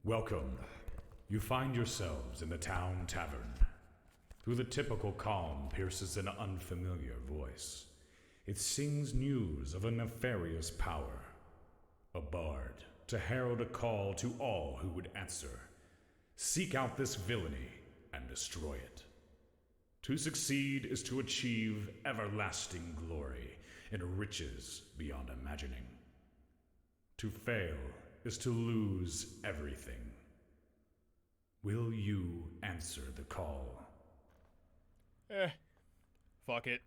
Welcome. You find yourselves in the town tavern. Through the typical calm pierces an unfamiliar voice. It sings news of a nefarious power. A bard to herald a call to all who would answer. Seek out this villainy and destroy it. To succeed is to achieve everlasting glory and riches beyond imagining. To fail is to lose everything. Will you answer the call? Fuck it.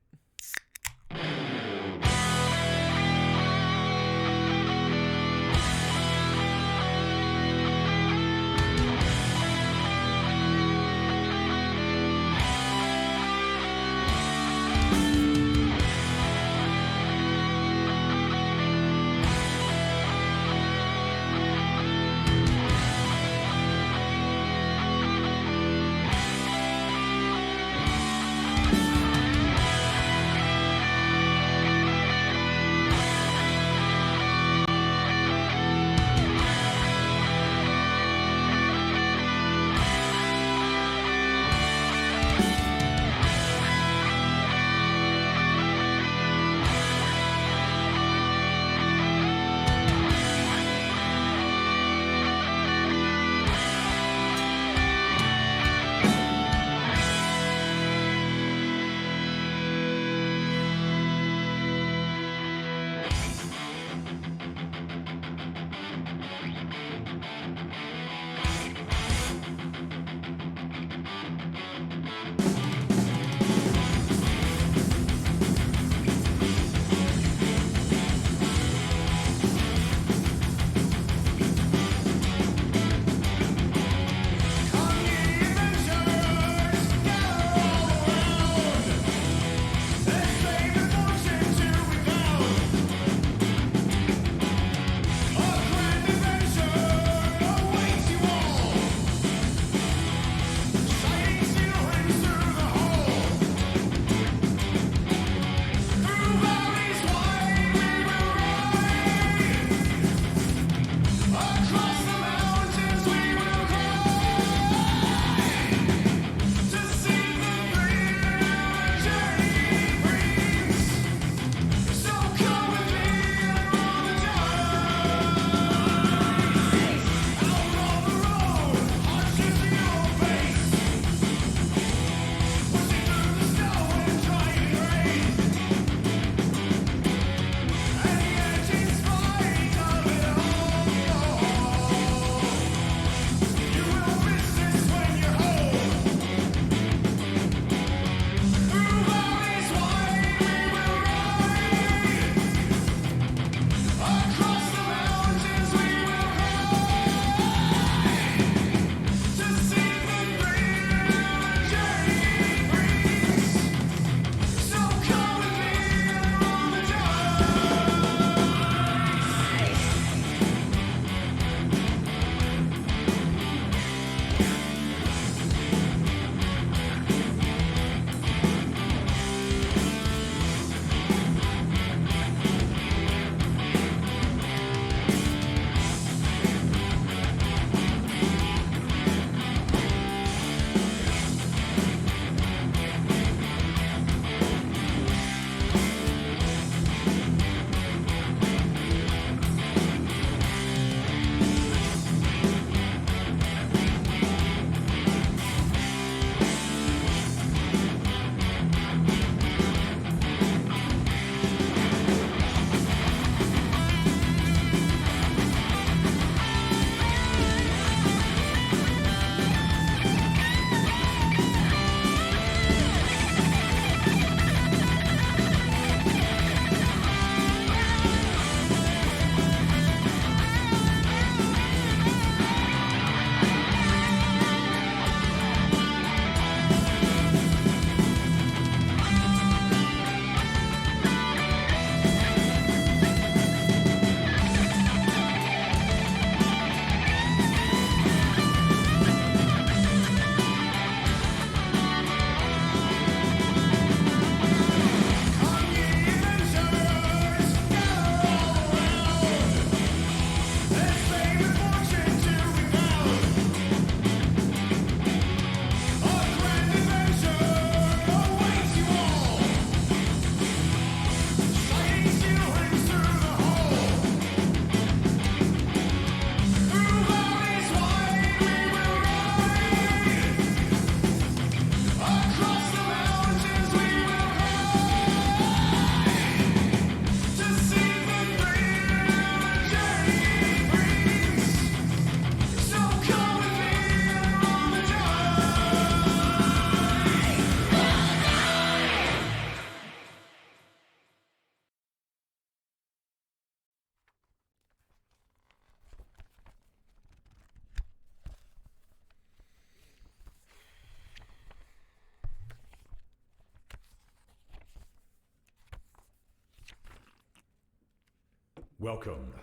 Welcome.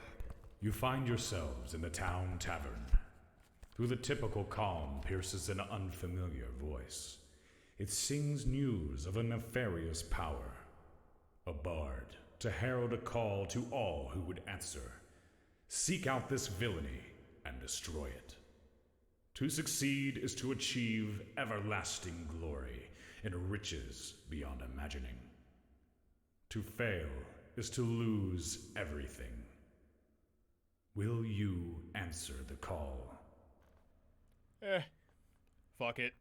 You find yourselves in the town tavern. Through the typical calm pierces an unfamiliar voice. It sings news of a nefarious power. A bard to herald a call to all who would answer. Seek out this villainy and destroy it. To succeed is to achieve everlasting glory and riches beyond imagining. To fail is to lose everything. Will you answer the call? Fuck it.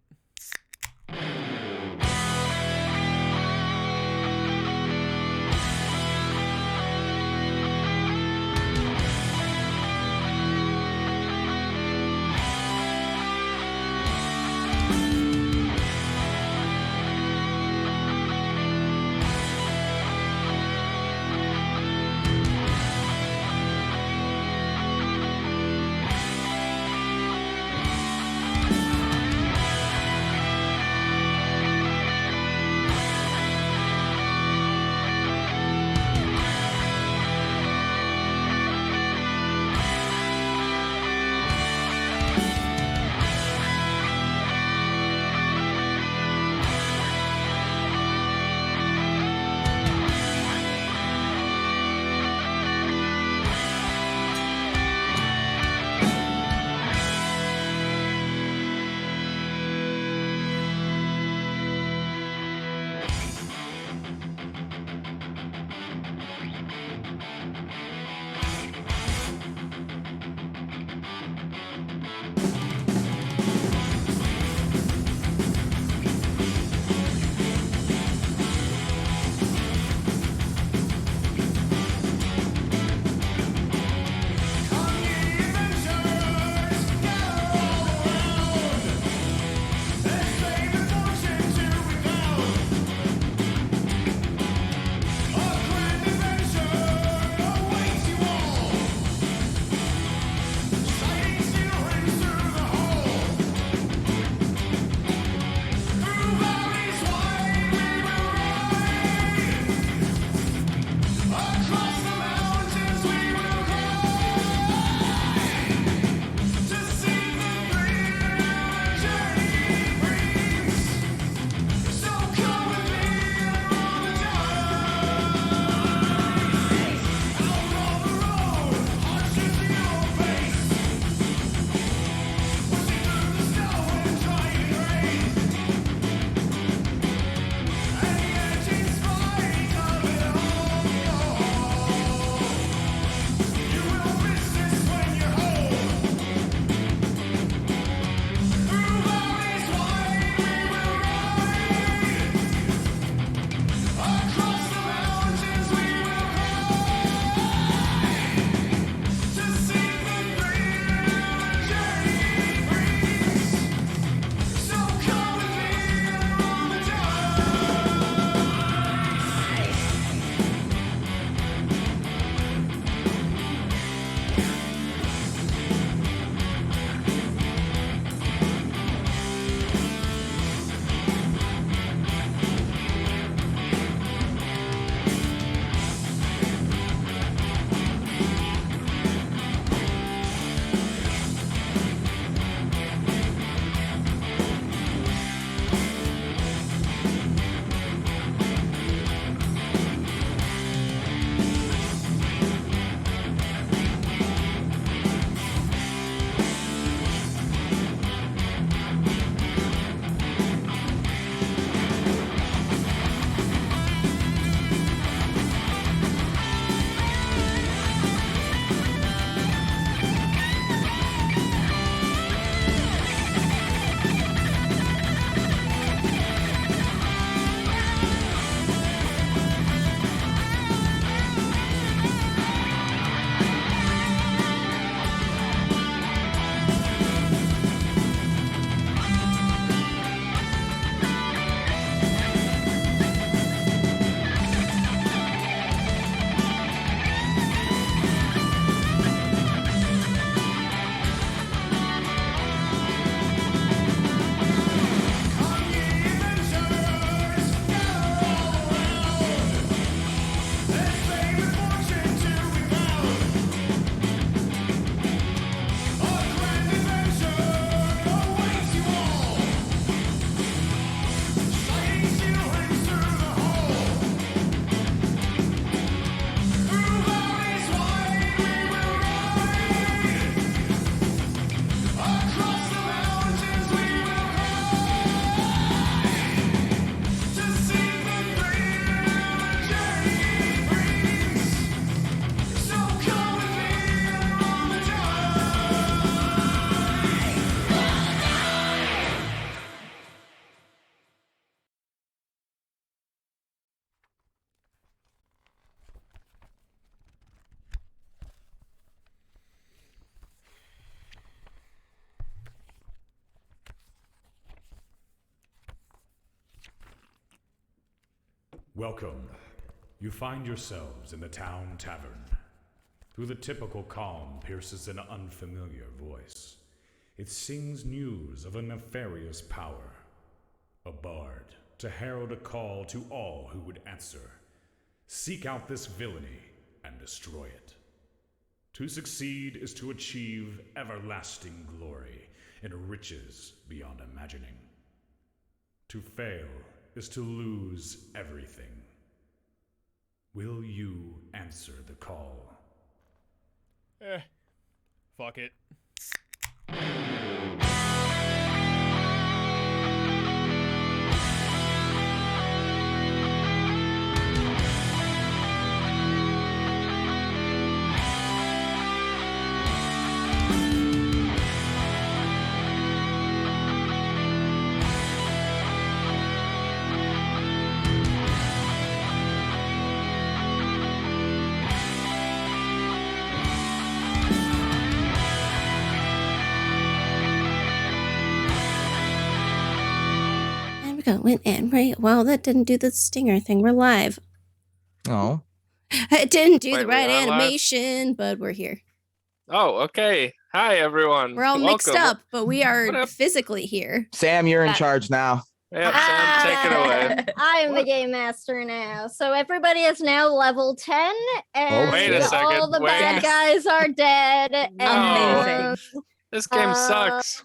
Welcome. You find yourselves in the town tavern. Through the typical calm pierces an unfamiliar voice. It sings news of a nefarious power. A bard to herald a call to all who would answer. Seek out this villainy and destroy it. To succeed is to achieve everlasting glory and riches beyond imagining. To fail is to lose everything. Will you answer the call? Fuck it. Going in, right? Well, that didn't do the stinger thing. We're live. Oh. It didn't do Wait, the right we are animation, but we're here. Oh, okay. Hi, everyone. We're all mixed Welcome. up, but we What are up? physically here. Sam, you're in charge now. Yeah, Sam, take it away. I'm the What? game master now. So everybody is now level 10, and Wait a second, all the wait. bad guys are dead. No. This game Uh, sucks.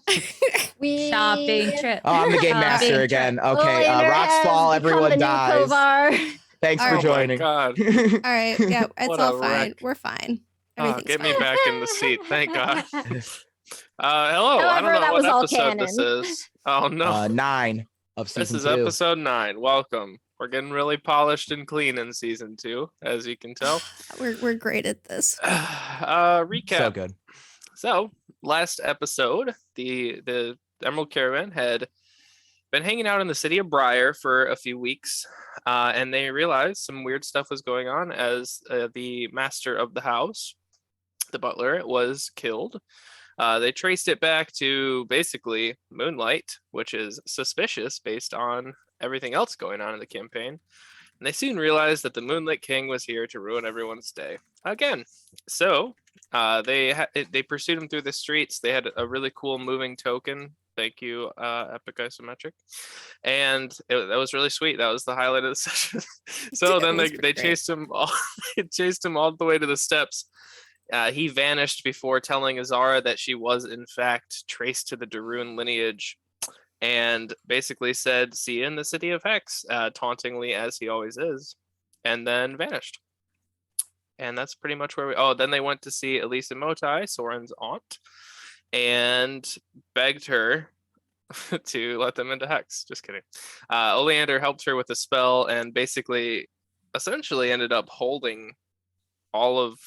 We Shopping trip. Oh, I'm the game master Shopping again. Oleander Okay, rocks has fall, become everyone the new dies. Kovar. Thanks All for right. joining. God. All right, yeah, it's What all a fine. wreck. We're fine. Oh, Everything's get me fine. back in the seat. Thank God. Hello. I However, don't know that what was all episode this canon. is. Oh, no. 9 of This season is 2. episode 9. Welcome. We're getting really polished and clean in season 2, as you can tell. We're great at this. Recap. So good. So, last episode, the Emerald Caravan had been hanging out in the city of Briar for a few weeks, and they realized some weird stuff was going on as the master of the house, the butler, was killed. They traced it back to basically Moonlight, which is suspicious based on everything else going on in the campaign. And they soon realized that the Moonlit King was here to ruin everyone's day again. So they pursued him through the streets. They had a really cool moving token. Thank you, Epic Isometric. And that was really sweet. That was the highlight of the session. So then they chased him all, they chased him all the way to the steps. He vanished before telling Ezara that she was in fact traced to the Darun lineage, and basically said, "See you in the city of Hex," tauntingly as he always is, and then vanished. And that's pretty much where we... Oh, then they went to see Elisa Motai, Soren's aunt, and begged her to let them into Hex. Just kidding. Oleander helped her with a spell and basically, essentially ended up holding all of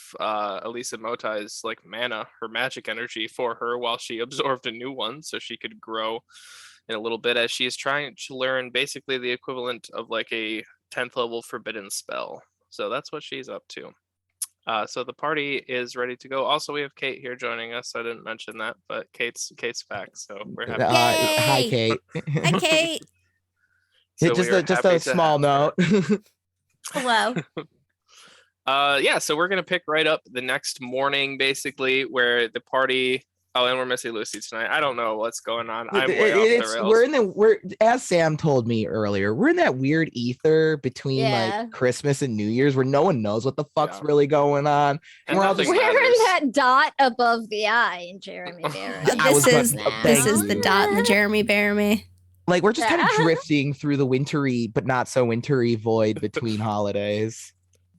Elisa Motai's like mana, her magic energy for her while she absorbed a new one so she could grow in a little bit as she is trying to learn basically the equivalent of like a 10th level forbidden spell. So that's what she's up to. So the party is ready to go. Also, we have Kate here joining us. I didn't mention that, but Kate's back, so we're happy. Hi, Yay! Kate. Hi, Kate. So just we are just happy a to small have her. note. Hello. Yeah, so we're gonna pick right up the next morning, basically, where the party... Oh, and we're missing Lucy tonight. I don't know what's going on. I'm way off the rails. We're as Sam told me earlier, we're in that weird ether between Yeah. like Christmas and New Year's where no one knows what the fuck's Yeah. really going on. And we're all nothing just We're in matters. that dot above the eye in Jeremy Barron. I was This gonna- is thank the you. dot in the Jeremy Bearimy. Like we're just kind of Yeah. drifting through the wintry but not so wintry void between holidays.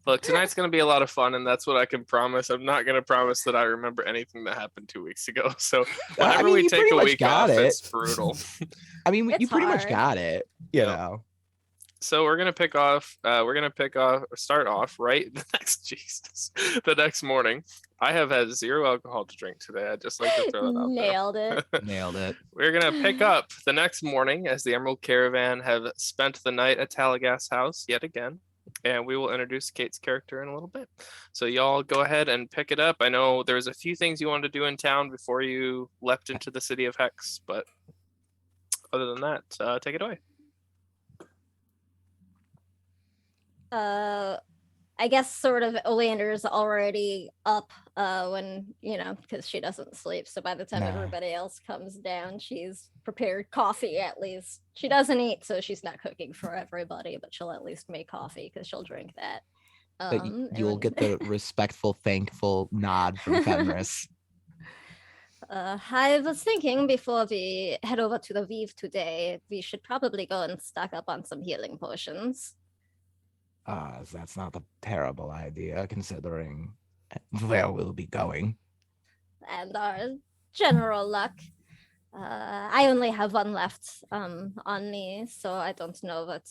Look, tonight's going to be a lot of fun, and that's what I can promise. I'm not going to promise that I remember anything that happened 2 weeks ago. So whenever mean, we you take pretty a much week got off, it. it's brutal. I mean, you It's pretty much hard. got it, you Yep. know. So we're going to start off right the next morning. I have had 0 alcohol to drink today. I'd just like to throw that out there. Nailed it. Nailed it. We're going to pick up the next morning as the Emerald Caravan have spent the night at Talagast's house yet again. And we will introduce Kate's character in a little bit. So y'all go ahead and pick it up. I know there was a few things you wanted to do in town before you leapt into the city of Hex, but other than that, take it away. I guess sort of Oleander's already up when, because she doesn't sleep. So by the time Nah. everybody else comes down, she's prepared coffee at least. She doesn't eat, so she's not cooking for everybody, but she'll at least make coffee because she'll drink that. You'll get the respectful, thankful nod from Fenris. I was thinking before we head over to the Vive today, we should probably go and stock up on some healing potions. That's not a terrible idea, considering where we'll be going. And our general luck. I only have one left on me, so I don't know what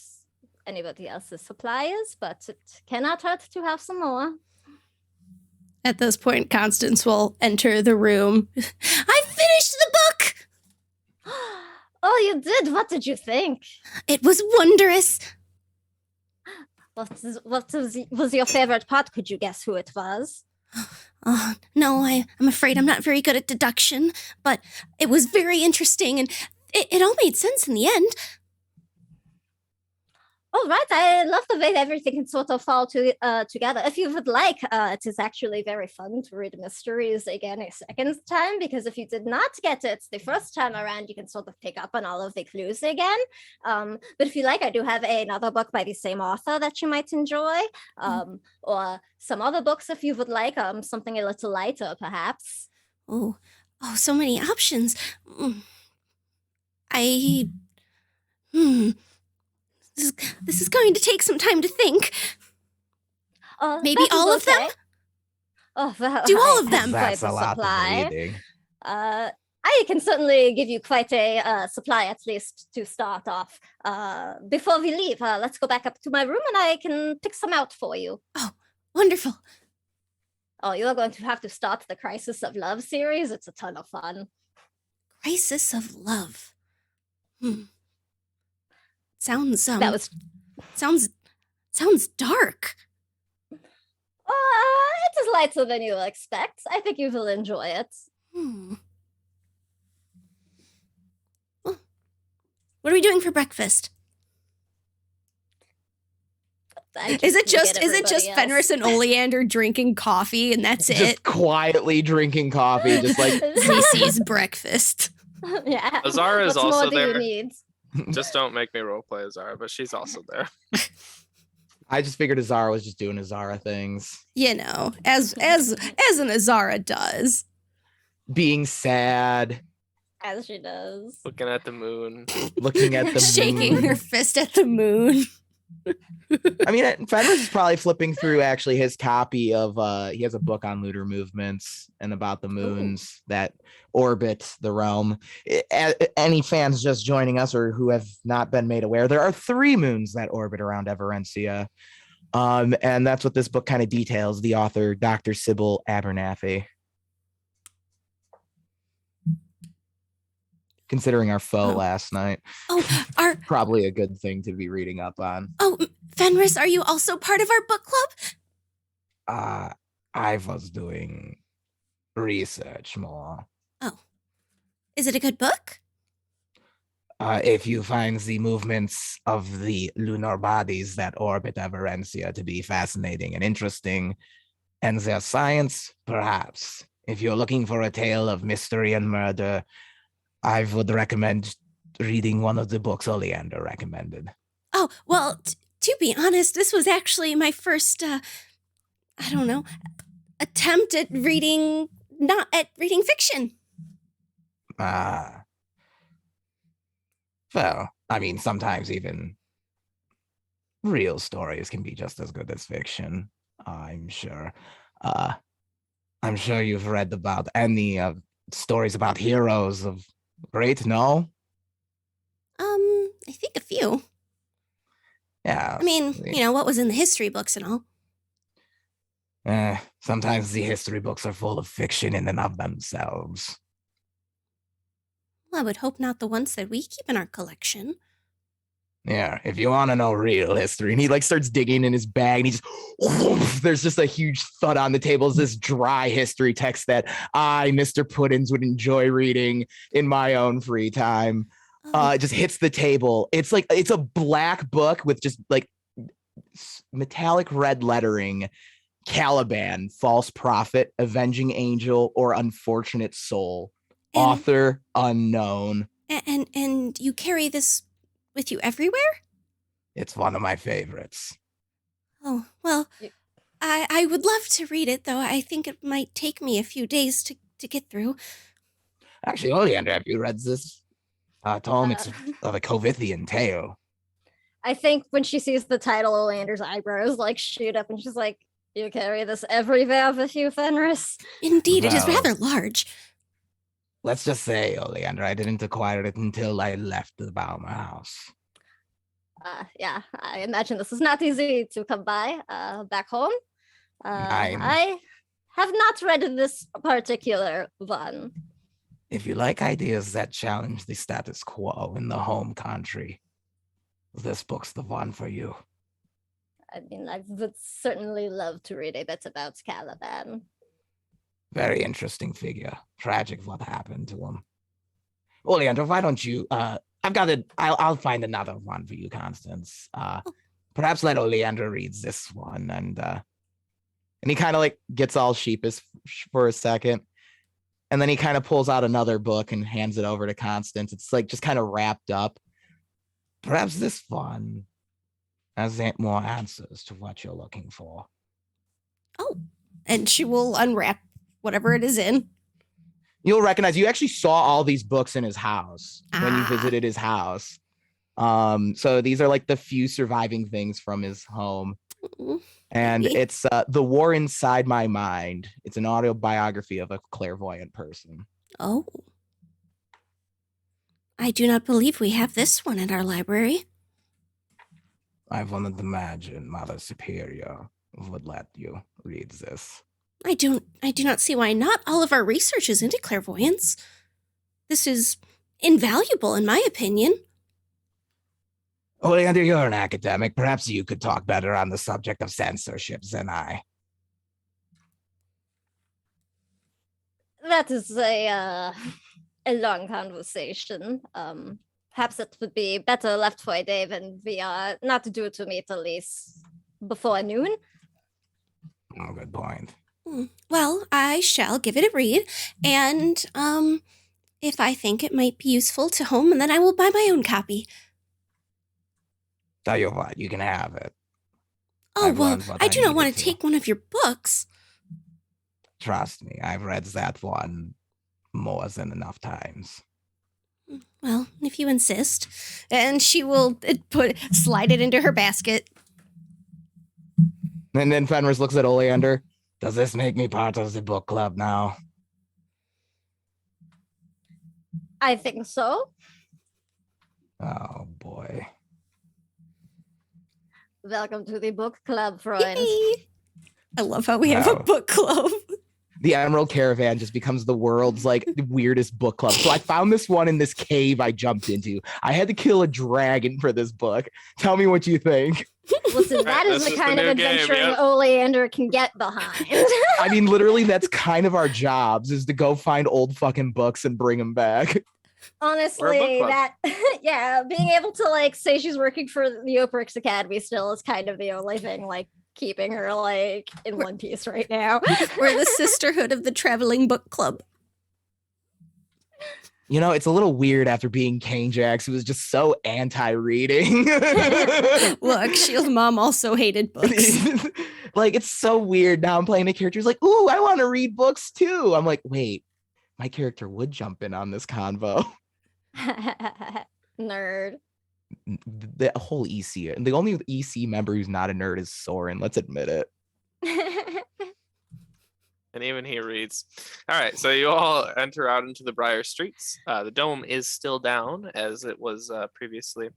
anybody else's supply is, but it cannot hurt to have some more. At this point, Constance will enter the room. I finished the book! Oh, you did? What did you think? It was wondrous. What was your favorite part? Could you guess who it was? Oh, no, I'm afraid I'm not very good at deduction, but it was very interesting, and it all made sense in the end. Oh, right. I love the way everything can sort of fall together. If you would like, it is actually very fun to read mysteries again a second time, because if you did not get it the first time around, you can sort of pick up on all of the clues again. But if you like, I do have another book by the same author that you might enjoy, or some other books if you would like, something a little lighter, perhaps. Oh, so many options. This is going to take some time to think. Maybe that is all of them? okay. Oh, well, Do all I of them. have quite That's a lot supply. of reading. I can certainly give you quite a supply, at least to start off. Before we leave, let's go back up to my room and I can pick some out for you. Oh, wonderful. Oh, you are going to have to start the Crisis of Love series. It's a ton of fun. Crisis of Love. Sounds sounds dark. It is lighter than you'll expect. I think you will enjoy it. Well, what are we doing for breakfast? Is it just Fenris and Oleander drinking coffee and that's Just it? quietly drinking coffee, just like Cece's breakfast. Yeah. Ezara is What also more do there. you need? Just don't make me roleplay Ezara, but she's also there. I just figured Ezara was just doing Ezara things. You know, as an Ezara does. Being sad, As she does. Looking at the moon. looking at the Shaking moon. her fist at the moon. I mean, Fenris is probably flipping through actually his copy of he has a book on lunar movements and about the moons that orbit the realm. Any fans just joining us or who have not been made aware, there are 3 moons that orbit around Everencia. And that's what this book kind of details, the author, Dr. Sybil Abernathy. Considering our foe last night. Probably a good thing to be reading up on. Oh, Fenris, are you also part of our book club? I was doing research more. Oh. Is it a good book? If you find the movements of the lunar bodies that orbit Everencia to be fascinating and interesting, and their science, perhaps. If you're looking for a tale of mystery and murder, I would recommend reading one of the books Oleander recommended. Oh, well, to be honest, this was actually my first, attempt at reading fiction. Well, I mean, sometimes even real stories can be just as good as fiction, I'm sure. I'm sure you've read about any stories about heroes of great, no? I think a few. Yeah. I mean, what was in the history books and all. Sometimes the history books are full of fiction in and of themselves. Well, I would hope not the ones that we keep in our collection. Yeah, if you want to know real history. And he starts digging in his bag and he just, there's just a huge thud on the table. It's this dry history text that I, Mr. Puddins, would enjoy reading in my own free time. It just hits the table. It's a black book with just like metallic red lettering, Caliban, false prophet, avenging angel, or unfortunate soul. And- Author unknown. And you carry this with you everywhere? It's one of my favorites. Oh, well, Y- I would love to read it, though I think it might take me a few days to get through. Actually, Oleander, have you read this tome? It's Uh, of a Covithian tale. I think when she sees the title, Olander's eyebrows like shoot up, and she's like, "You carry this everywhere with you, Fenris?" Indeed, it is Well- rather large. Let's just say, Oleander, I didn't acquire it until I left the Baumer house. Yeah, I imagine this is not easy to come by back home. I have not read this particular one. If you like ideas that challenge the status quo in the home country, this book's the one for you. I mean, I would certainly love to read a bit about Caliban. Very interesting figure. Tragic what happened to him. Oleander, why don't you I'll find another one for you, Constance. Perhaps let Oleander reads this one, and he kind of like gets all sheepish for a second, and then he kind of pulls out another book and hands it over to Constance. It's like just kind of wrapped up. Perhaps this one has more answers to what you're looking for. Oh, and she will unwrap whatever it is in. You'll recognize, you actually saw all these books in his house when you Ah. visited his house. So these are like the few surviving things from his home. Mm, And maybe. it's The War Inside My Mind. It's an autobiography of a clairvoyant person. Oh. I do not believe we have this one in our library. I wanted to imagine Mother Superior would let you read this. I do not see why not. All of our research is into clairvoyance. This is invaluable, in my opinion. Oleander, you're an academic. Perhaps you could talk better on the subject of censorship than I. That is a long conversation. Perhaps it would be better left for a day when we are not due to meet at least before noon. Oh, good point. Well, I shall give it a read, and if I think it might be useful to home, then I will buy my own copy. Tell you what, you can have it. Oh, I've well, learned what I I do not want needed to to. take one of your books. Trust me, I've read that one more than enough times. Well, if you insist. And she will slide it into her basket. And then Fenris looks at Oleander. Does this make me part of the book club now? I think so. Oh boy. Welcome to the book club, friends. Yay! I love how we have a Wow. book club. The Emerald Caravan just becomes the world's like weirdest book club. So I found this one in this cave I jumped into. I had to kill a dragon for this book. Tell me what you think. Listen, that is this the is the kind of new game, adventuring yep. Oleander can get behind. I mean, literally, that's kind of our jobs, is to go find old fucking books and bring them back. Honestly, club. that yeah, being able to like say she's working for the Oprix Academy still is kind of the only thing like keeping her like in one piece right now. We're the sisterhood of the traveling book club. You know, it's a little weird after being Kane Jax, who was just so anti-reading. Look, Shield's mom also hated books. Like, it's so weird. Now I'm playing a character who's like, ooh, I want to read books too. I'm like, wait, my character would jump in on this convo. Nerd. The whole EC, and the only EC member who's not a nerd is Soren. Let's admit it. And even he reads. All right, so you all enter out into the Briar Streets. The dome is still down as it was previously.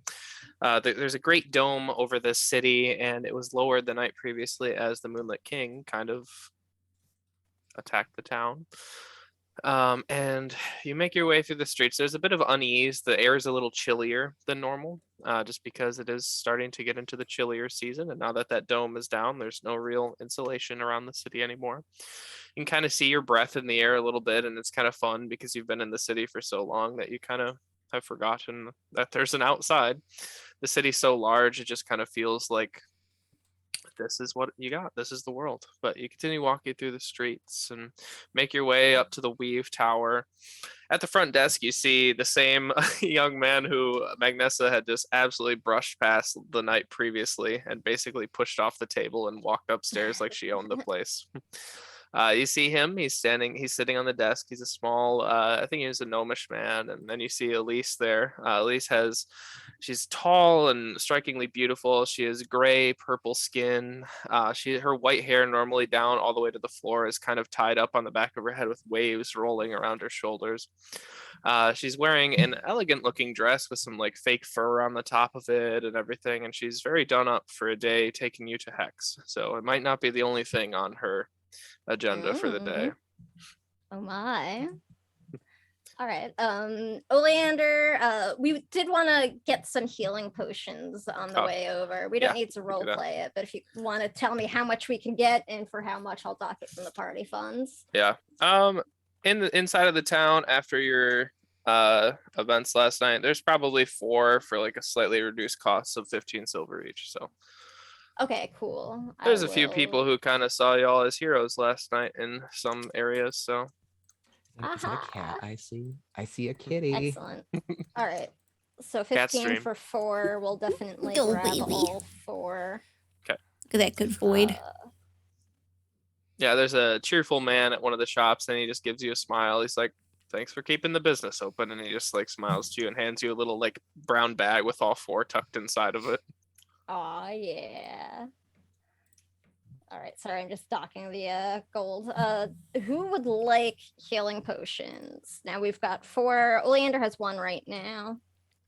There's a great dome over this city, and it was lowered the night previously as the Moonlit King kind of attacked the town. And you make your way through the streets. There's a bit of unease. The air is a little chillier than normal, just because it is starting to get into the chillier season. And now that that dome is down, there's no real insulation around the city anymore. You can kind of see your breath in the air a little bit, and it's kind of fun because you've been in the city for so long that you kind of have forgotten that there's an outside. The city's so large, it just kind of feels like this is what you got. This is the world. But you continue walking through the streets and make your way up to the Weave Tower. At the front desk, you see the same young man who Magnessa had just absolutely brushed past the night previously and basically pushed off the table and walked upstairs like she owned the place. You see him. He's sitting on the desk. He's a small, I think he's a gnomish man. And then you see Elise there. She's tall and strikingly beautiful. She has gray, purple skin. Her white hair, normally down all the way to the floor, is kind of tied up on the back of her head with waves rolling around her shoulders. She's wearing an elegant looking dress with some like fake fur on the top of it and everything. And she's very done up for a day taking you to Hex. So it might not be the only thing on her agenda for the day. Oh my. All right. Oleander, we did want to get some healing potions on the way over. We don't need to role play it, but if you want to tell me how much we can get and for how much, I'll dock it from the party funds. Yeah. Inside of the town after your events last night, there's probably 4 for like a slightly reduced cost of 15 silver each. So okay, cool. There's a few people who kind of saw y'all as heroes last night in some areas, so. Is that a cat I see? I see a kitty. Excellent. All right. So 15 for 4. We'll definitely grab all 4. Okay. Look at that good void. Yeah, there's a cheerful man at one of the shops, and he just gives you a smile. He's like, thanks for keeping the business open. And he just like smiles to you and hands you a little like brown bag with all 4 tucked inside of it. Oh yeah. All right, sorry, I'm just docking the gold. Who would like healing potions? Now we've got 4. Oleander has 1 right now.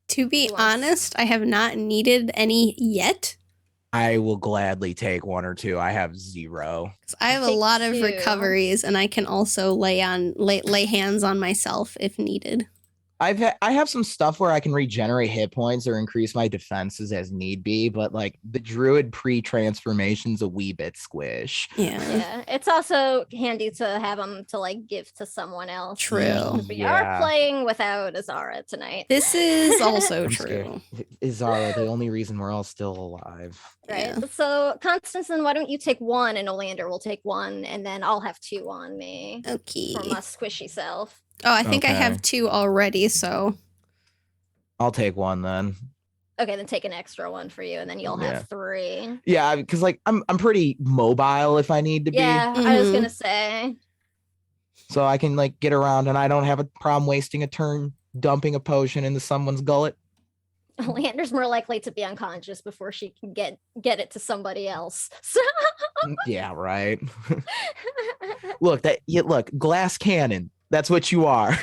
To be honest, I have not needed any yet. I will gladly take 1 or 2. I have 0. I have a lot of recoveries, and I can also lay hands on myself if needed. I have some stuff where I can regenerate hit points or increase my defenses as need be, but like the druid pre-transformation's a wee bit squish. Yeah, it's also handy to have them to like give to someone else. True. We are playing without Ezara tonight. This is also true. Ezara, the only reason we're all still alive. Right. Yeah. So Constance, then why don't you take 1 and Oleander will take 1, and then I'll have 2 on me. Okay. For my squishy self. Oh, I think I have 2 already, so I'll take 1 then. Okay, then take an extra 1 for you, and then you'll have 3. Yeah, because like I'm pretty mobile if I need to be. Yeah, I was gonna say. So I can like get around, and I don't have a problem wasting a turn dumping a potion into someone's gullet. Leander's more likely to be unconscious before she can get it to somebody else. So yeah, right. Look, glass cannon. That's what you are.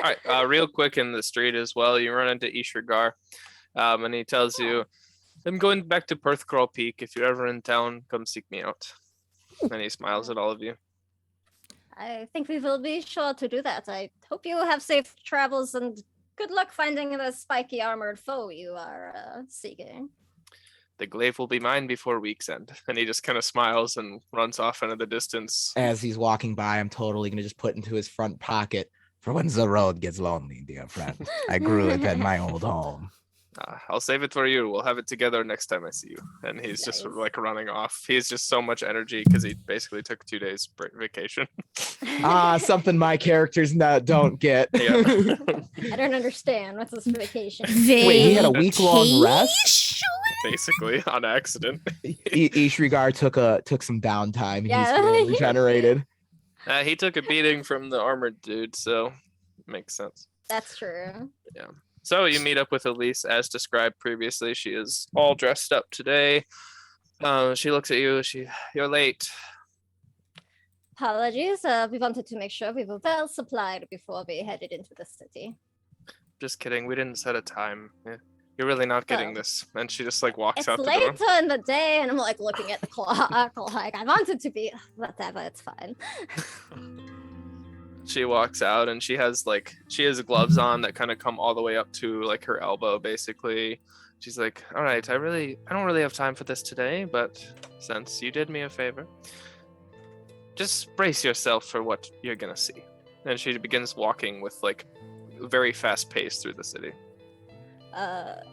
All right, real quick in the street as well, you run into Ishrigar, and he tells you, I'm going back to Perthcrawl Peak. If you're ever in town, come seek me out. And he smiles at all of you. I think we will be sure to do that. I hope you have safe travels and good luck finding the spiky armored foe you are seeking. The glaive will be mine before week's end. And he just kind of smiles and runs off into the distance. As he's walking by, I'm totally going to just put into his front pocket, for when the road gets lonely, dear friend. I grew it at my old home. I'll save it for you. We'll have it together next time I see you. And he's just sort of like running off. He's just so much energy because he basically took 2 days vacation. Something my characters don't get. Yeah. I don't understand. What's this vacation? Wait, he had a week-long rest? Basically, on accident. Ishrigar took some downtime. Yeah. He's regenerated. He took a beating from the armored dude, so makes sense. That's true. Yeah. So you meet up with Elise as described previously. She is all dressed up today. She looks at you. You're late. Apologies. We wanted to make sure we were well supplied before we headed into the city. Just kidding. We didn't set a time. You're really not getting this. And she just like walks out the door. It's later in the day, and I'm like looking at the clock. Like I wanted to be whatever. It's fine. She walks out and she has gloves on that kind of come all the way up to like her elbow basically. She's like, all right, I don't really have time for this today, but since you did me a favor, just brace yourself for what you're gonna see. And she begins walking with like very fast pace through the city.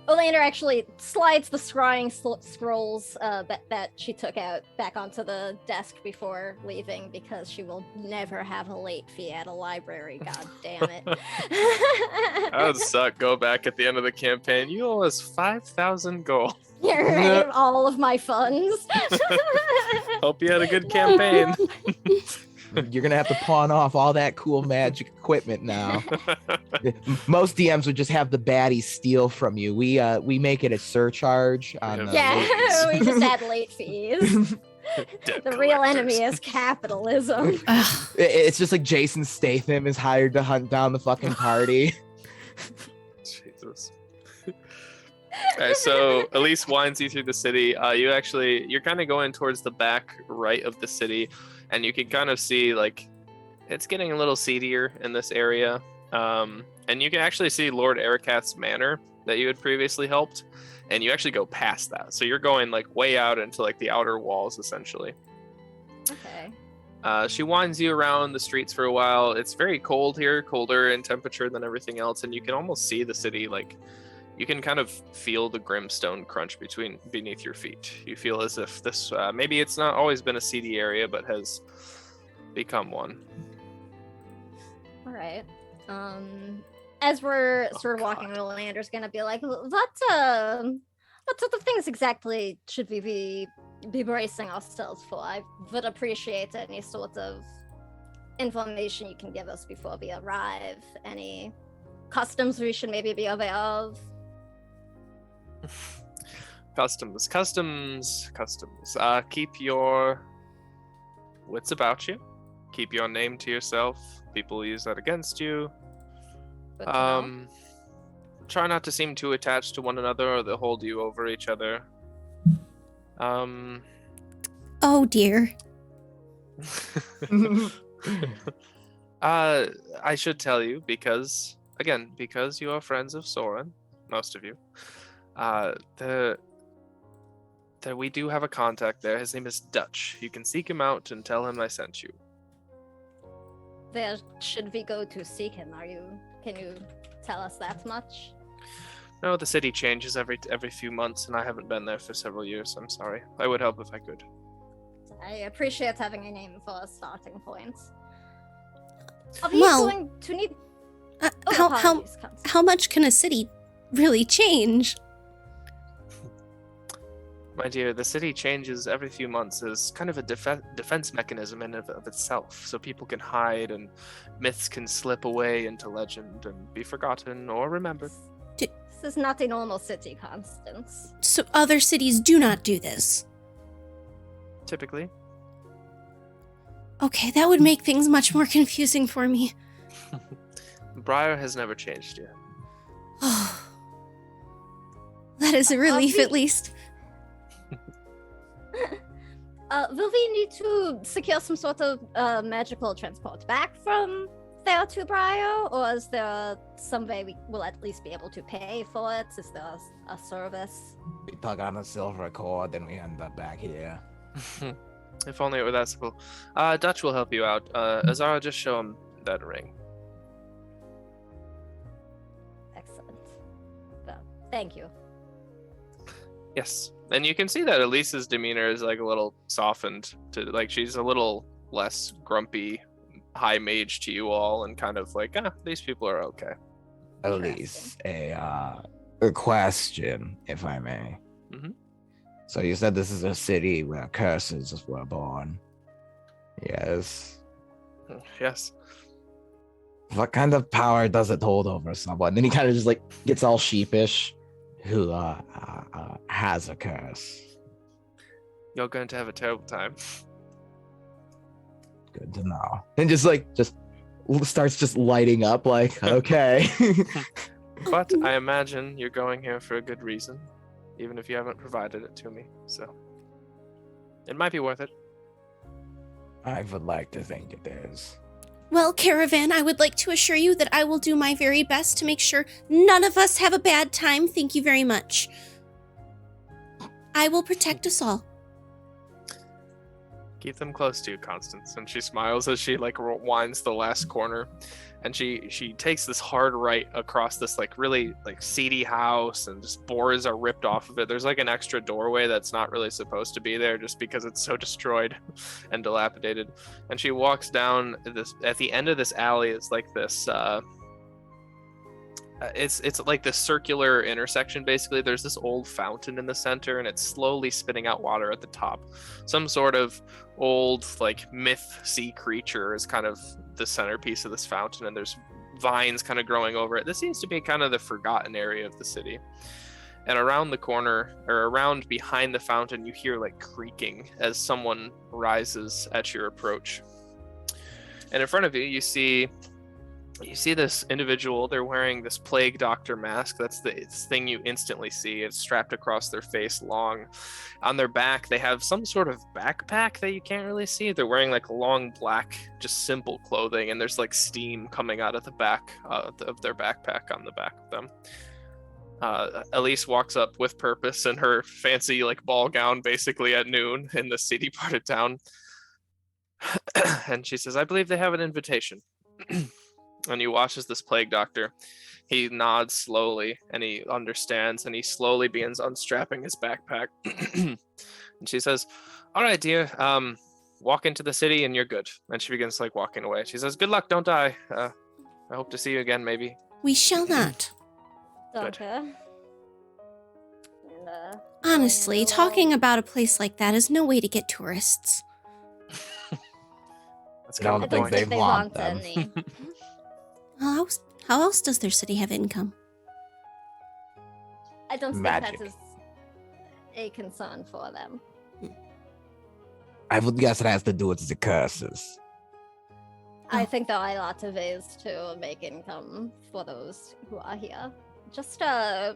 Olander actually slides the scrying scrolls that she took out back onto the desk before leaving because she will never have a late fee at a library. God damn it! That would suck. Go back at the end of the campaign. You owe us 5,000 gold. Yeah, right. All of my funds. Hope you had a good campaign. You're gonna have to pawn off all that cool magic equipment now. Most DMs would just have the baddies steal from you. We make it a surcharge on the Yeah, late we just add late fees. The real enemy is capitalism. It's just like Jason Statham is hired to hunt down the fucking party. Jesus. Alright, so Elise winds you through the city. You're kind of going towards the back right of the city, and you can kind of see like it's getting a little seedier in this area. And you can actually see Lord Ericat's manor that you had previously helped, and you actually go past that. So you're going like way out into like the outer walls essentially. Okay. She winds you around the streets for a while. It's very cold here, colder in temperature than everything else, and you can almost see the city. Like you can kind of feel the grimstone crunch beneath your feet. You feel as if this maybe it's not always been a seedy area, but has become one. All right. As we're sort of walking, Lander's gonna be like, what sort of things exactly should we be bracing ourselves for? I would appreciate any sort of information you can give us before we arrive. Any customs we should maybe be aware of? Customs. Keep your wits about you. Keep your name to yourself. People will use that against you. Good to know. Try not to seem too attached to one another, or they'll hold you over each other. Oh dear. I should tell you because you are friends of Soren, most of you. We do have a contact there. His name is Dutch. You can seek him out and tell him I sent you. Where should we go to seek him? Can you tell us that much? No, the city changes every few months, and I haven't been there for several years. I'm sorry. I would help if I could. I appreciate having a name for a starting point. Are we Well, going to need? how much can a city really change? My dear, the city changes every few months as kind of a defense mechanism in and of itself, so people can hide and myths can slip away into legend and be forgotten or remembered. This is not a normal city, Constance. So other cities do not do this. Typically. Okay, that would make things much more confusing for me. Briar has never changed yet. Oh, that is a relief, at least. Will we need to secure some sort of magical transport back from there to Briar, or is there some way we will at least be able to pay for it? Is there a service? We tug on a silver cord, then we end up back here. If only it were that simple. Dutch will help you out. Ezara, just show him that ring. Excellent. Well, thank you. Yes. And you can see that Elise's demeanor is like a little softened to like she's a little less grumpy, high mage to you all, and kind of like, these people are okay. Elise, a question, if I may. Mm-hmm. So you said this is a city where curses were born. Yes. Yes. What kind of power does it hold over someone? Then he kind of just like gets all sheepish. Who has a curse? You're going to have a terrible time. Good to know. And just starts just lighting up like, okay. But I imagine you're going here for a good reason, even if you haven't provided it to me. So it might be worth it. I would like to think it is. Well, Caravan, I would like to assure you that I will do my very best to make sure none of us have a bad time. Thank you very much. I will protect us all. Keep them close to you, Constance. And she smiles as she like winds the last corner, and she takes this hard right across this like really like seedy house, and just boards are ripped off of it. There's like an extra doorway that's not really supposed to be there just because it's so destroyed and dilapidated. And she walks down this, at the end of this alley is like this it's like this circular intersection. Basically there's this old fountain in the center, and it's slowly spitting out water at the top. Some sort of old like myth sea creature is kind of the centerpiece of this fountain, and there's vines kind of growing over it. This seems to be kind of the forgotten area of the city. And around the corner, or around behind the fountain, you hear like creaking as someone rises at your approach. And in front of you, you see this individual. They're wearing this plague doctor mask. That's the thing you instantly see. It's strapped across their face, long. On their back, they have some sort of backpack that you can't really see. They're wearing like long black, just simple clothing, and there's like steam coming out of the back of their backpack on the back of them. Elise walks up with purpose in her fancy like ball gown, basically at noon in the seedy part of town. And she says, I believe they have an invitation. And he watches this plague doctor. He nods slowly, and he understands, and he slowly begins unstrapping his backpack. And she says, all right, dear, walk into the city and you're good. And she begins like walking away. She says, good luck, don't die. I hope to see you again, maybe. We shall not. Good. Okay. And, Honestly, talking about a place like that is no way to get tourists. That's I don't kind of I the don't point. think they want them. any. How else does their city have income? I don't think Magic. that is a concern for them. I would guess it has to do with the curses. I think there are lots of ways to make income for those who are here. Just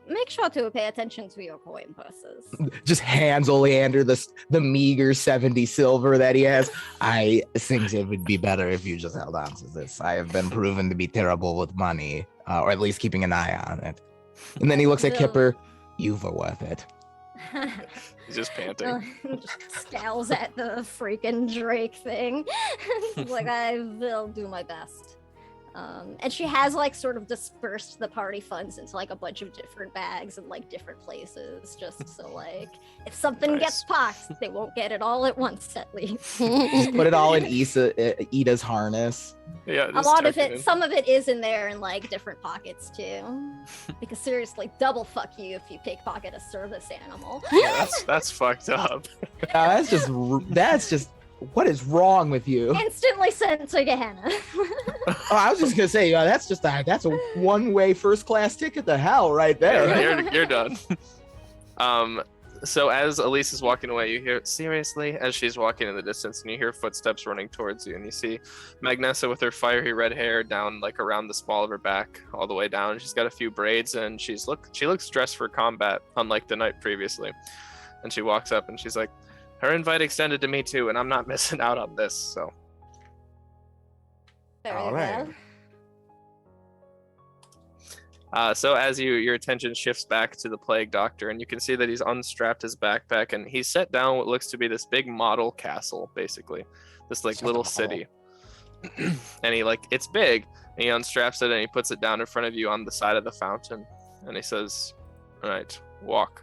make sure to pay attention to your coin purses. Just hands Oleander the meager 70 silver that he has. I think it would be better if you just held on to this. I have been proven to be terrible with money, or at least keeping an eye on it. And then he looks at Will. Kipper. You were worth it. He's just panting. Just scowls at the freaking Drake thing. Like, I will do my best. And she has like sort of dispersed the party funds into like a bunch of different bags and like different places, just so like if something Nice. gets poxed, they won't get it all at once at least. Put it all in Ida's harness. Yeah, A just lot of tuck it, some of it is in there in like different pockets too. Because seriously, double fuck you if you pickpocket a service animal. Yeah, that's fucked up. That's just what is wrong with you? Instantly sent to Gehenna. Oh, I was just gonna say that's a one-way first-class ticket to hell right there. Yeah, you're done. So as Elise is walking away, you hear seriously as she's walking in the distance, and you hear footsteps running towards you, and you see Magnessa with her fiery red hair down like around the small of her back, all the way down. She's got a few braids, and she looks dressed for combat, unlike the night previously. And she walks up, and she's like, her invite extended to me too, and I'm not missing out on this. So Very All right. well. So as your attention shifts back to the plague doctor, and you can see that he's unstrapped his backpack, and he's set down what looks to be this big model castle, basically this like little city. And he it's big, and he unstraps it and he puts it down in front of you on the side of the fountain, and he says, all right, walk.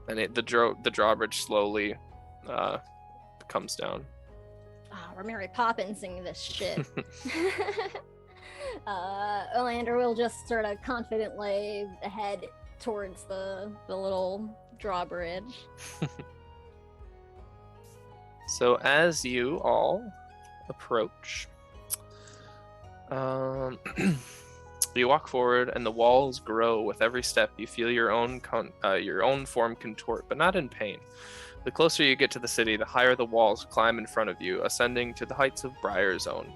And the drawbridge slowly comes down. We're Mary Poppinsing this shit. Olander will just sort of confidently head towards the little drawbridge. So as you all approach, you walk forward, and the walls grow with every step. You feel your own form contort, but not in pain. The closer you get to the city, the higher the walls climb in front of you, ascending to the heights of Briar's Own.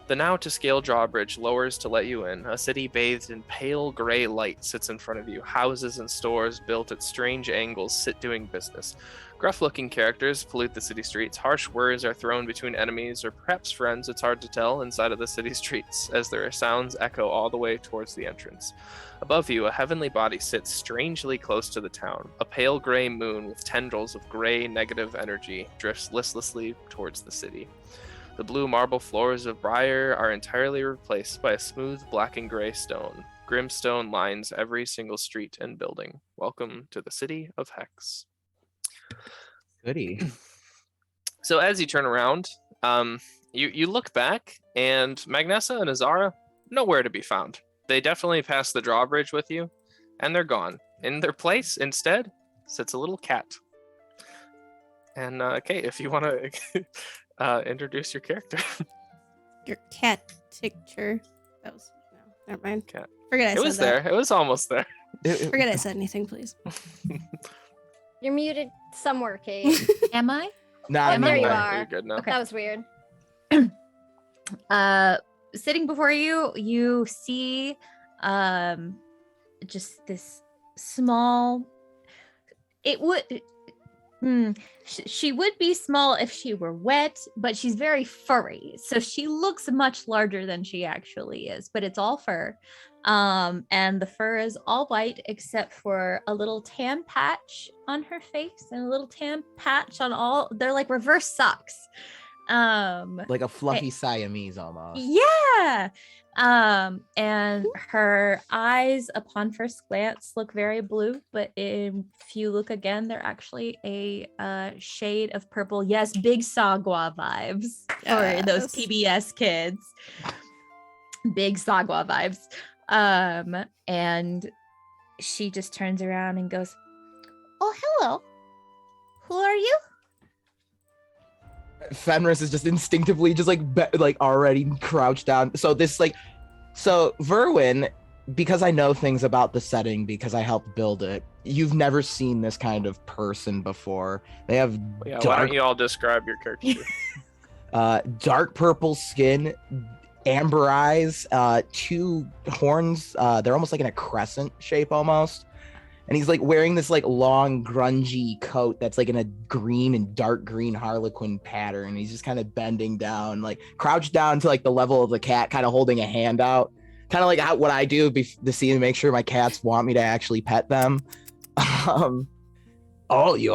The now-to-scale drawbridge lowers to let you in. A city bathed in pale gray light sits in front of you. Houses and stores built at strange angles sit doing business. Gruff-looking characters pollute the city streets. Harsh words are thrown between enemies or perhaps friends. It's hard to tell inside of the city streets, as their sounds echo all the way towards the entrance. Above you, a heavenly body sits strangely close to the town. A pale gray moon with tendrils of gray negative energy drifts listlessly towards the city. The blue marble floors of Briar are entirely replaced by a smooth black and gray stone. Grimstone lines every single street and building. Welcome to the city of Hex. Goody. So as you turn around, you look back, and Magnessa and Ezara, nowhere to be found. They definitely passed the drawbridge with you, and they're gone. In their place, instead, sits a little cat. And Kate, if you want to introduce your character. Your cat picture. That was no, never mind. Cat. Forget I said It was that. there. It was almost there. Forget I said anything, please. You're muted somewhere, Kate. Am I? Not Oh, there you anymore. are. You're good now. Okay. That was weird. Sitting before you, you see just this small. It would. She would be small if she were wet, but she's very furry, so she looks much larger than she actually is. But it's all fur, and the fur is all white except for a little tan patch on her face and a little tan patch on all. They're like reverse socks. Like a fluffy Siamese almost. Yeah. And her eyes upon first glance look very blue, but if you look again, they're actually a shade of purple. Yes, big Sagwa vibes for those PBS kids. Big Sagwa vibes. And she just turns around and goes, "Oh, hello. Who are you?" Fenris is just instinctively just like already crouched down. So Virwen, because I know things about the setting because I helped build it, you've never seen this kind of person before. They have Yeah, why don't you all describe your character? dark purple skin, amber eyes, two horns. They're almost like in a crescent shape almost. And he's like wearing this like long grungy coat that's like in a green and dark green harlequin pattern. He's just kind of bending down, like crouched down to like the level of the cat, kind of holding a hand out, kind of like what I do to see and make sure my cats want me to actually pet them. Oh, you,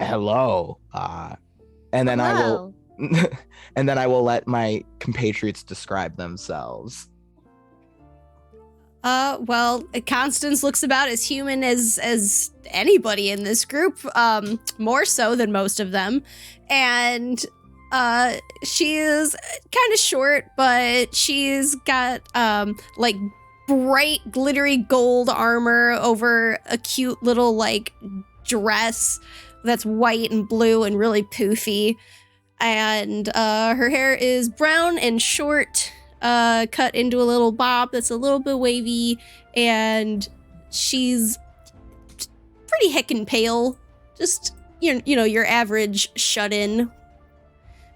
hello. And then Hello. I will let my compatriots describe themselves. Well, Constance looks about as human as anybody in this group, more so than most of them. And she is kind of short, but she's got like bright glittery gold armor over a cute little like dress that's white and blue and really poofy. And her hair is brown and short, cut into a little bob that's a little bit wavy, and she's pretty heckin' pale. Just, you know, your average shut-in.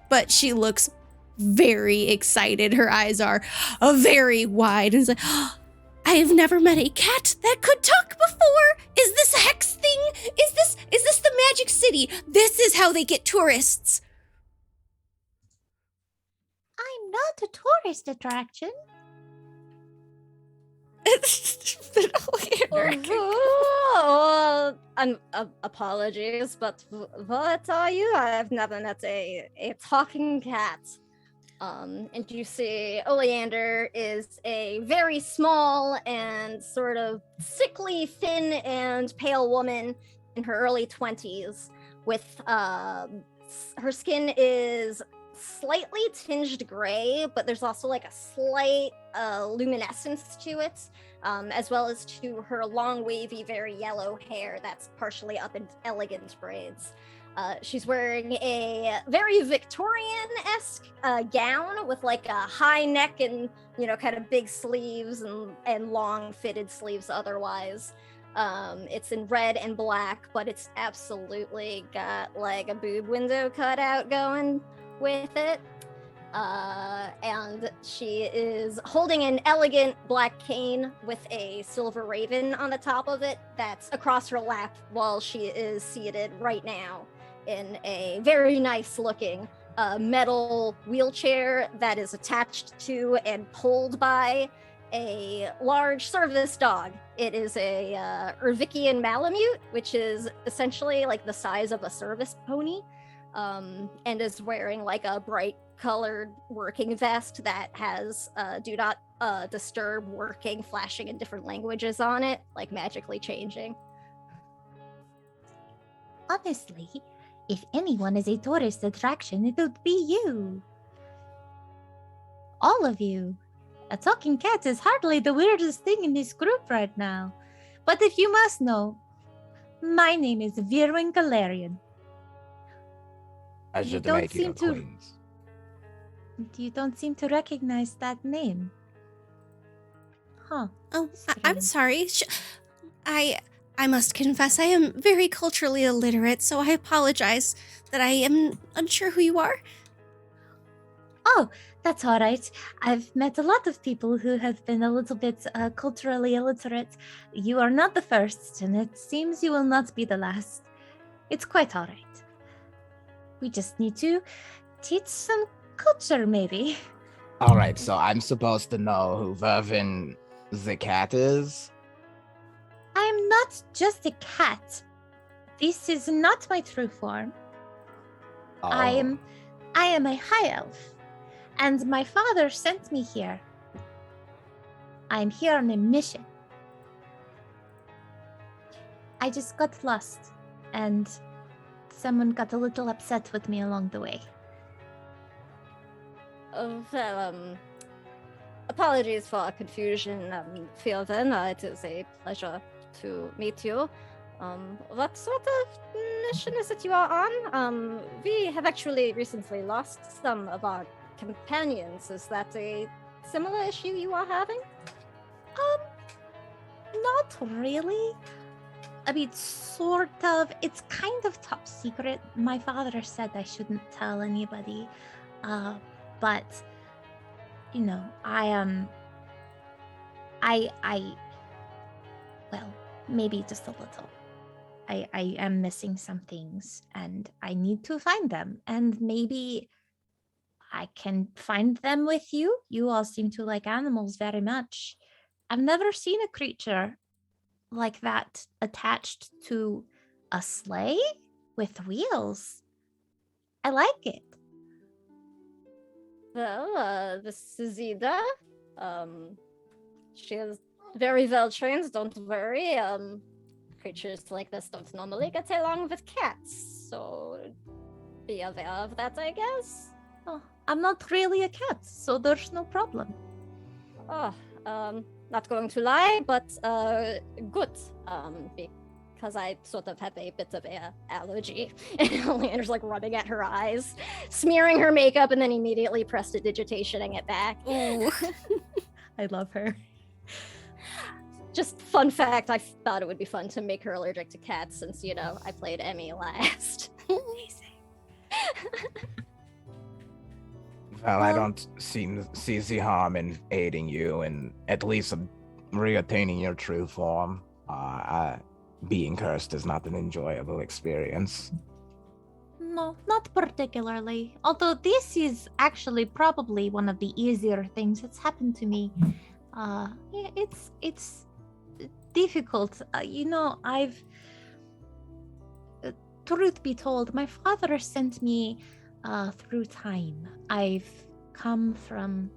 But she looks very excited. Her eyes are very wide. And it's like, oh, I have never met a cat that could talk before. Is this a hex thing? Is this the magic city? This is how they get tourists. I'm not a tourist attraction. Apologies, but what are you? I've never met a talking cat. And you see Oleander is a very small and sort of sickly, thin and pale woman in her early 20s with her skin is slightly tinged gray, but there's also like a slight luminescence to it, as well as to her long, wavy, very yellow hair that's partially up in elegant braids. She's wearing a very Victorian-esque gown with like a high neck and, you know, kind of big sleeves and long fitted sleeves otherwise. It's in red and black, but it's absolutely got like a boob window cutout going with it. And she is holding an elegant black cane with a silver raven on the top of it that's across her lap while she is seated right now in a very nice looking metal wheelchair that is attached to and pulled by a large service dog. It is a Ervikian Malamute, which is essentially like the size of a service pony, and is wearing like a bright colored working vest that has do not disturb working flashing in different languages on it, like magically changing. Honestly, if anyone is a tourist attraction, it would be you. All of you. A talking cat is hardly the weirdest thing in this group right now. But if you must know, my name is Virwen Galarian. Pleasure to make your acquaintance. You don't seem to recognize that name. Huh. Oh, I'm sorry. I must confess, I am very culturally illiterate, so I apologize that I am unsure who you are. Oh, that's all right. I've met a lot of people who have been a little bit culturally illiterate. You are not the first, and it seems you will not be the last. It's quite all right. We just need to teach some culture, maybe. All right, so I'm supposed to know who Virwen the cat is? I'm not just a cat. This is not my true form. Oh. I am a high elf, and my father sent me here. I am here on a mission. I just got lost, and someone got a little upset with me along the way. Apologies for confusion, Virwen. It is a pleasure to meet you. What sort of mission is it you are on? We have actually recently lost some of our companions. Is that a similar issue you are having? Not really. I mean, sort of. It's kind of top secret. My father said I shouldn't tell anybody. But, you know, well, maybe just a little. I am missing some things, and I need to find them. And maybe I can find them with you. You all seem to like animals very much. I've never seen a creature like that attached to a sleigh with wheels. I like it. Well, this is Ida. She is very well trained, don't worry. Creatures like this don't normally get along with cats, so be aware of that, I guess. Oh, I'm not really a cat, so there's no problem. Oh, not going to lie, but good. Because I sort of have a bit of a allergy. And Leander's like rubbing at her eyes, smearing her makeup, and then immediately prestidigitationing it back. Ooh. I love her. Just fun fact, I thought it would be fun to make her allergic to cats since, you know, I played Emmy last. Amazing. Well, I don't see the harm in aiding you and at least reattaining your true form. Being cursed is not an enjoyable experience. No, not particularly. Although this is actually probably one of the easier things that's happened to me. Yeah, it's difficult. You know, truth be told, my father sent me through time. I've come from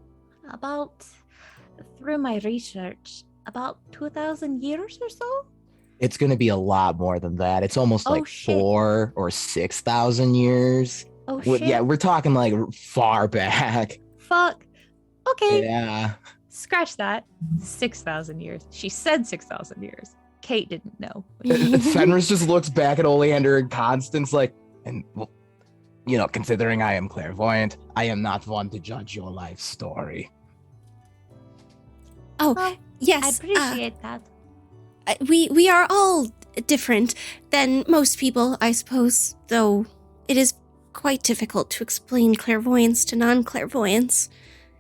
through my research, about 2,000 years or so. It's going to be a lot more than that. It's almost like shit. 4,000 or 6,000 years. Oh, shit. Yeah, we're talking like far back. Fuck. Okay. Yeah. Scratch that. 6,000 years. She said 6,000 years. Kate didn't know. Fenris just looks back at Oleander and Constance like, and well, you know, considering I am clairvoyant, I am not one to judge your life story. Oh, Well, yes. I appreciate that. We are all different than most people, I suppose, though it is quite difficult to explain clairvoyance to non-clairvoyants,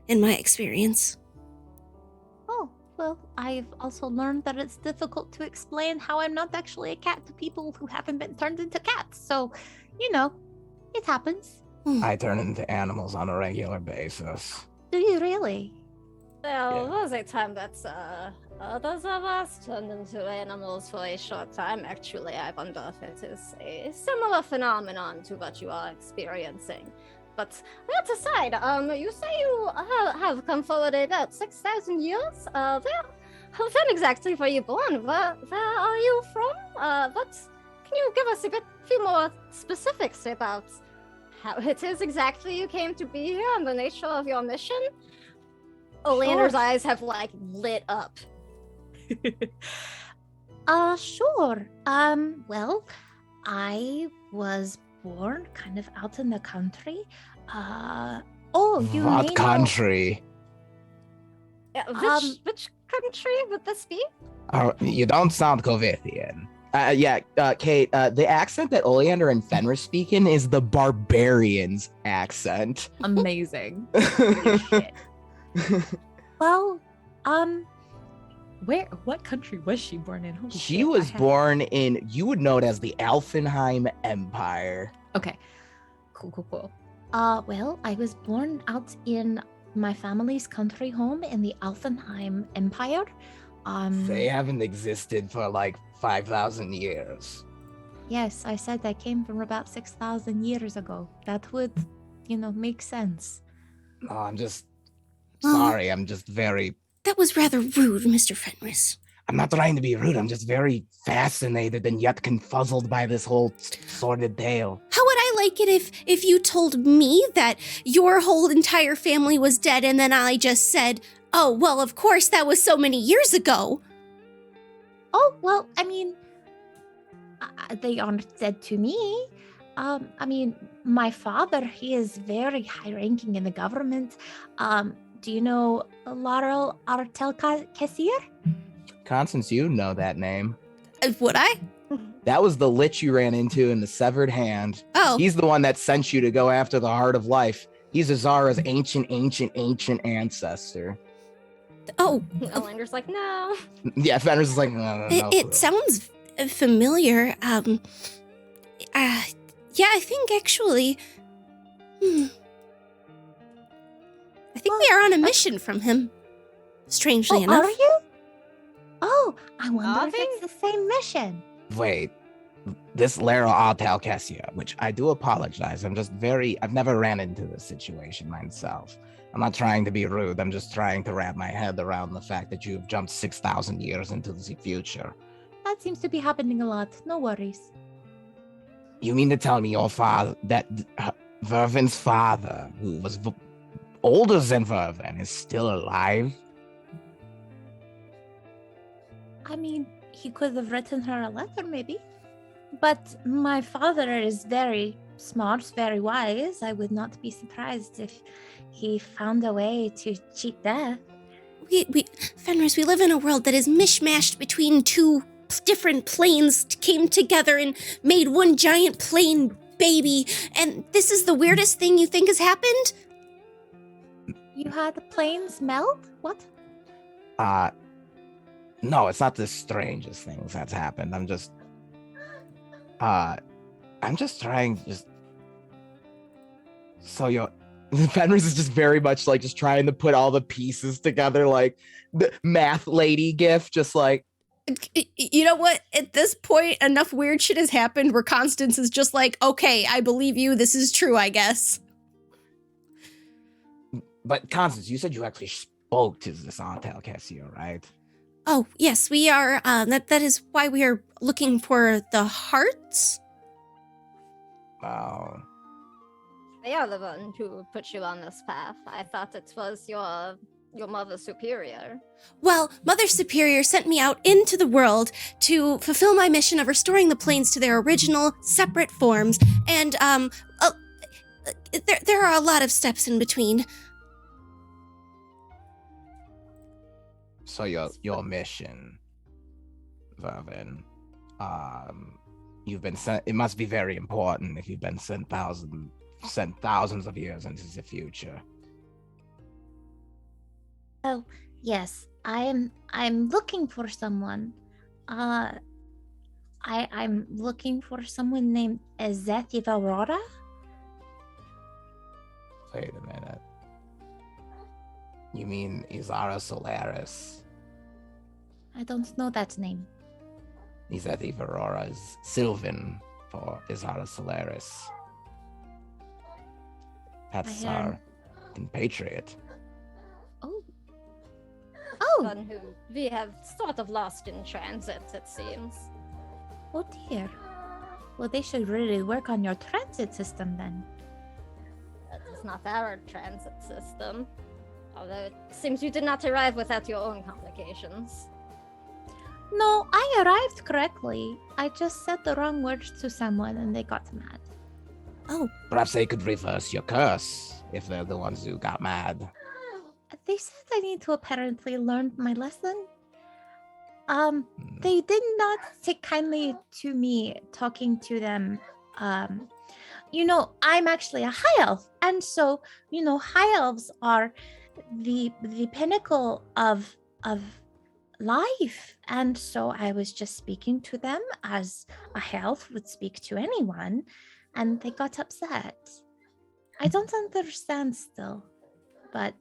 in my experience. Oh, well, I've also learned that it's difficult to explain how I'm not actually a cat to people who haven't been turned into cats. So, it happens. I turn into animals on a regular basis. Do you really? There Yeah. was a time that others of us turned into animals for a short time. Actually, I wonder if it is a similar phenomenon to what you are experiencing. But that aside, you say you have come forward about 6,000 years? When exactly were you born? Where are you from? Can you give us few more specifics about how it is exactly you came to be here and the nature of your mission? Oleander's eyes have lit up. Sure. Well, I was born kind of out in the country. You may What know- country? Which country would this be? You don't sound Covethian. Kate, the accent that Oleander and Fenris speak in is the barbarian's accent. Amazing. Holy shit. Well, what country was she born in? Holy She shit, was born in, you would know it as the Alfenheim Empire. Okay. Cool. Well, I was born out in my family's country home in the Alfenheim Empire. They haven't existed for like 5,000 years. Yes, I said I came from about 6,000 years ago. That would, make sense. No, I'm just Well- sorry. I'm just very. That was rather rude, Mr. Fenris. I'm not trying to be rude. I'm just very fascinated and yet confuzzled by this whole sordid tale. How would I like it if you told me that your whole entire family was dead and then I just said, oh, well, of course, that was so many years ago. Oh, well, I mean, they aren't dead to me. My father, he is very high-ranking in the government. Do you know Laurel Artel-Kessir? Constance, you know that name. Would I? That was the lich you ran into in the severed hand. Oh, He's the one that sent you to go after the heart of life. He's Ezara's ancient ancestor. oh, Oleander's like, no. Yeah, Fenris is like, no. it sounds familiar. Yeah, I think actually, I think we are on a mission from him. Strangely enough. Are you? Oh, I wonder Are if it's the same mission. Wait, this Laurel Artel-Kessir, which I do apologize. I've never ran into this situation myself. I'm not trying to be rude. I'm just trying to wrap my head around the fact that you've jumped 6,000 years into the future. That seems to be happening a lot. No worries. You mean to tell me your father, that Virwen's father, who was older than Virwen, is still alive? I mean, he could have written her a letter, maybe. But my father is very smart, very wise. I would not be surprised if he found a way to cheat death. Fenris, we live in a world that is mishmashed between two different planes, came together and made one giant plane baby, and this is the weirdest thing you think has happened? You had the planes melt? What? No, it's not the strangest things that's happened. I'm just trying so Fenris is just very much like just trying to put all the pieces together, like the math lady gif, just like, You know what? At this point, enough weird shit has happened where Constance is just like, okay, I believe you. This is true, I guess. but Constance, you said you actually spoke to this Artel-Kessir, right? Oh, yes, we are. That is why we are looking for the hearts. Oh. They are the one who put you on this path. I thought it was your mother superior. Well, Mother Superior sent me out into the world to fulfill my mission of restoring the planes to their original, separate forms, and, there are a lot of steps in between. So your mission, Virwen, you've been sent. It must be very important if you've been sent sent thousands of years into the future. Oh, yes. I'm looking for someone. I'm looking for someone named Ezara. Wait a minute. You mean Ezara Solaris? I don't know that name. Ezara is Sylvan for Ezara Solaris. That's our compatriot. One who we have sort of lost in transit, it seems. Oh dear. Well, they should really work on your transit system then. That is not our transit system. Although it seems you did not arrive without your own complications. No, I arrived correctly. I just said the wrong words to someone and they got mad. Oh, Perhaps they could reverse your curse if they're the ones who got mad. They said I need to apparently learn my lesson. They did not take kindly to me talking to them. I'm actually a high elf, and so high elves are the pinnacle of life, and so I was just speaking to them as a high elf would speak to anyone, and they got upset. I don't understand still, but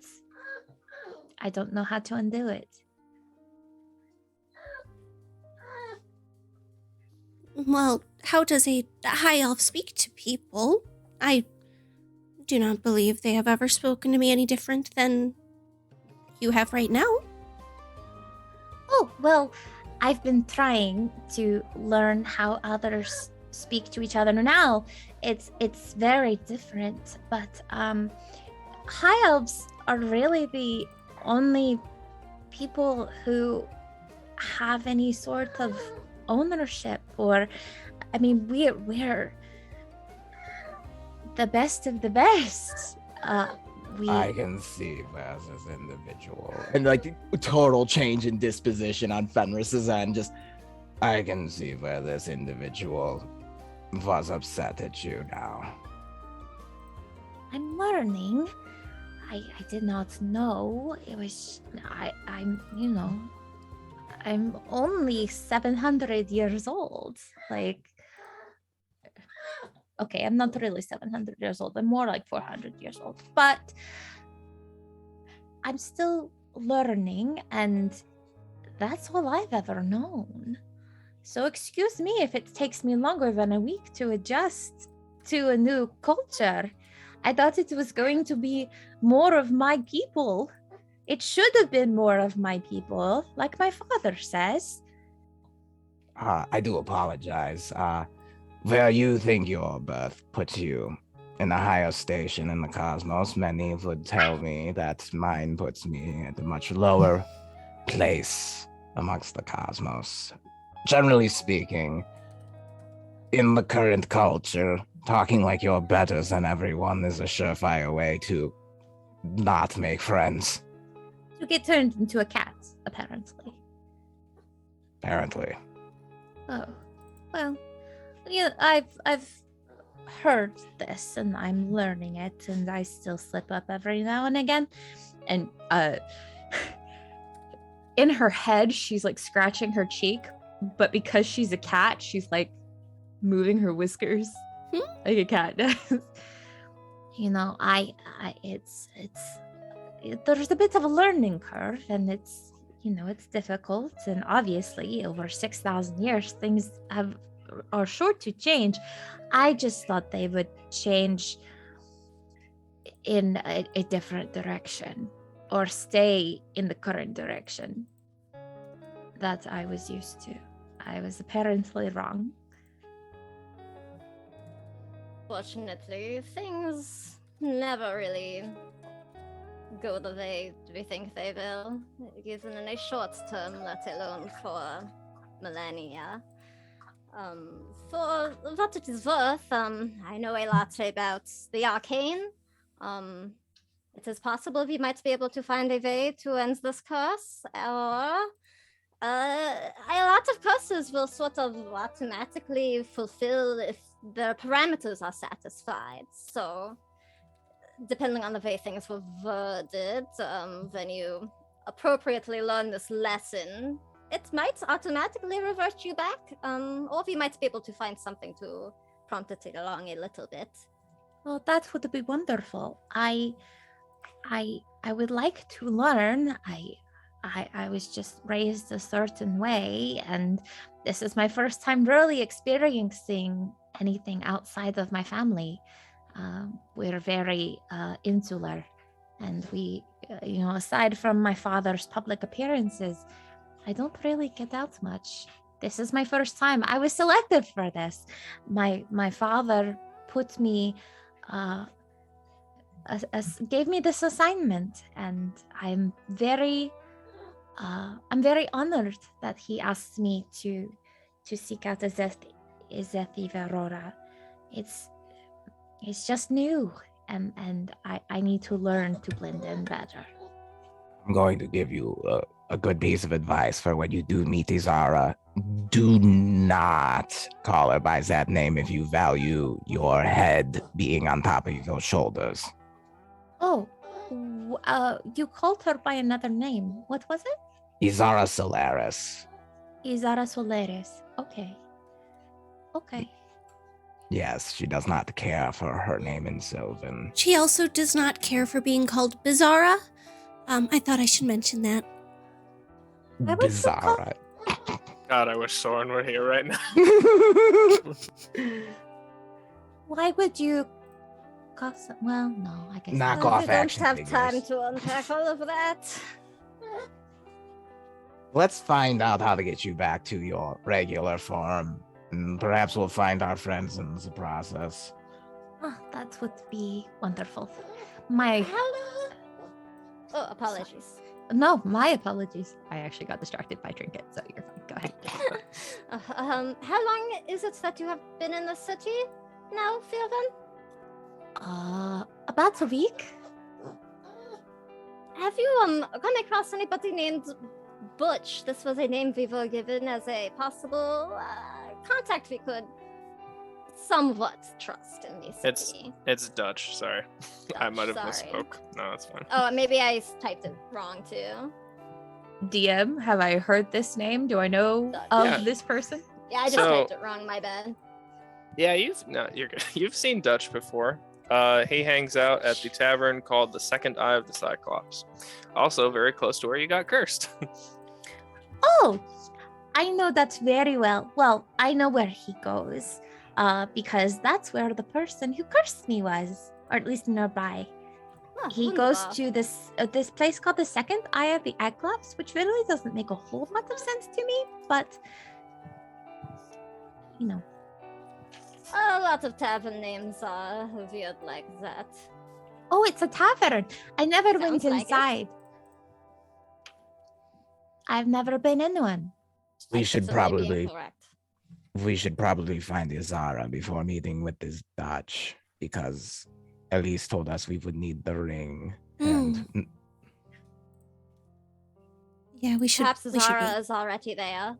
I don't know how to undo it. well, how does a high elf speak to people? I do not believe they have ever spoken to me any different than you have right now. Oh, well, I've been trying to learn how others speak to each other now. It's very different, but high elves are really the only people who have any sort of ownership, or we're the best of the best. I can see as this individual. And like total change in disposition on Fenris's end. Just, I can see where this individual was upset at you now. I'm learning. I did not know. It was I'm only 700 years old. Like, okay, I'm not really 700 years old. I'm more like 400 years old. But I'm still learning, and that's all I've ever known. So excuse me if it takes me longer than a week to adjust to a new culture. I thought it was going to be more of my people. It should have been more of my people, like my father says. I do apologize. Where you think your birth puts you in a higher station in the cosmos, many would tell me that mine puts me at a much lower place amongst the cosmos. Generally speaking, in the current culture, talking like you're better than everyone is a surefire way to not make friends. To get turned into a cat, apparently. Apparently. Oh, well, yeah, I've heard this, and I'm learning it, and I still slip up every now and again. And in her head, she's like scratching her cheek, but because she's a cat, she's like moving her whiskers like a cat does. There's a bit of a learning curve, and it's difficult, and obviously over 6,000 years things are sure to change. I just thought they would change in a different direction, or stay in the current direction that I was used to. I was apparently wrong. Fortunately, things never really go the way we think they will, even in a short term, let alone for millennia. For what it is worth, I know a lot about the arcane. It is possible we might be able to find a way to end this curse, or a lot of curses will sort of automatically fulfill if their parameters are satisfied. So, depending on the way things were worded, when you appropriately learn this lesson, it might automatically revert you back, or we might be able to find something to prompt it along a little bit. Well, that would be wonderful. I would like to learn. I was just raised a certain way, and this is my first time really experiencing anything outside of my family. We're very insular, and we, aside from my father's public appearances, I don't really get out much. This is my first time. I was selected for this. My father put me, gave me this assignment, and I'm very honored that he asked me to seek out Ezethi Verora. It's just new, and I need to learn to blend in better. I'm going to give you a good piece of advice for when you do meet Ezara. Do not call her by that name if you value your head being on top of your shoulders. Oh, you called her by another name. What was it? Ezara Solaris. Ezara Solaris. Okay. Yes, she does not care for her name in Sylvan. She also does not care for being called Bizarra. I thought I should mention that. Bizarra. God, I wish Soren were here right now. Why would you call well, no, I guess Knock not. off We don't action have figures. time to unpack all of that. Let's find out how to get you back to your regular form. And perhaps we'll find our friends in the process. Oh, that would be wonderful. My Oh, apologies. No, my apologies. I actually got distracted by Trinket, so you're fine. Go ahead. How long is it that you have been in the city now, Virwen? About a week. Have you come across anybody named Butch? This was a name we were given as a possible contact we could somewhat trust in the city. It's Dutch, sorry. I Dutch, might have sorry. misspoke. No, that's fine. Oh, maybe I typed it wrong too. DM, have I heard this name? Do I know of Yeah. this person? Yeah, I just So- typed it wrong. My bad. Yeah, you're good. You've seen Dutch before. He hangs out at the tavern called the Second Eye of the Cyclops. Also very close to where you got cursed. Oh, I know that very well. Well, I know where he goes, because that's where the person who cursed me was, or at least nearby. Oh, He goes wunderbar. to this place called the Second Eye of the Cyclops, which really doesn't make a whole lot of sense to me, but A lot of tavern names are weird like that. Oh, it's a tavern. I never went Sounds like it. inside. I've never been in one. We I should could certainly be probably incorrect. find Ezara before meeting with this Dutch, because Elise told us we would need the ring. And Yeah, we should. Perhaps we should Ezara wait. is already there.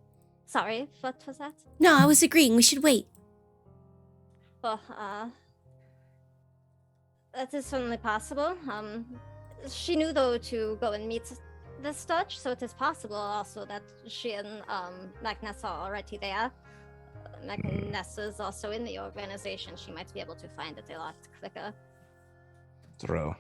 Sorry, what was that? No, I was agreeing. We should wait. Well, that is certainly possible. She knew though to go and meet this Dutch, so it is possible also that she and Magnessa are already there. Magnessa is also in the organization. She might be able to find it a lot quicker. True.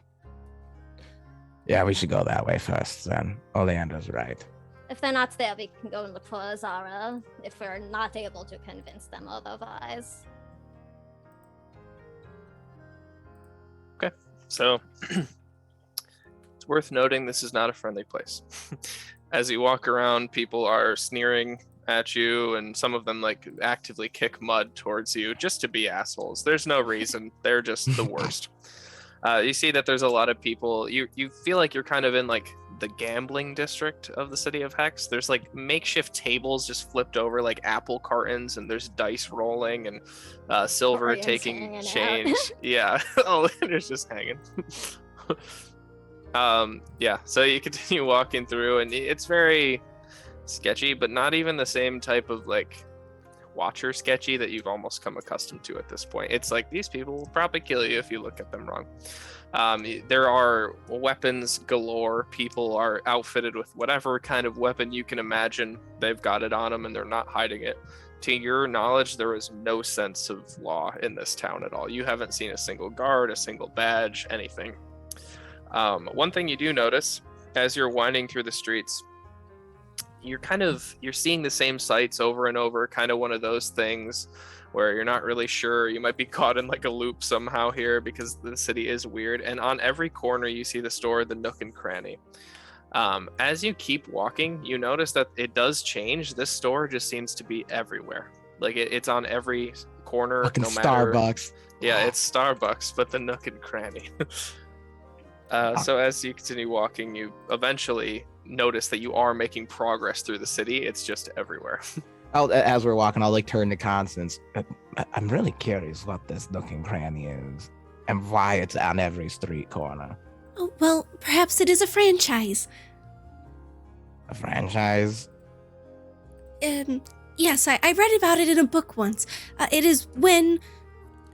Yeah, we should go that way first then. Oleander's right. If they're not there, we can go and look for Ezara if we're not able to convince them otherwise. So it's worth noting this is not a friendly place. As you walk around, people are sneering at you, and some of them like actively kick mud towards you just to be assholes. There's no reason. They're just the worst. You see that there's a lot of people. You feel like you're kind of in like the gambling district of the city of Hex. There's like makeshift tables just flipped over like apple cartons, and there's dice rolling and silver Orion's taking hanging out. change. Yeah. Oh, there's just hanging. Yeah, so you continue walking through, and it's very sketchy, but not even the same type of like watcher sketchy that you've almost come accustomed to at this point. It's like these people will probably kill you if you look at them wrong. There are weapons galore. People are outfitted with whatever kind of weapon you can imagine. They've got it on them and they're not hiding it. To your knowledge, there is no sense of law in this town at all. You haven't seen a single guard, a single badge, anything. One thing you do notice as you're winding through the streets, you're seeing the same sights over and over, kind of one of those things where you're not really sure. You might be caught in like a loop somehow here because the city is weird. And on every corner you see the store, the nook and cranny. As you keep walking, you notice that it does change. This store just seems to be everywhere. Like it's on every corner. Fucking no matter. Starbucks. Yeah, it's Starbucks, but the nook and cranny. So as you continue walking, you eventually notice that you are making progress through the city. It's just everywhere. As we're walking, I'll like turn to Constance. I'm really curious what this nook and cranny is and why it's on every street corner. Oh, well, perhaps it is a franchise. A franchise? Yes, I read about it in a book once. It is when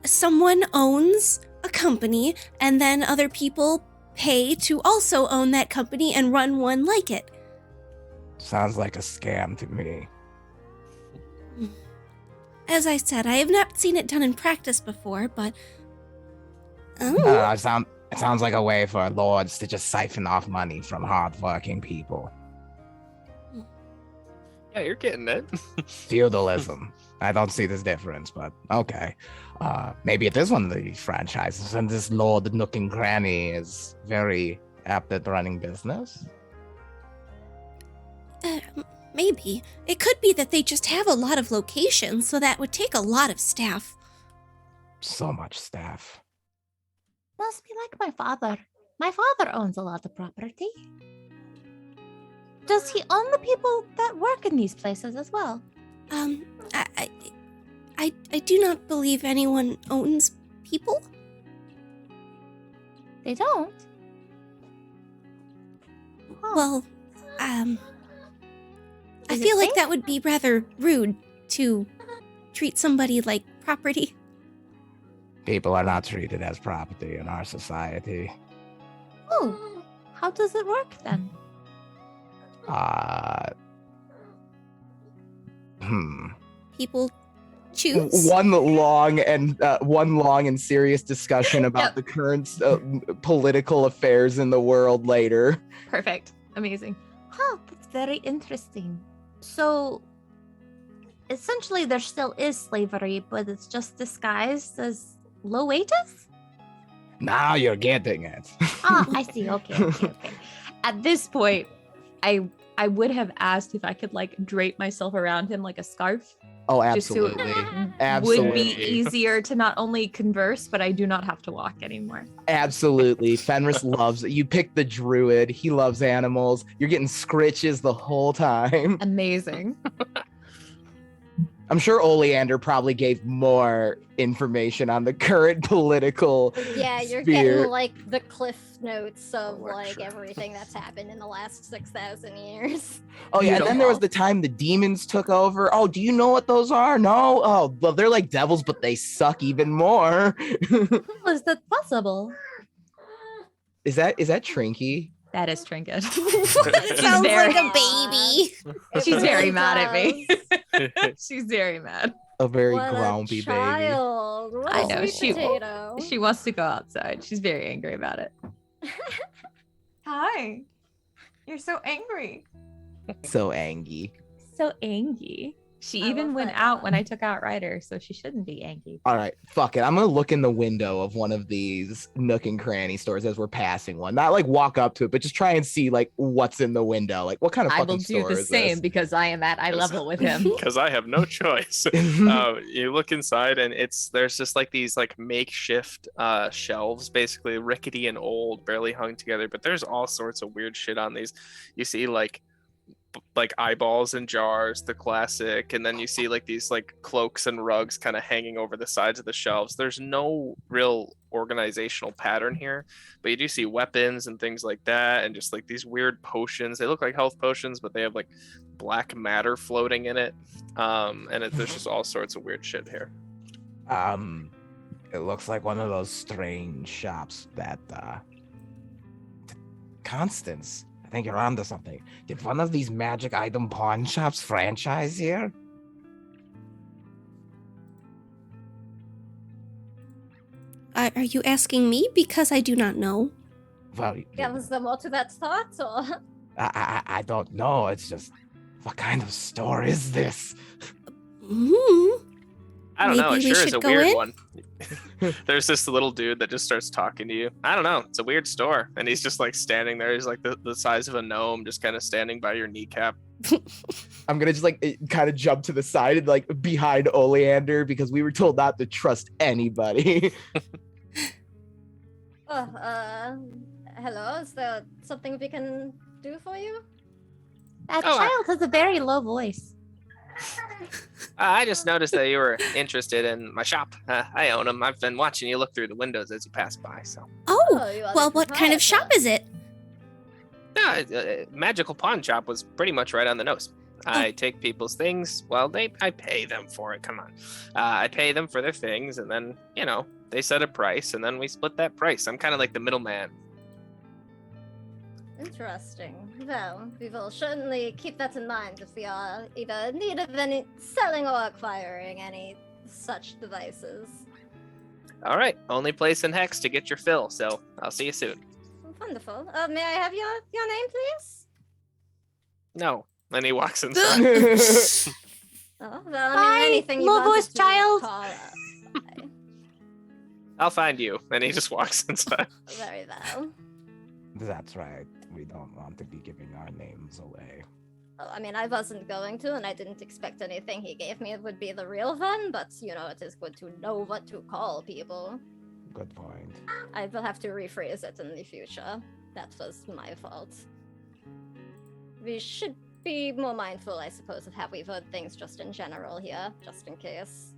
someone owns a company and then other people pay to also own that company and run one like it. Sounds like a scam to me. As I said, I have not seen it done in practice before, but... It sounds like a way for lords to just siphon off money from hardworking people. Yeah, you're getting it. Feudalism. I don't see this difference, but okay. Maybe it is one of the franchises, and this Lord Nook and Cranny is very apt at running business. Maybe. It could be that they just have a lot of locations, so that would take a lot of staff. So much staff. Must be like my father. My father owns a lot of property. Does he own the people that work in these places as well? I do not believe anyone owns people. They don't? Huh. Well, I Is it feel like safe? that would be rather rude to treat somebody like property. People are not treated as property in our society. Oh, how does it work then? People choose. One long and serious discussion about Yep. the current political affairs in the world later. Perfect. Amazing. Huh, that's very interesting. So, essentially, there still is slavery, but it's just disguised as low wages? Now you're getting it. Ah, I see. Okay. At this point, I would have asked if I could like drape myself around him like a scarf. Oh, Just so it absolutely. would Absolutely. be easier to not only converse, but I do not have to walk anymore. Absolutely. Fenris loves it. You pick the druid. He loves animals. You're getting scritches the whole time. Amazing. I'm sure Oleander probably gave more information on the current political Yeah, you're sphere. getting like the cliff notes of Lecture. like everything that's happened in the last 6,000 years. Oh yeah, and then there was the time the demons took over. Oh, do you know what those are? No? Oh, well, they're like devils, but they suck even more. How is that possible? Is that Trinky? That is Trinket. It sounds very- like a baby. It She's very really mad at me. does. She's very mad. A very What a grumpy baby. child. What I a know, sweet she- potato. She wants to go outside. She's very angry about it. Hi. You're so angry. So angry. So angry. She I even love went that out dog. when I took out Ryder, so she shouldn't be angry. All right, fuck it. I'm gonna look in the window of one of these nook and cranny stores as we're passing one. Not like walk up to it, but just try and see like what's in the window. Like what kind of I fucking will do store the is same this? because I am at eye level with him. Because I have no choice. You look inside and there's just like these like makeshift shelves, basically rickety and old, barely hung together, but there's all sorts of weird shit on these. You see like like eyeballs in jars, the classic, and then you see like these like cloaks and rugs kind of hanging over the sides of the shelves. There's no real organizational pattern here, but you do see weapons and things like that, and just like these weird potions. They look like health potions, but they have like black matter floating in it, there's just all sorts of weird shit here. It looks like one of those strange shops that Constance, I think you're onto something. Did one of these magic item pawn shops franchise here? Are you asking me? Because I do not know. Well, Yeah, was there more to that thought, or? I don't know. It's just, what kind of store is this? I don't know. It Maybe we sure is should a go weird in? one. There's this little dude that just starts talking to you. I don't know. It's a weird store. And he's just like standing there. He's like the size of a gnome, just kind of standing by your kneecap. I'm gonna just like kind of jump to the side and like behind Oleander because we were told not to trust anybody. Hello, is there something we can do for you? That child has a very low voice. I just noticed that you were interested in my shop. I own them. I've been watching you look through the windows as you pass by. So, Oh, you are well, the what kind of shop proprietor. is it? magical pawn shop was pretty much right on the nose. I take people's things. Well, I pay them for it. Come on. I pay them for their things, and then, they set a price, and then we split that price. I'm kind of like the middleman. Interesting. Well, we will certainly keep that in mind if we are either in need of any selling or acquiring any such devices. All right. Only place in Hex to get your fill, so I'll see you soon. Wonderful. May I have your name, please? No. And he walks inside. Oh, well, Hi, anything you low wanted voice to child. call us. I'll find you. And he just walks inside. Very well. That's right. We don't want to be giving our names away. Well, I wasn't going to, and I didn't expect anything he gave me would be the real one, but, it is good to know what to call people. Good point. I will have to rephrase it in the future. That was my fault. We should be more mindful, I suppose, of how we word things just in general here, just in case.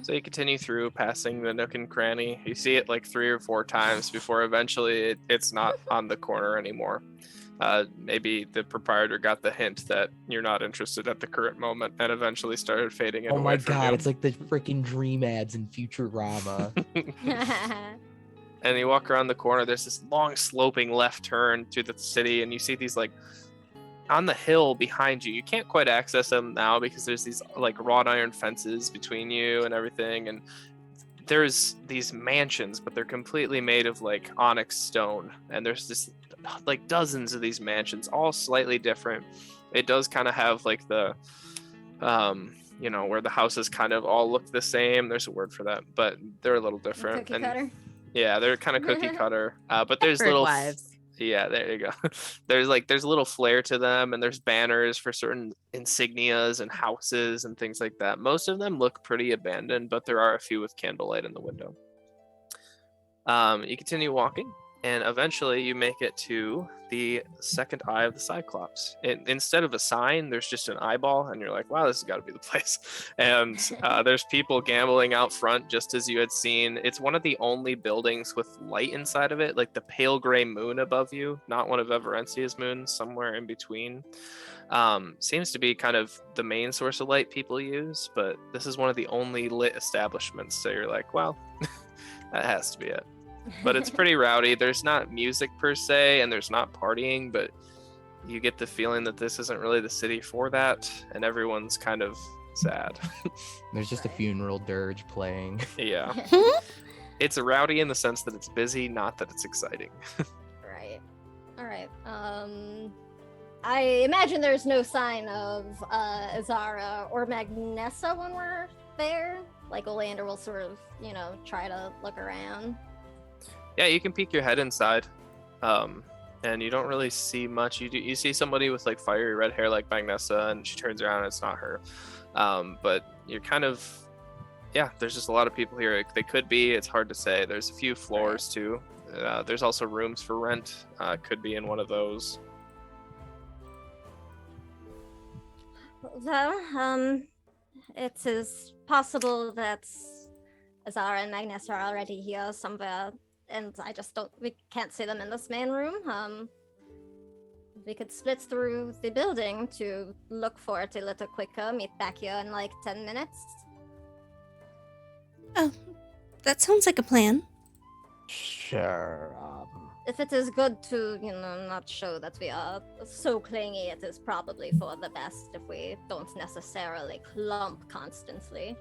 So you continue through, passing the nook and cranny. You see it like 3 or 4 times before eventually it's not on the corner anymore. Maybe the proprietor got the hint that you're not interested at the current moment and eventually started fading it Oh away my from god, you. it's like the freaking dream ads in Futurama. And you walk around the corner, there's this long sloping left turn to the city, and you see these like on the hill behind you. You can't quite access them now because there's these like wrought iron fences between you and everything, and there's these mansions, but they're completely made of like onyx stone, and there's this like dozens of these mansions, all slightly different. It does kind of have like the where the houses kind of all look the same. There's a word for that, but they're a little different. Cookie cutter. Yeah, they're kind of cookie cutter, but there's Bird little wives. yeah, there you go. There's a little flair to them, and there's banners for certain insignias and houses and things like that. Most of them look pretty abandoned, but there are a few with candlelight in the window. You continue walking, and eventually you make it to the second eye of the Cyclops. Instead of a sign, there's just an eyeball, and you're like, wow, this has got to be the place. And there's people gambling out front, just as you had seen. It's one of the only buildings with light inside of it, like the pale gray moon above you, not one of Everencia's moons, somewhere in between. Seems to be kind of the main source of light people use, but this is one of the only lit establishments, so you're like, well, that has to be it. But it's pretty rowdy. There's not music per se, and there's not partying, but you get the feeling that this isn't really the city for that, and everyone's kind of sad. There's just a funeral dirge playing. Yeah. It's rowdy in the sense that it's busy, not that it's exciting. Right. All right. I imagine there's no sign of Ezara or Magnessa when we're there. Like, Olander will sort of, try to look around. Yeah, you can peek your head inside, and you don't really see much. You see somebody with like fiery red hair like Magnessa, and she turns around and it's not her. But you're kind of, there's just a lot of people here. They could be, it's hard to say. There's a few floors too. there's also rooms for rent. Could be in one of those. Well, it is possible that Ezara and Magnus are already here somewhere, and we can't see them in this main room. We could split through the building to look for it a little quicker, meet back here in like 10 minutes. Oh, that sounds like a plan. Sure. If it is good to, not show that we are so clingy, it is probably for the best if we don't necessarily clump constantly.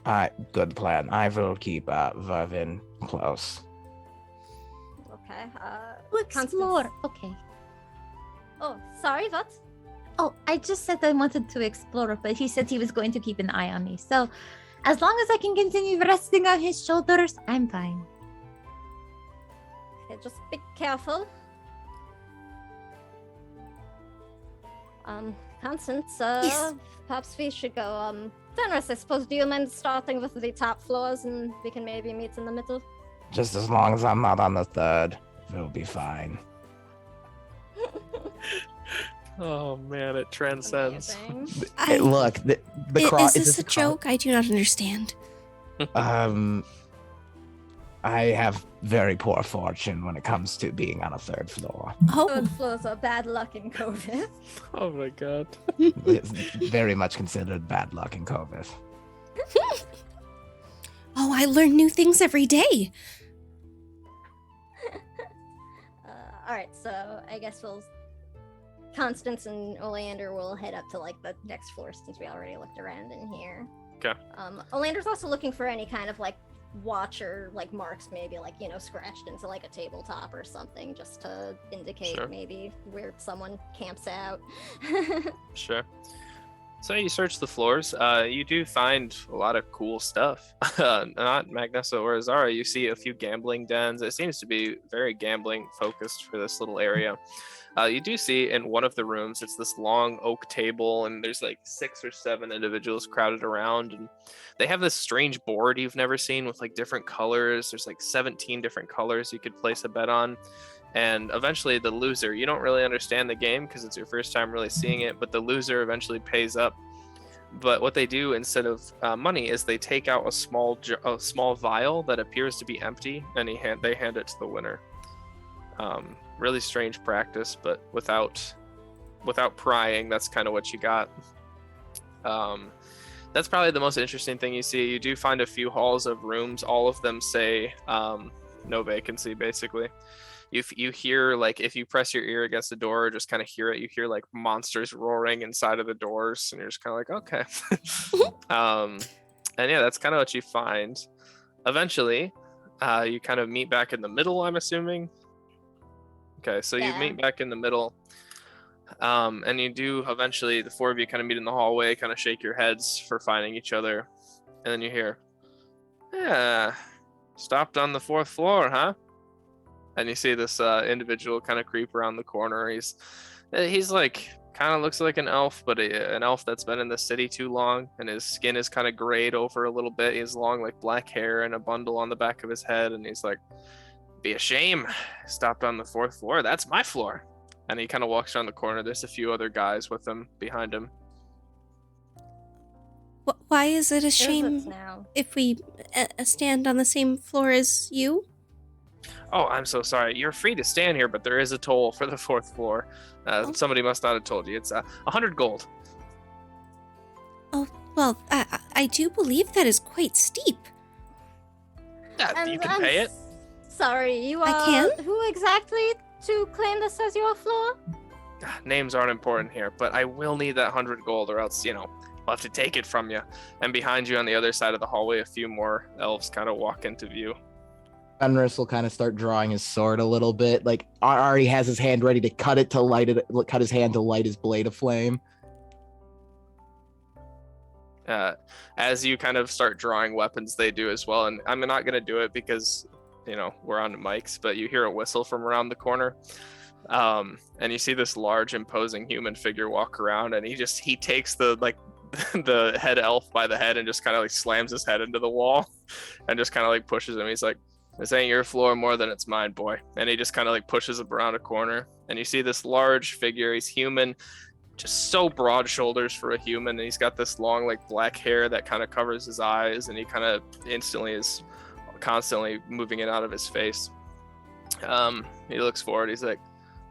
All right, good plan. I will keep Virwen close. Okay. To explore. Constance- Okay. Oh, sorry, what? Oh, I just said I wanted to explore, but he said he was going to keep an eye on me. So, as long as I can continue resting on his shoulders, I'm fine. Okay, just be careful. Constance, Yes. perhaps we should go, Fenris, I suppose, do you mind starting with the top floors and we can maybe meet in the middle? Just as long as I'm not on the third, we'll be fine. Oh man, it transcends. Amazing. Look, the cross. Is this a joke? I do not understand. I have very poor fortune when it comes to being on a third floor. Oh, Third floors are bad luck in COVID. Oh my god. It's very much considered bad luck in COVID. oh, I learn new things every day. Alright, so I guess Constance and Oleander will head up to like the next floor since we already looked around in here. Okay. Oleander's also looking for any kind of like watcher like marks, maybe like scratched into like a tabletop or something, just to indicate Sure. maybe where someone camps out. Sure. So you search the floors. You do find a lot of cool stuff. Not Magnessa or Ezara. You see a few gambling dens. It seems to be very gambling focused for this little area. You do see in one of the rooms, it's this long oak table, and there's like 6 or 7 individuals crowded around, and they have this strange board you've never seen with like different colors. There's like 17 different colors you could place a bet on. And eventually the loser, you don't really understand the game because it's your first time really seeing it, but the loser eventually pays up. But what they do instead of money is they take out a small vial that appears to be empty, and they hand it to the winner. Really strange practice, but without prying, that's kind of what you got. That's probably the most interesting thing you see. You do find a few halls of rooms. All of them say no vacancy, basically. You hear, like, if you press your ear against the door, just kind of hear it. You hear like monsters roaring inside of the doors, and you're just kind of like, okay. And yeah, that's kind of what you find. Eventually, you kind of meet back in the middle, I'm assuming. Okay, so you meet back in the middle. And you do eventually, the 4 of you kind of meet in the hallway, kind of shake your heads for finding each other. And then you hear, yeah, stopped on the 4th floor, huh? And you see this individual kind of creep around the corner. He's like, kind of looks like an elf, but an elf that's been in the city too long, and his skin is kind of grayed over a little bit. He has long, like, black hair and a bundle on the back of his head, and he's like, be a shame. Stopped on the 4th floor. That's my floor. And he kind of walks around the corner. There's a few other guys with him behind him. Why is it a Is it shame now? if we stand on the same floor as you? Oh, I'm so sorry. You're free to stand here, but there is a toll for the 4th floor. Somebody must not have told you. It's 100 gold. Oh, well, I do believe that is quite steep. You can pay it. Sorry, you are. I can? Who exactly to claim this as your floor? Names aren't important here, but I will need that 100 gold, or else, I'll have to take it from you. And behind you on the other side of the hallway, a few more elves kind of walk into view. Fenris will kind of start drawing his sword a little bit, like already has his hand ready to cut his hand to light his blade aflame. As you kind of start drawing weapons, they do as well. And I'm not going to do it because, we're on mics, but you hear a whistle from around the corner. And you see this large, imposing human figure walk around, and he takes the head elf by the head and just kind of like slams his head into the wall and just kind of like pushes him. He's like, This ain't your floor more than it's mine, boy. And he just kind of like pushes up around a corner, and you see this large figure. He's human, just so broad shoulders for a human, and he's got this long like black hair that kind of covers his eyes, and he kind of instantly is constantly moving it out of his face. He looks forward. He's like,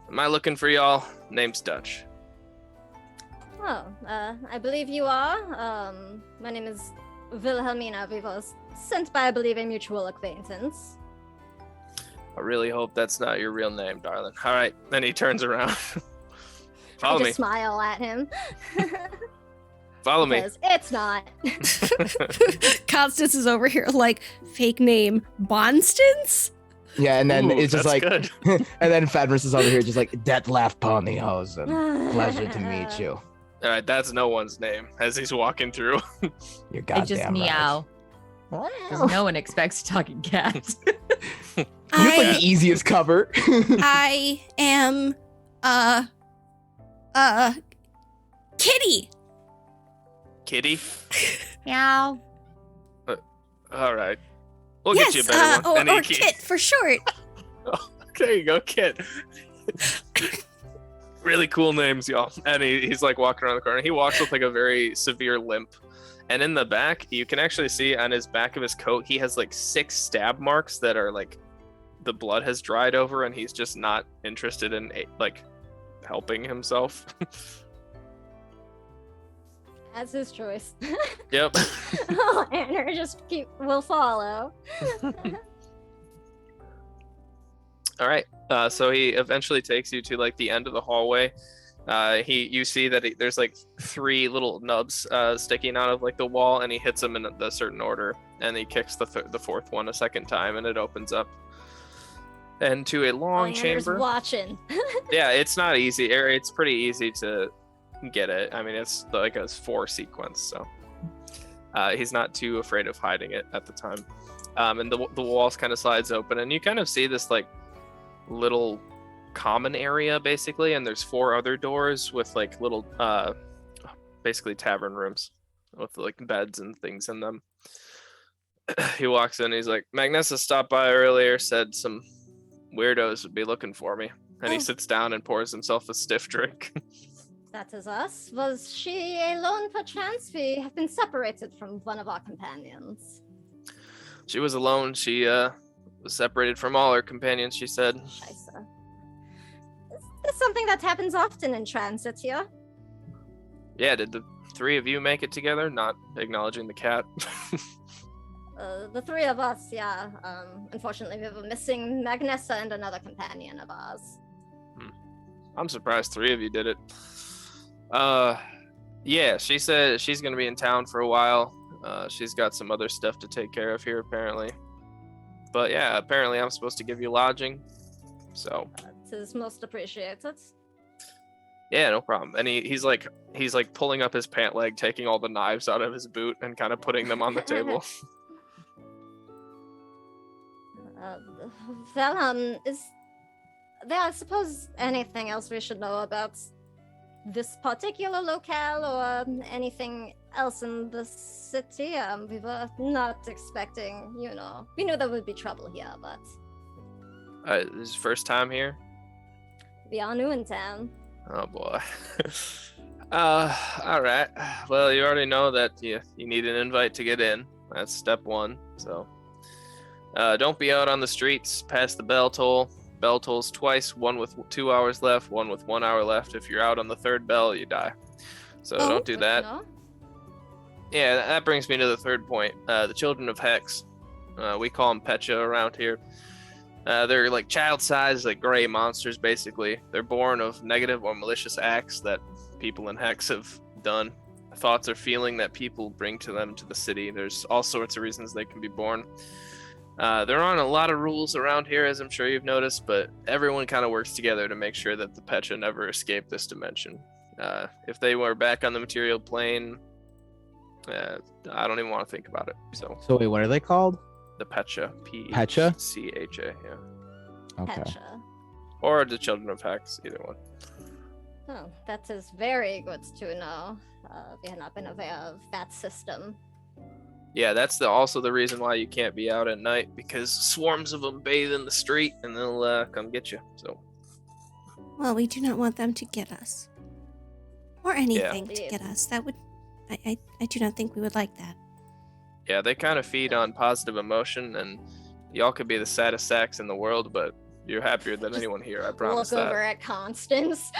"Am I looking for y'all? Name's Dutch." Oh, I believe you are. My name is Wilhelmina. We was sent by, I believe, a mutual acquaintance. I really hope that's not your real name, darling. All right. Then he turns around. Follow I me. just smile at him. Follow me. Because it's not. Constance is over here like, fake name, Bonstance? Yeah, and then Ooh, it's just that's like, good. and then Fenris is over here just like, "That laugh Ponyhosen. Pleasure to meet you." All right. That's no one's name as he's walking through. You're I just goddamn right. meow. Because no one expects a talking cat. It's like the easiest cover. I am, Kitty. Kitty. Meow. All right. We'll Yes, get you a better one. or Kit for short. There you go, Kit. Really cool names, y'all. And he's like walking around the corner. He walks with like a very severe limp. And in the back, you can actually see on his back of his coat, he has like 6 stab marks that are like the blood has dried over, and he's just not interested in like helping himself. That's his choice. Yep. Oh, Anna will follow. All right. So he eventually takes you to like the end of the hallway. You see that there's like 3 little nubs sticking out of like the wall, and he hits them in a certain order, and he kicks the 4th one a second time, and it opens up into a long chamber. Watching. Yeah, it's not easy. It's pretty easy to get it. I mean, it's like a 4 sequence, so he's not too afraid of hiding it at the time. And the walls kind of slides open, and you kind of see this like little common area basically, and there's 4 other doors with like little basically tavern rooms with like beds and things in them. He walks in, he's like, "Magnessa stopped by earlier, said some weirdos would be looking for me." And he sits down and pours himself a stiff drink. That is us. Was she alone perchance? We have been separated from one of our companions. She was alone. She was separated from all her companions, she said. Scheisse. Is this something that happens often in transit here? Yeah, did the 3 of you make it together? Not acknowledging the cat. The 3 of us, yeah. Unfortunately, we were missing Magnessa and another companion of ours. I'm surprised 3 of you did it. Yeah, she said she's gonna be in town for a while. She's got some other stuff to take care of here, apparently. But yeah, apparently I'm supposed to give you lodging. So. It is most appreciated. Yeah, no problem. And he's like pulling up his pant leg, taking all the knives out of his boot and kind of putting them on the table. Well, is there, I suppose, anything else we should know about this particular locale or anything else in the city? We were not expecting, we knew there would be trouble here, but... This is his first time here? We are new in town. Oh boy. All right. Well, you already know that you need an invite to get in. That's step 1. So, don't be out on the streets past the bell toll. Bell tolls twice, one with 2 hours left, one with 1 hour left. If you're out on the 3rd bell, you die. So don't do that. No? Yeah, that brings me to the 3rd point. The children of Hex. We call them Pecha around here. They're like child-sized, like gray monsters, basically. They're born of negative or malicious acts that people in Hex have done. Thoughts or feeling that people bring to them to the city. There's all sorts of reasons they can be born. There aren't a lot of rules around here, as I'm sure you've noticed, but everyone kind of works together to make sure that the Pecha never escape this dimension. If they were back on the material plane, I don't even want to think about it. So wait, what are they called? the Pecha, Pecha? P-E-C-H-A, yeah. Okay. Pecha. Or the Children of Hex, either one. Oh, that is very good to know. We had not been aware of that system. Yeah, that's also the reason why you can't be out at night, because swarms of them bathe in the street and they'll come get you. So. Well, we do not want them to get us. Or anything to Indeed. get us. That would... I do not think we would like that. Yeah, they kind of feed on positive emotion, and y'all could be the saddest sacks in the world, but you're happier than anyone here, I promise Look that. over at Constance.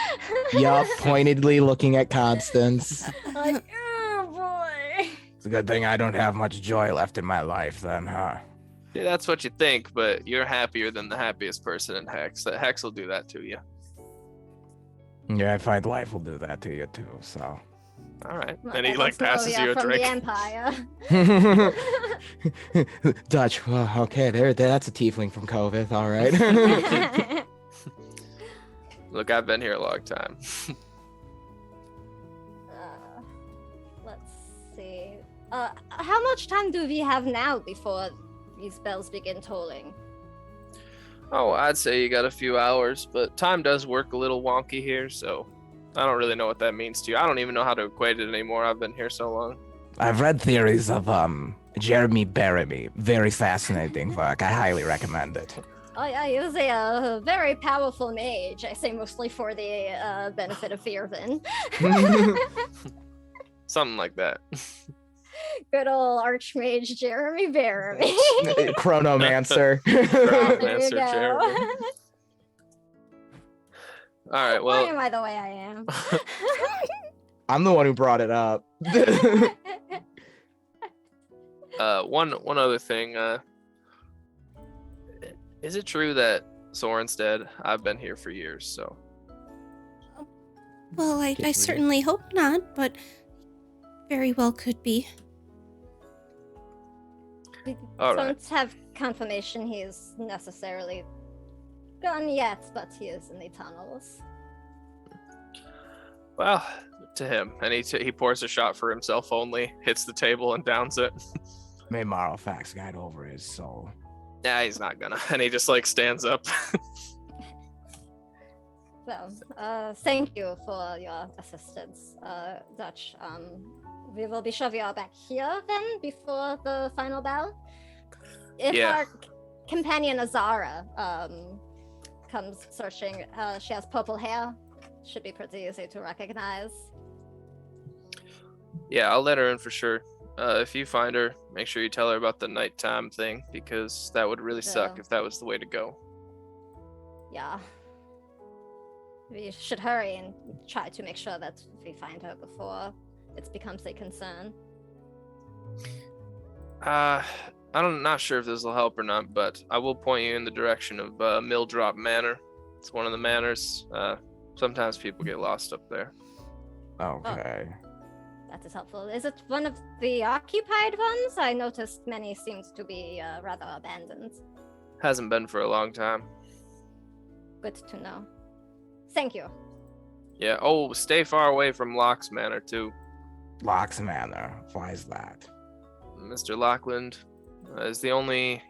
Yup, pointedly looking at Constance. Like, oh boy. It's a good thing I don't have much joy left in my life then, huh? Yeah, that's what you think, but you're happier than the happiest person in Hex. Hex will do that to you. Yeah, I find life will do that to you too, so. All right. Well, And he that is passes Novia you a from drink. the Empire. Dutch, well, okay, that's a tiefling from COVID, all right. Look, I've been here a long time. Let's see. How much time do we have now before these bells begin tolling? Oh, I'd say you got a few hours, but time does work a little wonky here, so I don't really know what that means to you. I don't even know how to equate it anymore. I've been here so long. I've read theories of Jeremy Baramy. Very fascinating work. I highly recommend it. Oh yeah, he was a very powerful mage. I say mostly for the benefit of Virwen. Something like that. Good old Archmage Jeremy Baramy. Chronomancer. There you Chronomancer go. Jeremy. All right, Why well, am I the way I am? I'm the one who brought it up. one other thing. Is it true that Soren's dead? I've been here for years, so. Well, I certainly hope not, but very well could be. We All don't right. have confirmation he is necessarily gone yet, but he is in the tunnels. Well, to him. And he pours a shot for himself only, hits the table and downs it. May Marlfax guide over his soul. Yeah, he's not gonna. And he just like stands up. Well, thank you for your assistance, Dutch. We will be sure we are back here then before the final bell. If Yeah. our companion Ezara comes searching, she has purple hair. Should be pretty easy to recognize. Yeah, I'll let her in for sure. If you find her, make sure you tell her about the nighttime thing, because that would really suck Yeah. if that was the way to go. Yeah. We should hurry and try to make sure that we find her before it becomes a concern. I'm not sure if this will help or not, but I will point you in the direction of Milldrop Manor. It's one of the manors. Sometimes people get lost up there. Okay. That is helpful. Is it one of the occupied ones? I noticed many seemed to be rather abandoned. Hasn't been for a long time. Good to know. Thank you. Yeah. Oh, stay far away from Locke's Manor too. Locke's Manor. Why is that? Mr. Lockland is the only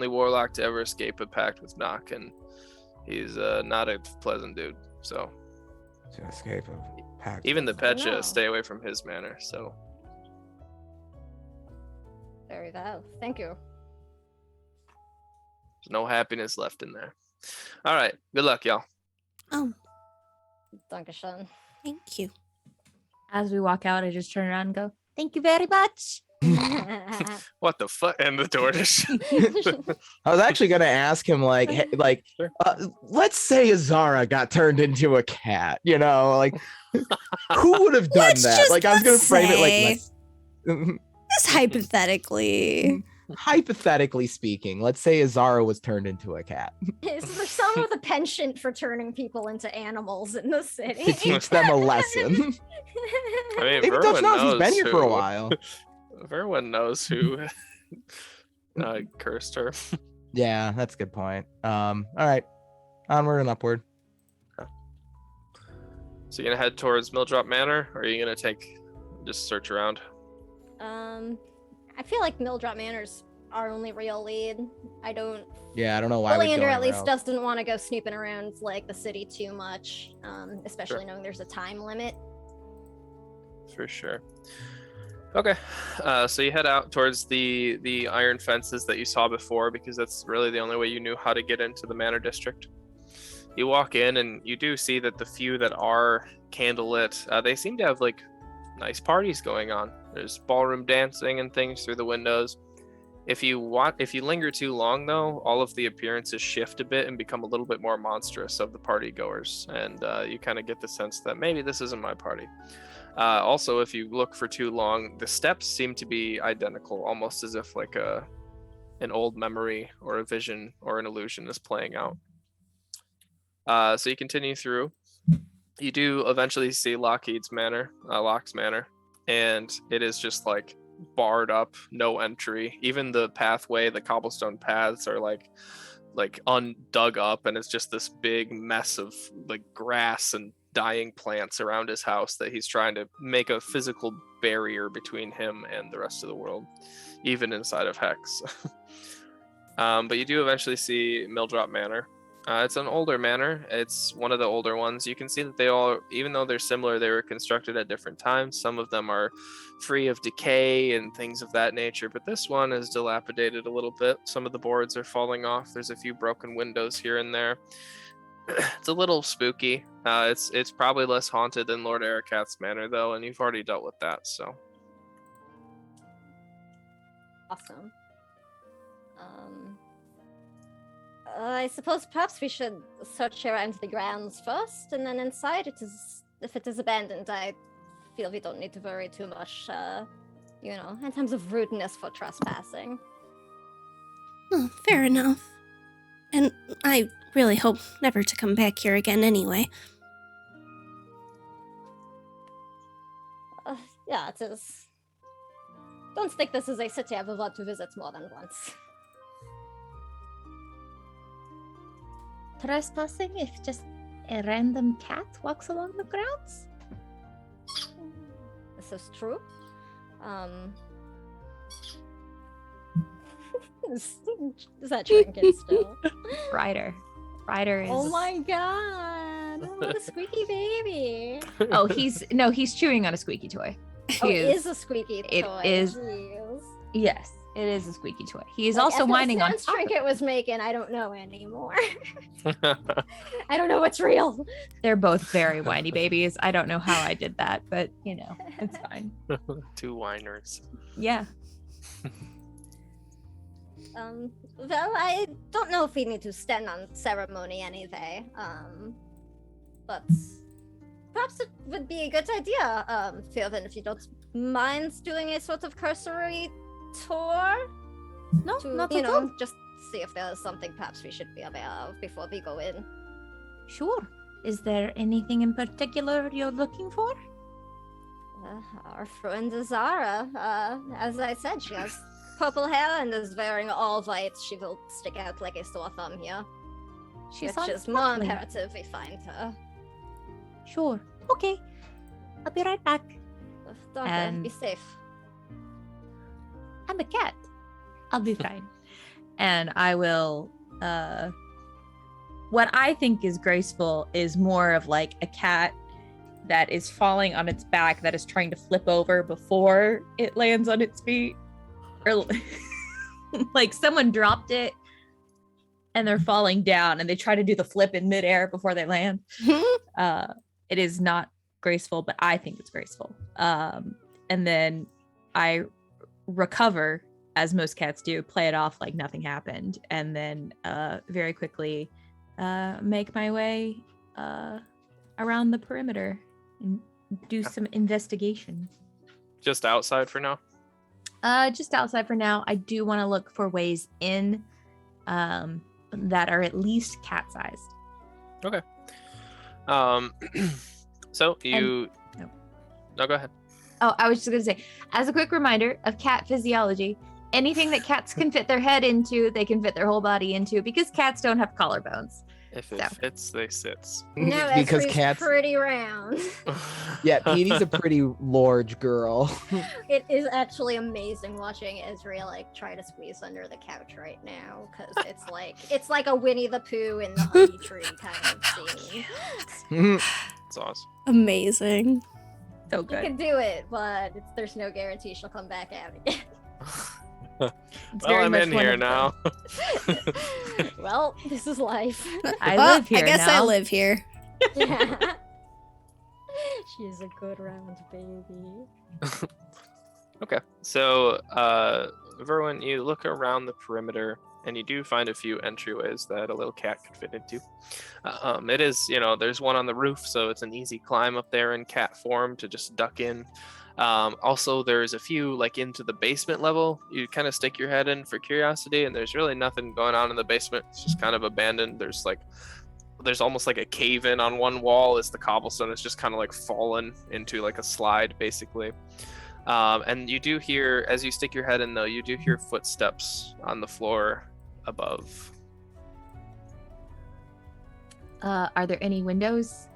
warlock to ever escape a pact with Nock, and he's not a pleasant dude. So To escape a pact. even the Pecha no. stay away from his manor. So Very well. Thank you. there's no happiness left in there. All right. Good luck, y'all. Oh, Dankeschön. thank you. As we walk out, I just turn around and go, "Thank you very much." What the fuck? And the door just. I was actually gonna ask him Sure. let's say Ezara got turned into a cat, who would have done Let's that? just- Like I was gonna let's frame it say- like Just hypothetically. hypothetically speaking, let's say Ezara was turned into a cat Is there some with a penchant for turning people into animals in the to city? teach them a lesson. I mean, Maybe Dutch Virwen knows he's knows been here for a who- while. Everyone knows who cursed her. Yeah, that's a good point. All right, onward and upward. So you gonna head towards Milldrop Manor, or are you gonna just search around? I feel like Milldrop Manor's our only real lead. I don't. Yeah, I don't know why. we'd go Oleander at anywhere least else. doesn't want to go snooping around like the city too much, especially knowing there's a time limit. For sure. Okay, so you head out towards the iron fences that you saw before, because that's really the only way you knew how to get into the manor district. You walk in and you do see that the few that are candlelit, they seem to have like nice parties going on. There's ballroom dancing and things through the windows. If you linger too long though, all of the appearances shift a bit and become a little bit more monstrous of the party goers, and you kind of get the sense that maybe this isn't my party. Also, if you look for too long, the steps seem to be identical, almost as if like an old memory or a vision or an illusion is playing out. So you continue through. You do eventually see Locke's Manor, and it is just like barred up, no entry. Even the pathway, the cobblestone paths are like undug up, and it's just this big mess of like grass and dying plants around his house that he's trying to make a physical barrier between him and the rest of the world, even inside of Hex. But you do eventually see Mildrop Manor. It's an older manor. It's one of the older ones. You can see that they all, even though they're similar, they were constructed at different times. Some of them are free of decay and things of that nature, but this one is dilapidated a little bit. Some of the boards are falling off. There's a few broken windows here and there. It's a little spooky. It's probably less haunted than Lord Ericat's manor, though, and you've already dealt with that, so. Awesome. I suppose perhaps we should search around the grounds first, and then inside, if it is abandoned, I feel we don't need to worry too much, in terms of rudeness for trespassing. Oh, fair enough. And I really hope never to come back here again anyway. Yeah, it is. Don't think this is a city I would want to visit more than once. Trespassing if just a random cat walks along the grounds? This is true. Is that trinket still? Ryder is. Oh my god! Oh, the squeaky baby. Oh, he's chewing on a squeaky toy. It is a squeaky toy. It is. Jeez. Yes, it is a squeaky toy. He is Like, also after the whining on sounds top of Trinket was making, I don't know anymore. I don't know what's real. They're both very whiny babies. I don't know how I did that, but it's fine. Two whiners. Yeah. Well, I don't know if we need to stand on ceremony anyway. But perhaps it would be a good idea, Virwen, if you don't mind doing a sort of cursory tour. No, To, not at all. just see if there's something perhaps we should be aware of before we go in. Sure. Is there anything in particular you're looking for? Our friend Ezara, as I said, she has purple hair and is wearing all white. She will stick out like a sore thumb here. She's Which is more imperative we find her. Sure. Okay. I'll be right back. Don't be safe. I'm a cat. I'll be fine. And I will what I think is graceful is more of like a cat that is falling on its back that is trying to flip over before it lands on its feet. Or like someone dropped it and they're falling down and they try to do the flip in midair before they land. It is not graceful, but I think it's graceful. And then I recover, as most cats do, play it off like nothing happened, and then very quickly make my way around the perimeter and do some investigation. Just outside for now? Just outside for now. I do want to look for ways in that are at least cat-sized. Okay. So you... No, go ahead. Oh, I was just going to say, as a quick reminder of cat physiology, anything that cats can fit their head into, they can fit their whole body into, because cats don't have collarbones. If it fits, they sits. No, Because Esri's cats. pretty round. Yeah, Petey's a pretty large girl. It is actually amazing watching Ezra like try to squeeze under the couch right now, because it's like a Winnie the Pooh in the honey tree kind of scene. It's awesome. Amazing. So You good. can do it, but there's no guarantee she'll come back out again. Well, very I'm much in one here of them. now. Well, this is life. I Well, live here I guess I now. live here. She's a good round baby. Okay, so Virwen, you look around the perimeter and you do find a few entryways that a little cat could fit into. It is, there's one on the roof, so it's an easy climb up there in cat form to just duck in. Also, there's a few like into the basement level. You kind of stick your head in for curiosity, and there's really nothing going on in the basement. It's just kind of abandoned. There's almost like a cave in on one wall as the cobblestone is just kind of like fallen into like a slide, basically. And you do hear, as you stick your head in though, you do hear footsteps on the floor above. Are there any windows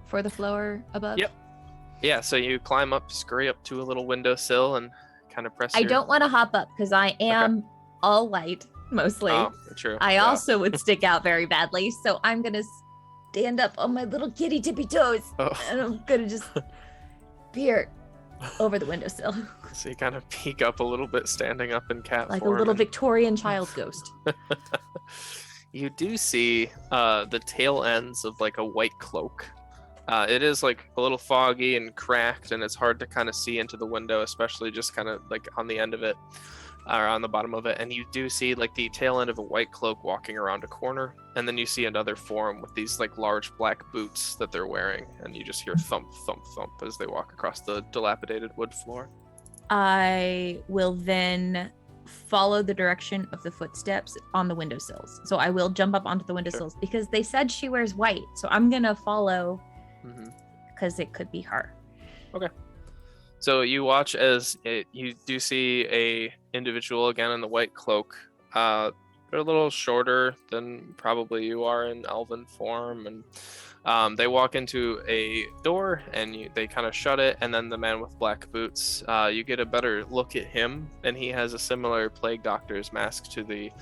for the floor above? Yep. Yeah, so you climb up, scurry up to a little windowsill and kind of press I don't want to hop up because I am all light mostly. Oh, true. I Yeah. also would stick out very badly, so I'm gonna stand up on my little kitty tippy toes, Oh. and I'm gonna just peer over the windowsill So you kind of peek up a little bit, standing up in cat like a form, little and Victorian child ghost. you do see the tail ends of like a white cloak. It is like a little foggy and cracked, and it's hard to kind of see into the window, especially just kind of like on the end of it, or on the bottom of it. And you do see like the tail end of a white cloak walking around a corner, and then you see another form with these like large black boots that they're wearing, and you just hear thump, thump, thump as they walk across the dilapidated wood floor. I will then follow the direction of the footsteps on the windowsills. So I will jump up onto the windowsills because they said she wears white. So I'm gonna follow because it could be her. So you watch as you do see a individual again in the white cloak. They're a little shorter than probably you are in elven form, and they walk into a door and they kind of shut it. And then the man with black boots, you get a better look at him, and he has a similar plague doctor's mask to the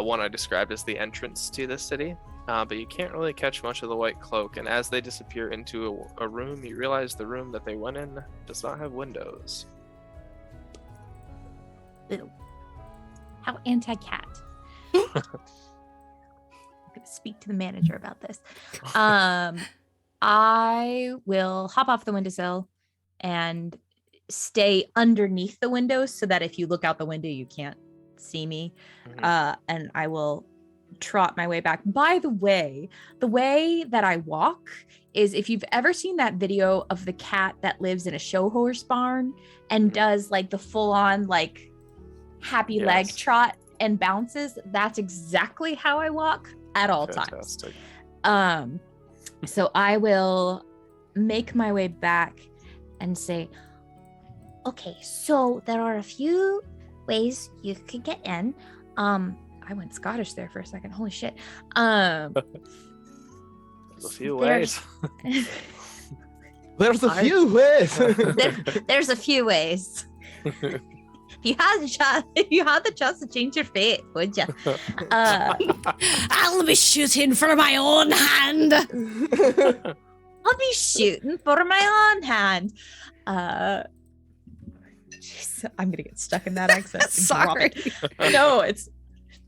one I described as the entrance to the city. But you can't really catch much of the white cloak, and as they disappear into a room, you realize the room that they went in does not have windows. Ew. How anti-cat. I'm gonna speak to the manager about this. I will hop off the windowsill and stay underneath the windows so that if you look out the window, you can't see me. And I will trot my way back. By the way that I walk is, if you've ever seen that video of the cat that lives in a show horse barn and does like the full-on like happy leg trot and bounces, that's exactly how I walk at all Fantastic. times. So I will make my way back and say, okay, so there are a few ways you could get in. I went Scottish there for a second. Holy shit. There's a few ways. There's a few ways. There's a few ways. If you had the chance to change your fate, would you? I'll be shooting for my own hand. I'll be shooting for my own hand. Jeez, I'm gonna get stuck in that accent. and drop Sorry. it. No, it's.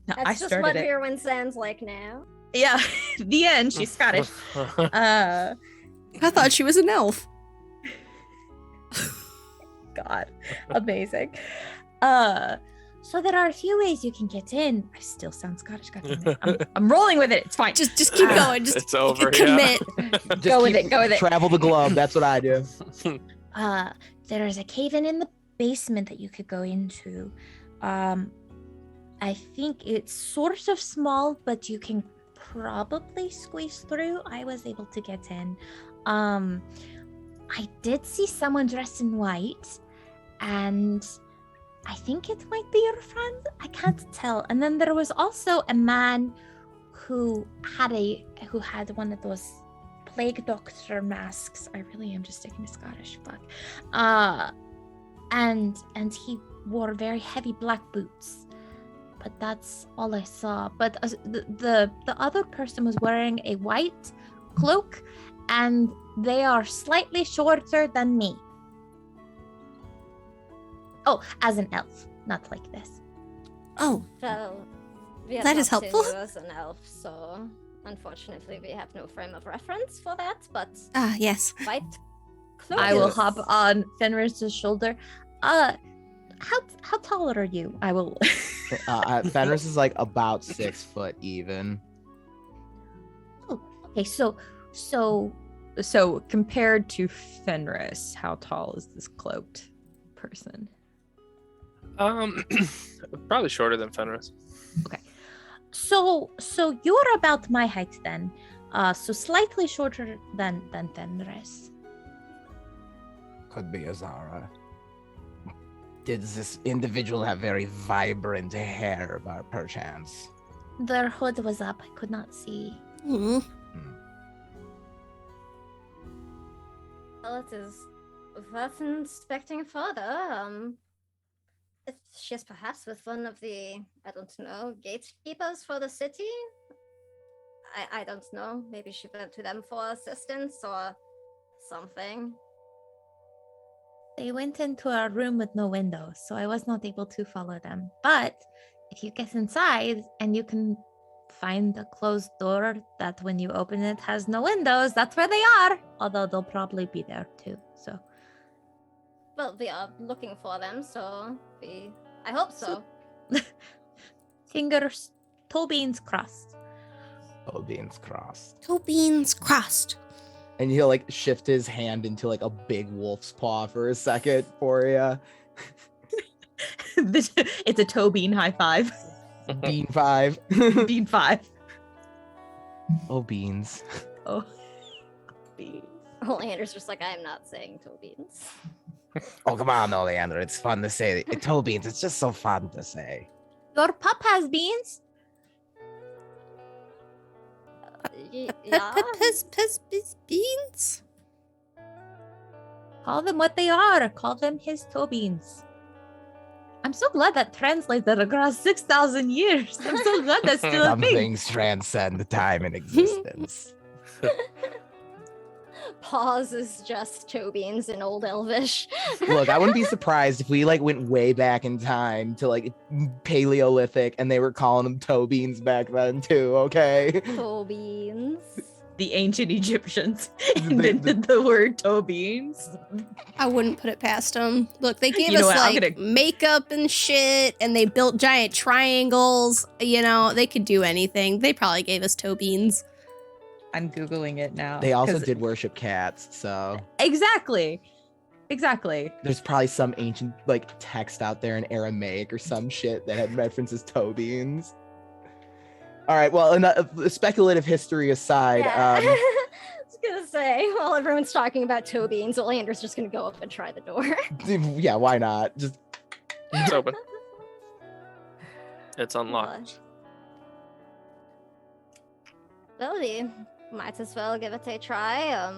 No, I That's just started what it. Virwen sounds like now. Yeah, the end. She's Scottish. I thought she was an elf. God, amazing. So there are a few ways you can get in. I still sound Scottish. God damn it. I'm rolling with it. It's fine. Just keep going. Just It's over. commit. Just Go with keep- it, go with it. Travel the globe. That's what I do. There is a cave-in in the basement that you could go into. I think it's sort of small, but you can probably squeeze through. I was able to get in. I did see someone dressed in white, and I think it might be your friend. I can't tell. And then there was also a man who had one of those plague doctor masks. I really am just sticking to Scottish. Fuck. And he wore very heavy black boots. But that's all I saw. But the other person was wearing a white cloak, and they are slightly shorter than me. Oh, as an elf, not like this. Oh, Well, we have That not is helpful. seen you as an elf, so unfortunately we have no frame of reference for that, but yes. quite close. I will hop on Fenris's shoulder. How tall are you? I will. Fenris is like about 6 foot even. Oh, okay. So compared to Fenris, how tall is this cloaked person? Probably shorter than Fenris. So you're about my height then. So slightly shorter than Fenris. Could be Ezara. Did this individual have very vibrant hair by perchance? Their hood was up. I could not see. Mm. Well, it is worth inspecting further. If she is perhaps with one of the, I don't know, gatekeepers for the city? I don't know. Maybe she went to them for assistance or something. They went into a room with no windows, so I was not able to follow them. But if you get inside and you can find a closed door that when you open it has no windows, that's where they are. Although they'll probably be there too. So Well, we are looking for them, so I hope so. fingers, toe beans crossed. Oh, beans crossed. Toe beans crossed. And he'll like shift his hand into like a big wolf's paw for a second for you. It's a toe bean high five. Bean 5. Bean 5. Oh, beans. Oh, beans. Oleander's just like, I am not saying toe beans. Oh, come on, Oleander. It's fun to say. Toe beans. It's just so fun to say. Your pup has beans. Yeah. Beans? Call them what they are. Call them his toe beans. I'm so glad that translated across 6,000 years. I'm so glad that's still a Some thing. things transcend time and existence. Pause is just toe beans in Old Elvish. Look, I wouldn't be surprised if we like went way back in time to like Paleolithic and they were calling them toe beans back then too, okay? Toe beans. The ancient Egyptians invented the word toe beans. I wouldn't put it past them. Look, they gave You know us what, I'm like gonna- makeup and shit, and they built giant triangles. You know, they could do anything. They probably gave us toe beans. I'm Googling it now. They also 'cause- did worship cats, so Exactly. there's probably some ancient like text out there in Aramaic or some shit that had references toe beans. All right, well, speculative history aside, I was gonna say, while everyone's talking about toe beans, Oleander's just gonna go up and try the door. yeah, why not? Just It's open. It's unlocked. Well, we might as well give it a try.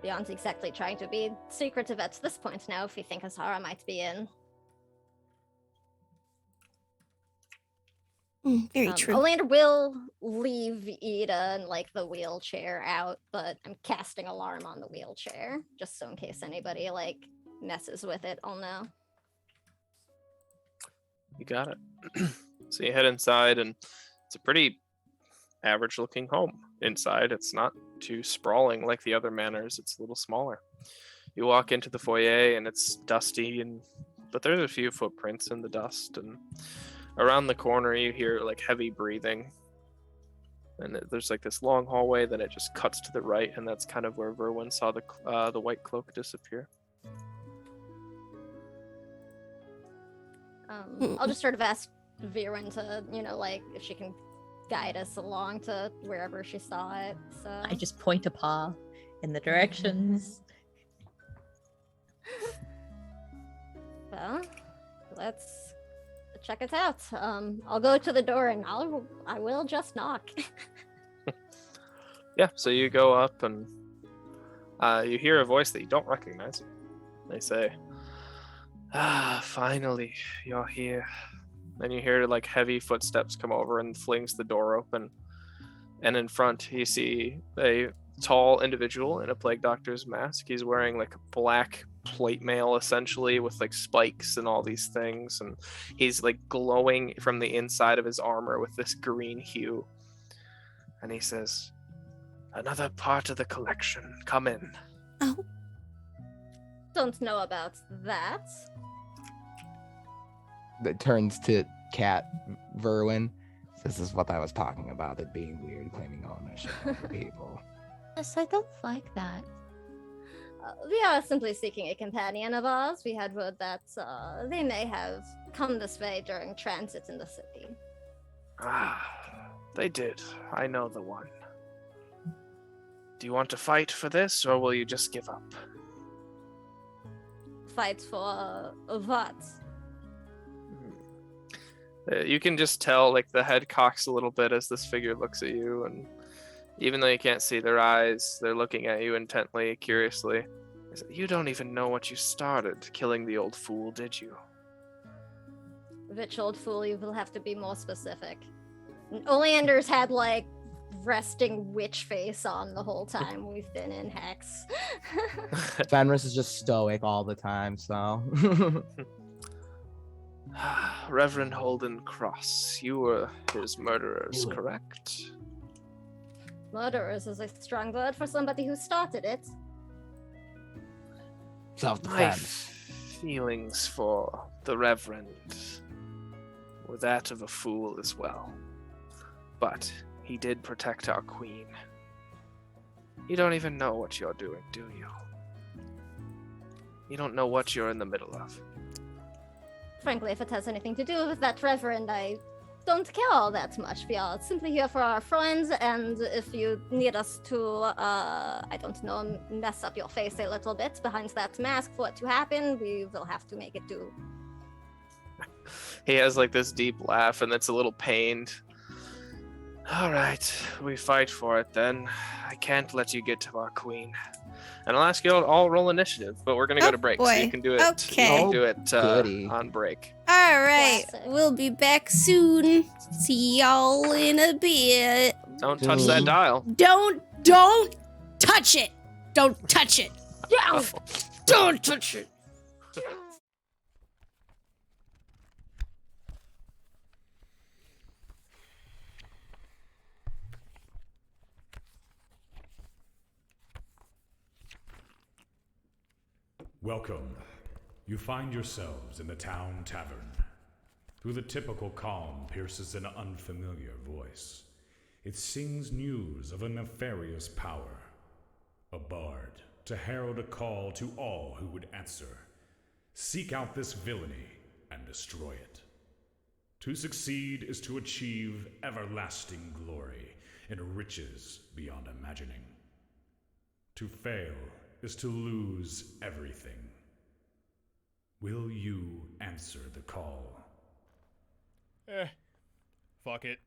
We aren't exactly trying to be secretive at this point now if we think Ezara might be in. Very true. Olander will leave Ida and like the wheelchair out, but I'm casting alarm on the wheelchair just so in case anybody like messes with it, I'll know. You got it. So you head inside, and it's a pretty average-looking home. Inside, it's not too sprawling like the other manors. It's a little smaller. You walk into the foyer, and it's dusty, but there's a few footprints in the dust, and around the corner you hear like heavy breathing. And there's like this long hallway, then it just cuts to the right, and that's kind of where Virwen saw the white cloak disappear. I'll just sort of ask Virwen to, like if she can guide us along to wherever she saw it. So I just point a paw in the directions. Well, let's check it out. I'll go to the door and I will just knock. Yeah, so you go up, and you hear a voice that you don't recognize. They say, finally, you're here. Then you hear like heavy footsteps come over and flings the door open. And in front, you see a tall individual in a plague doctor's mask. He's wearing like a black plate mail essentially with like spikes and all these things, and he's like glowing from the inside of his armor with this green hue. And he says, "Another part of the collection. Come in." Oh. Don't know about that. That turns to Cat Virwen. This is what I was talking about, it being weird claiming ownership over people. Yes, I don't like that. We are simply seeking a companion of ours. We had word that they may have come this way during transit in the city. Ah, they did. I know the one. Do you want to fight for this, or will you just give up? Fight for what? You can just tell, like, the head cocks a little bit as this figure looks at you, and even though you can't see their eyes, they're looking at you intently, curiously. You don't even know what you started, killing the old fool, did you? Which old fool? You will have to be more specific. Oleander's had, like, resting witch face on the whole time we've been in Hex. Fenris is just stoic all the time, so. Reverend Holden Cross, you were his murderers, correct? Murderers is a strong word for somebody who started it. My Self-defense. feelings for the Reverend were that of a fool as well. But he did protect our queen. You don't even know what you're doing, do you? You don't know what you're in the middle of. Frankly, if it has anything to do with that Reverend, I don't care all that much. We are simply here for our friends, and if you need us to, I don't know, mess up your face a little bit behind that mask for it to happen, we will have to make it do. He has like this deep laugh, and it's a little pained. All right, we fight for it then. I can't let you get to our queen. And I'll ask you all roll initiative, but we're gonna go to break, so you boy. can do it. Okay. You can do it goody. on break. All right, Classic. we'll be back soon. See y'all in a bit. Don't touch that dial. Don't touch it. Don't touch it. Don't touch it. Welcome. You find yourselves in the town tavern. Through the typical calm pierces an unfamiliar voice. It sings news of a nefarious power. A bard to herald a call to all who would answer. Seek out this villainy and destroy it. To succeed is to achieve everlasting glory and riches beyond imagining. To fail is to lose everything. Will you answer the call? Fuck it.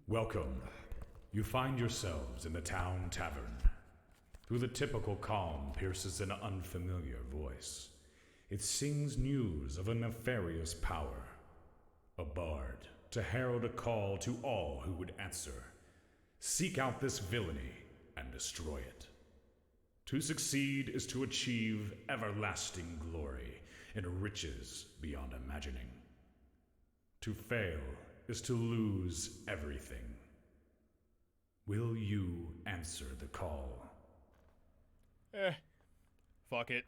Welcome. You find yourselves in the town tavern. Through the typical calm pierces an unfamiliar voice. It sings news of a nefarious power. A bard to herald a call to all who would answer. Seek out this villainy and destroy it. To succeed is to achieve everlasting glory and riches beyond imagining. To fail is to lose everything. Will you answer the call? Fuck it.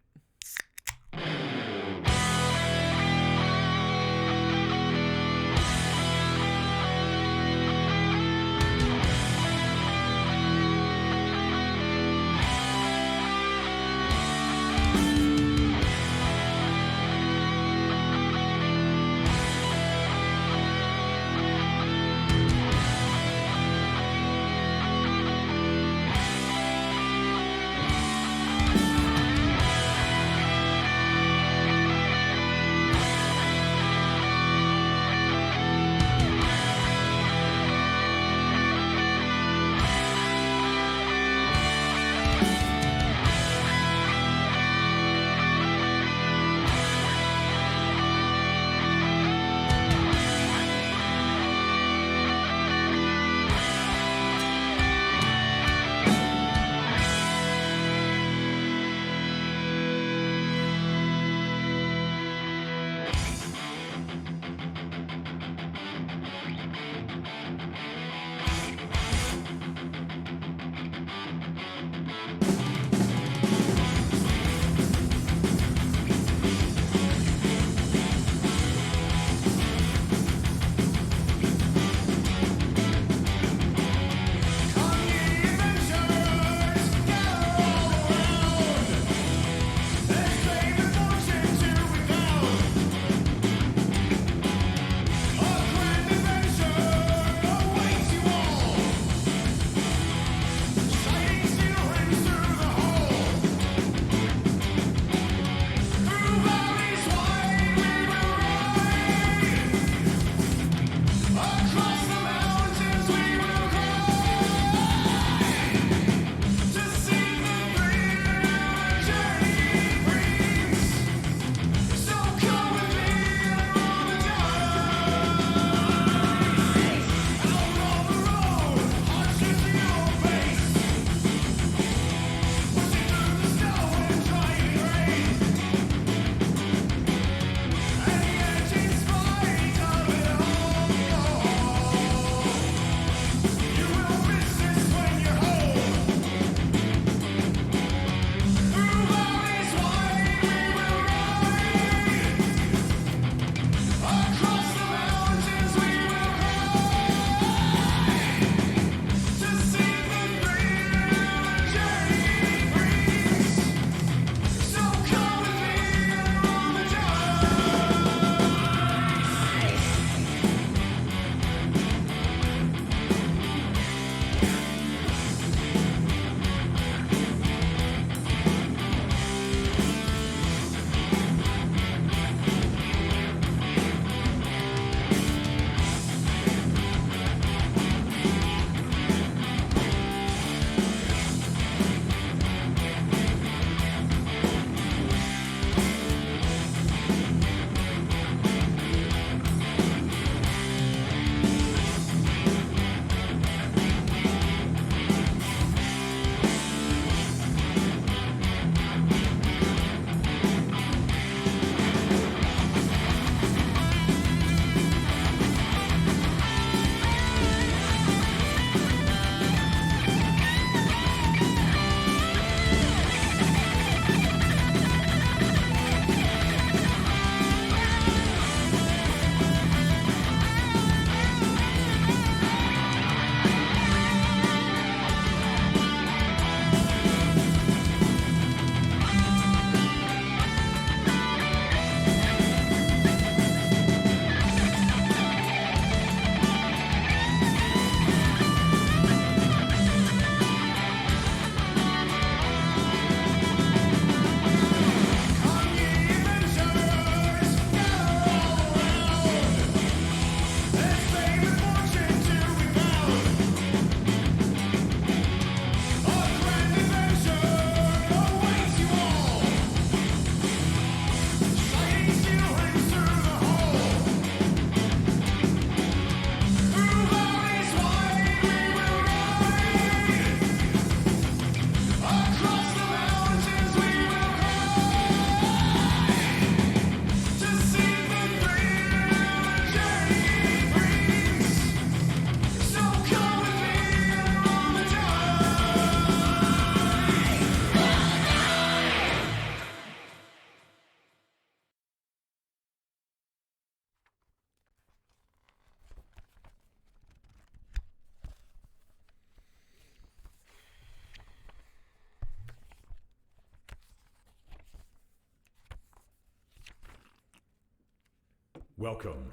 Welcome.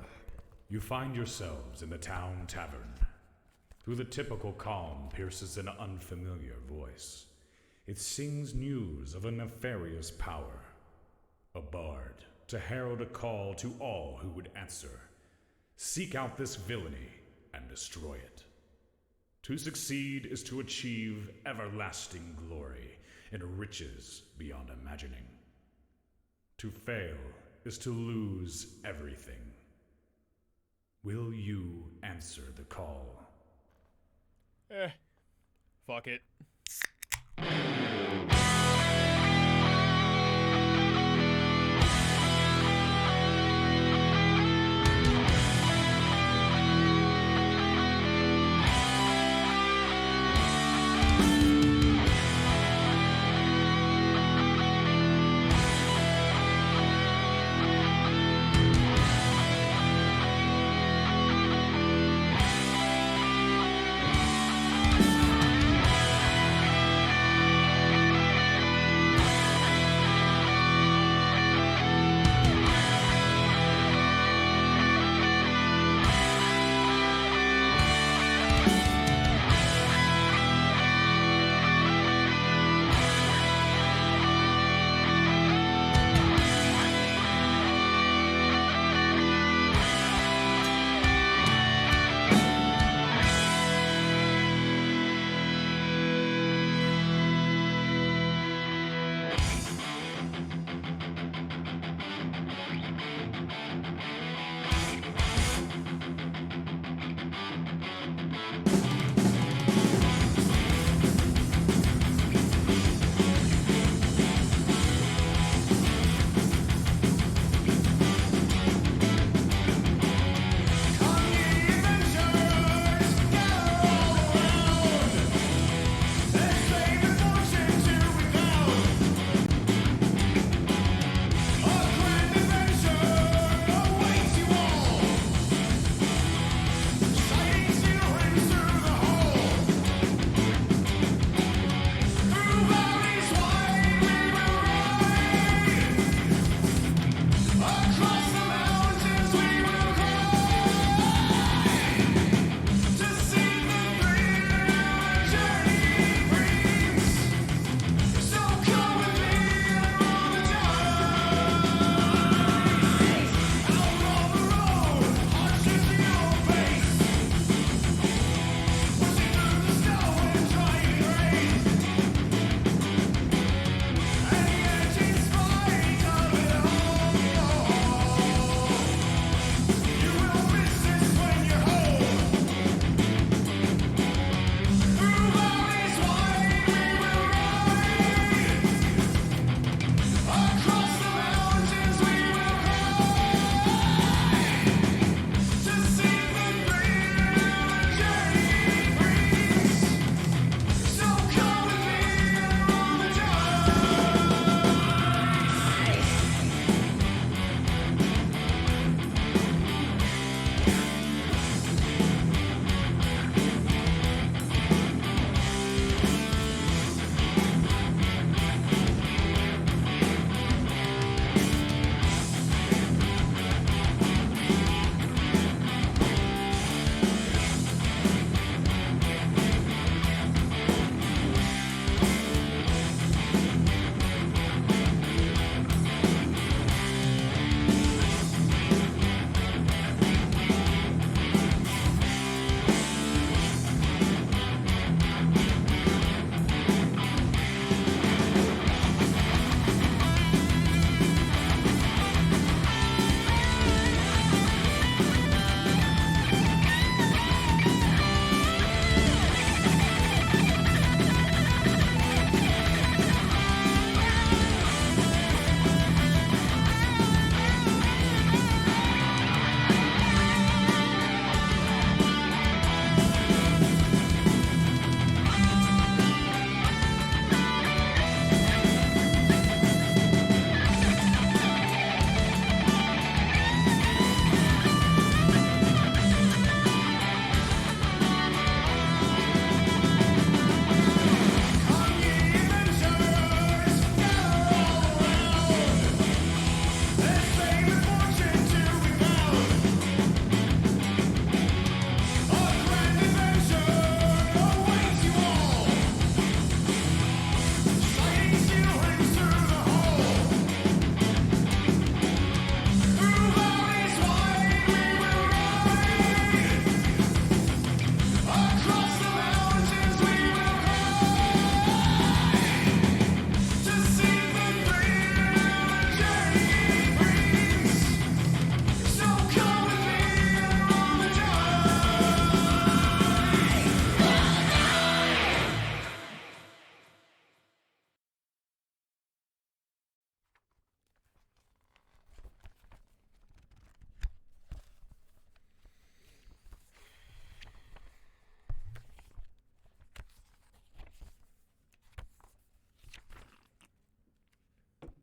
You find yourselves in the town tavern. Through the typical calm pierces an unfamiliar voice. It sings news of a nefarious power. A bard, to herald a call to all who would answer. Seek out this villainy and destroy it. To succeed is to achieve everlasting glory and riches beyond imagining. To fail is to lose everything. Will you answer the call? Fuck it.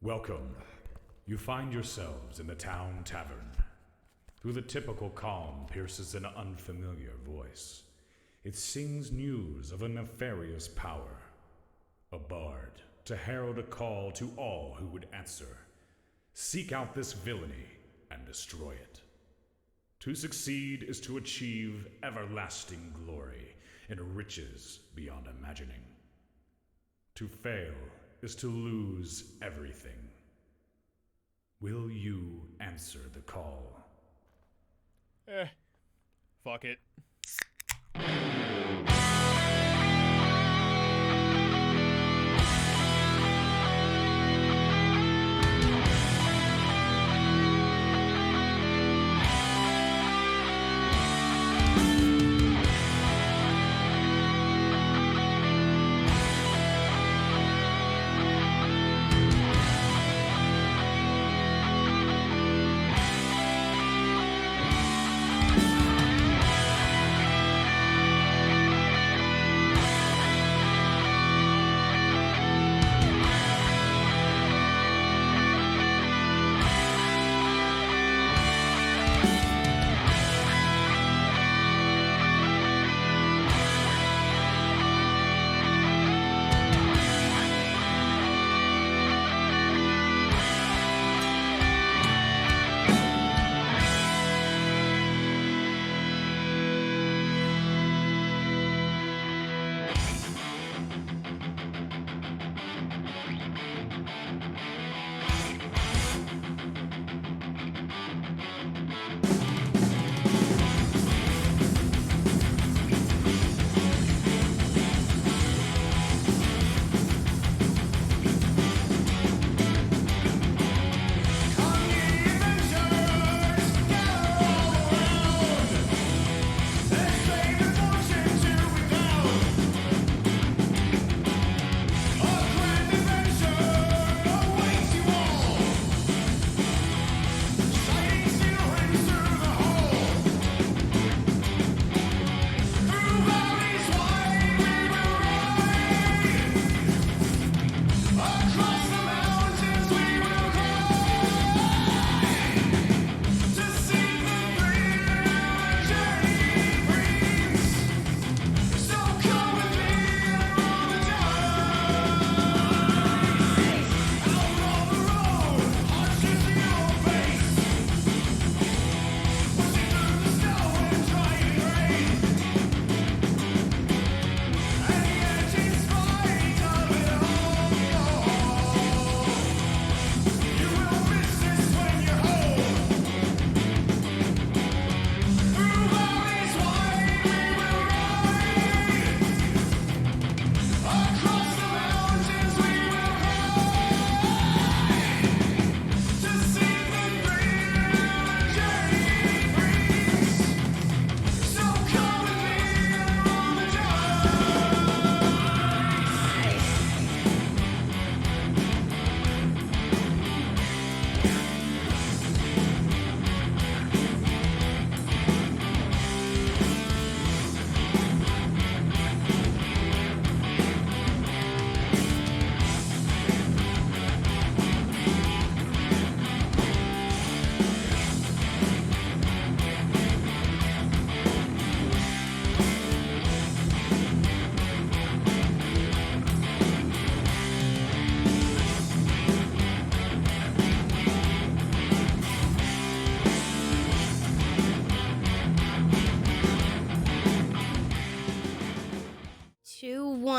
Welcome. You find yourselves in the town tavern. Through the typical calm pierces an unfamiliar voice. It sings news of a nefarious power. A bard, to herald a call to all who would answer. Seek out this villainy and destroy it. To succeed is to achieve everlasting glory and riches beyond imagining. To fail is to lose everything. Will you answer the call? Fuck it.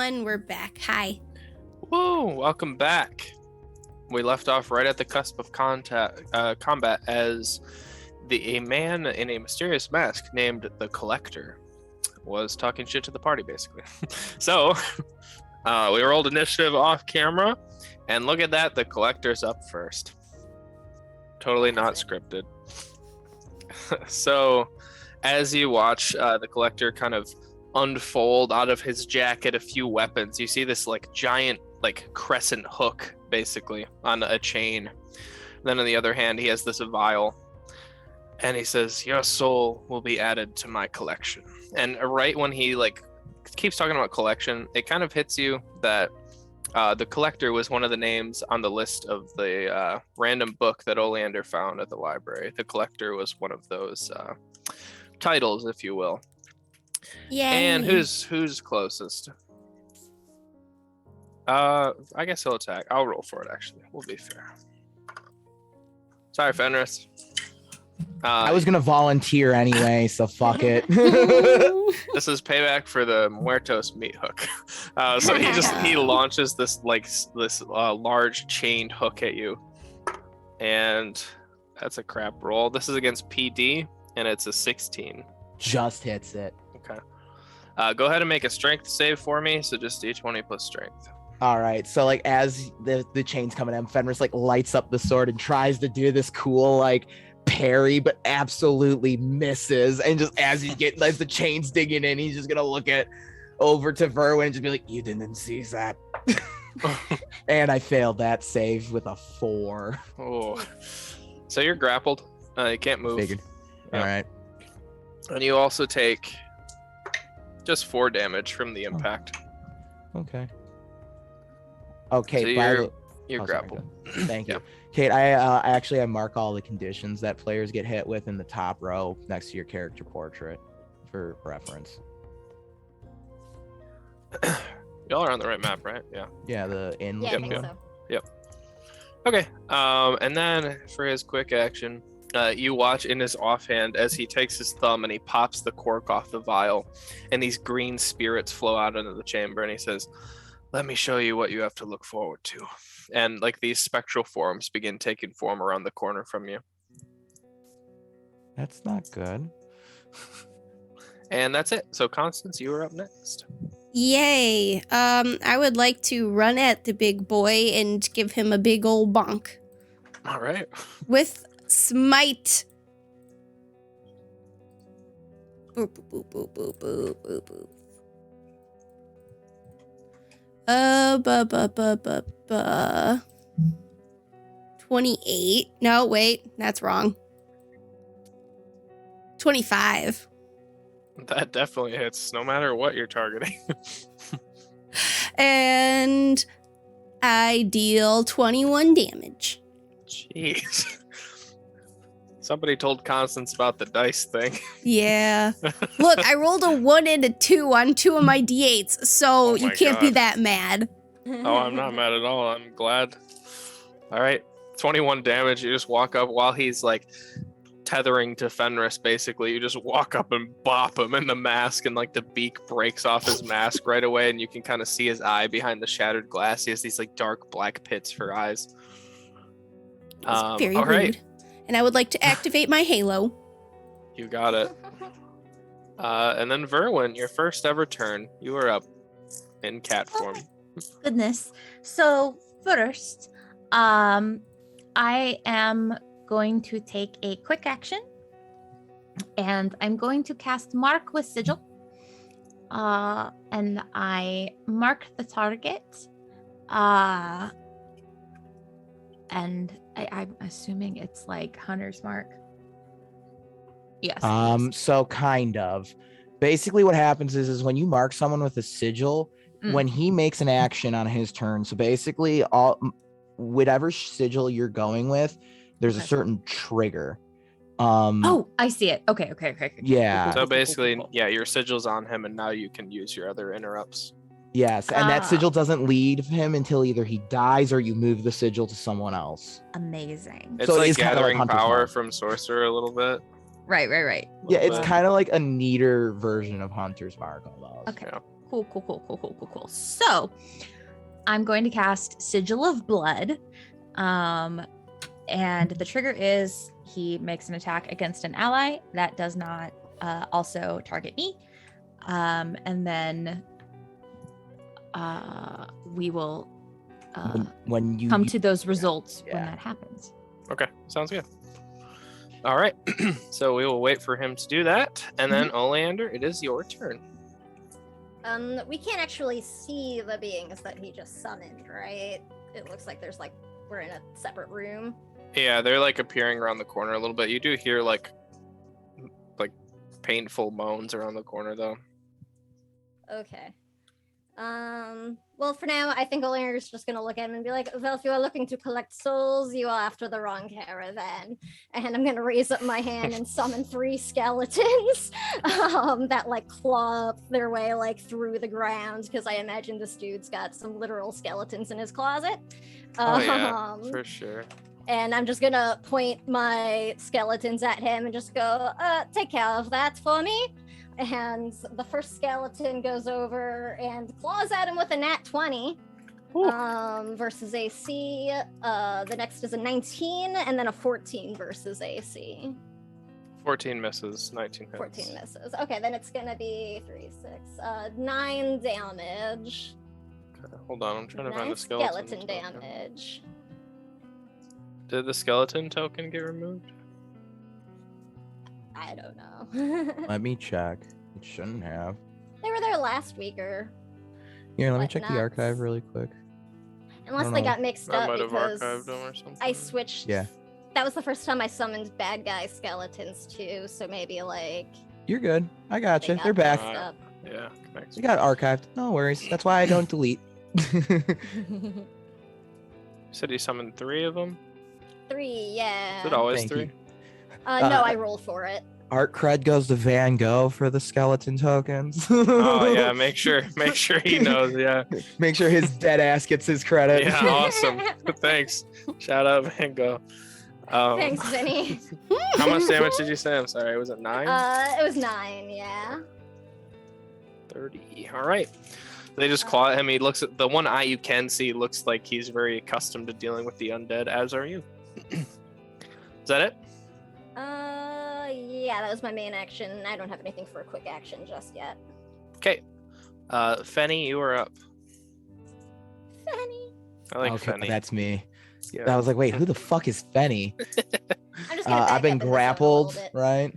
We're back. Hi. Whoa, welcome back. We left off right at the cusp of combat as a man in a mysterious mask named the Collector was talking shit to the party, basically. So, we rolled initiative off camera, and look at that, the Collector's up first. Totally not scripted. So, as you watch the Collector kind of unfold out of his jacket a few weapons, you see this like giant like crescent hook basically on a chain. Then on the other hand, he has this vial, and he says, "Your soul will be added to my collection." And right when he like keeps talking about collection, it kind of hits you that The Collector was one of the names on the list of the random book that Oleander found at the library. The Collector was one of those titles, if you will. Yay. And who's closest? I guess he'll attack. I'll roll for it, actually. We'll be fair. Sorry, Fenris. I was gonna volunteer anyway, so fuck it. This is payback for the Muertos meat hook. So he launches this large chained hook at you, and that's a crap roll. This is against PD, and it's a 16. Just hits it. Okay. Go ahead and make a strength save for me. So just d20 plus strength. All right. So like as the chain's coming in, Fenris like lights up the sword and tries to do this cool like parry, but absolutely misses. And just as the chain's digging in, he's just gonna look over to Virwen and just be like, "You didn't seize that." And I failed that save with a 4. Oh, so you're grappled. You can't move. Figured. Yeah. All right. And you also take just 4 damage from the impact. Okay. Okay. So you're grappled. Thank you. Yeah. Kate, I mark all the conditions that players get hit with in the top row next to your character portrait for reference. Y'all are on the right map, right? Yeah. Yeah, the in. Yeah, I think Yep. so. Okay. And then for his quick action, you watch in his offhand as he takes his thumb and he pops the cork off the vial, and these green spirits flow out into the chamber, and he says, "Let me show you what you have to look forward to." And like these spectral forms begin taking form around the corner from you. That's not good. And that's it. So Constance, you are up next. Yay. I would like to run at the big boy and give him a big old bonk All right. with smite. Boop, boop, boop, boop, boop, boop, boop. Ba. 28. No, wait, that's wrong. 25. That definitely hits, no matter what you're targeting. And I deal 21 damage. Jeez. Somebody told Constance about the dice thing. Yeah. Look, I rolled a 1 and a 2 on 2 of my d8s, so Oh you my can't be God. that mad. Oh, I'm not mad at all. I'm glad. All right. 21 damage. You just walk up while he's like tethering to Fenris, basically. You just walk up and bop him in the mask, and like the beak breaks off his mask right away, and you can kind of see his eye behind the shattered glass. He has these like dark black pits for eyes. It's very all rude. right. And I would like to activate my halo. You got it. And then Virwen, your first ever turn. You are up in cat form. Goodness. So first, I am going to take a quick action, and I'm going to cast Mark with Sigil. And I mark the target. And I'm assuming it's like Hunter's Mark. Yes. So kind of. Basically what happens is when you mark someone with a sigil, when he makes an action on his turn, so basically whatever sigil you're going with, there's a Okay. certain trigger. Oh, I see it. Okay. Yeah. So basically, yeah, your sigil's on him, and now you can use your other interrupts. Yes, and that sigil doesn't lead him until either he dies or you move the sigil to someone else. Amazing. It's So it like is kinda like gathering Hunter's power Mark. from Sorcerer a little bit. Right. Yeah, it's Well, kind of like a neater version of Hunter's Mark almost. Okay. Yeah. Cool. So I'm going to cast Sigil of Blood. And the trigger is he makes an attack against an ally that does not also target me. And then we will When you come to those results when Yeah. that happens. Okay, sounds good. All right, so we will wait for him to do that, and then Oleander, it is your turn. We can't actually see the beings that he just summoned, right? It looks like we're in a separate room. Yeah, they're like appearing around the corner a little bit. You do hear like painful moans around the corner, though. Okay. Well, for now, I think Olinger's just gonna look at him and be like, well, if you are looking to collect souls, you are after the wrong caravan. And I'm gonna raise up my hand and summon 3 skeletons that like claw up their way like through the ground, because I imagine this dude's got some literal skeletons in his closet. Oh yeah, for sure. And I'm just gonna point my skeletons at him and just go, take care of that for me. And the first skeleton goes over and claws at him with a nat 20 versus AC. The next is a 19 and then a 14 versus AC. 14 misses, 19 hits. 14 misses. Okay, then it's gonna be 3, 6, 9 damage. Okay, hold on, I'm trying to find 9 the skeleton skeleton damage. Did the skeleton token get removed? I don't know. Let me check. It shouldn't have. They were there last week, or Here, let me check the whatnots. archive really quick. unless don't they know. got mixed I up might have because archived them or something. I switched. Yeah. That was the first time I summoned bad guy skeletons too, so maybe like You're good. I got they you. got They're back. mixed up. Yeah, thanks. We got archived. No worries. That's why I don't delete. You said you summoned 3 of them? 3, yeah. Is it always Thank 3? you. No, I rolled for it. Art cred goes to Van Gogh for the skeleton tokens. Oh yeah, make sure he knows. Yeah, Make sure his dead ass gets his credit. yeah, awesome. Thanks. Shout out Van Gogh. Thanks, Vinny. How much damage did you say? I'm sorry. Was it 9? It was 9, yeah. 30. All right. They just claw at him. He looks at the one eye you can see. Looks like he's very accustomed to dealing with the undead. As are you. Is that it? Yeah, that was my main action. I don't have anything for a quick action just yet. Okay. Fenny, you are up. Fanny. I like Okay, Fenny. that's me. Yeah. I was like, wait, who the fuck is Fenny? I'm just gonna back I've been up in the zone a little grappled, bit. right?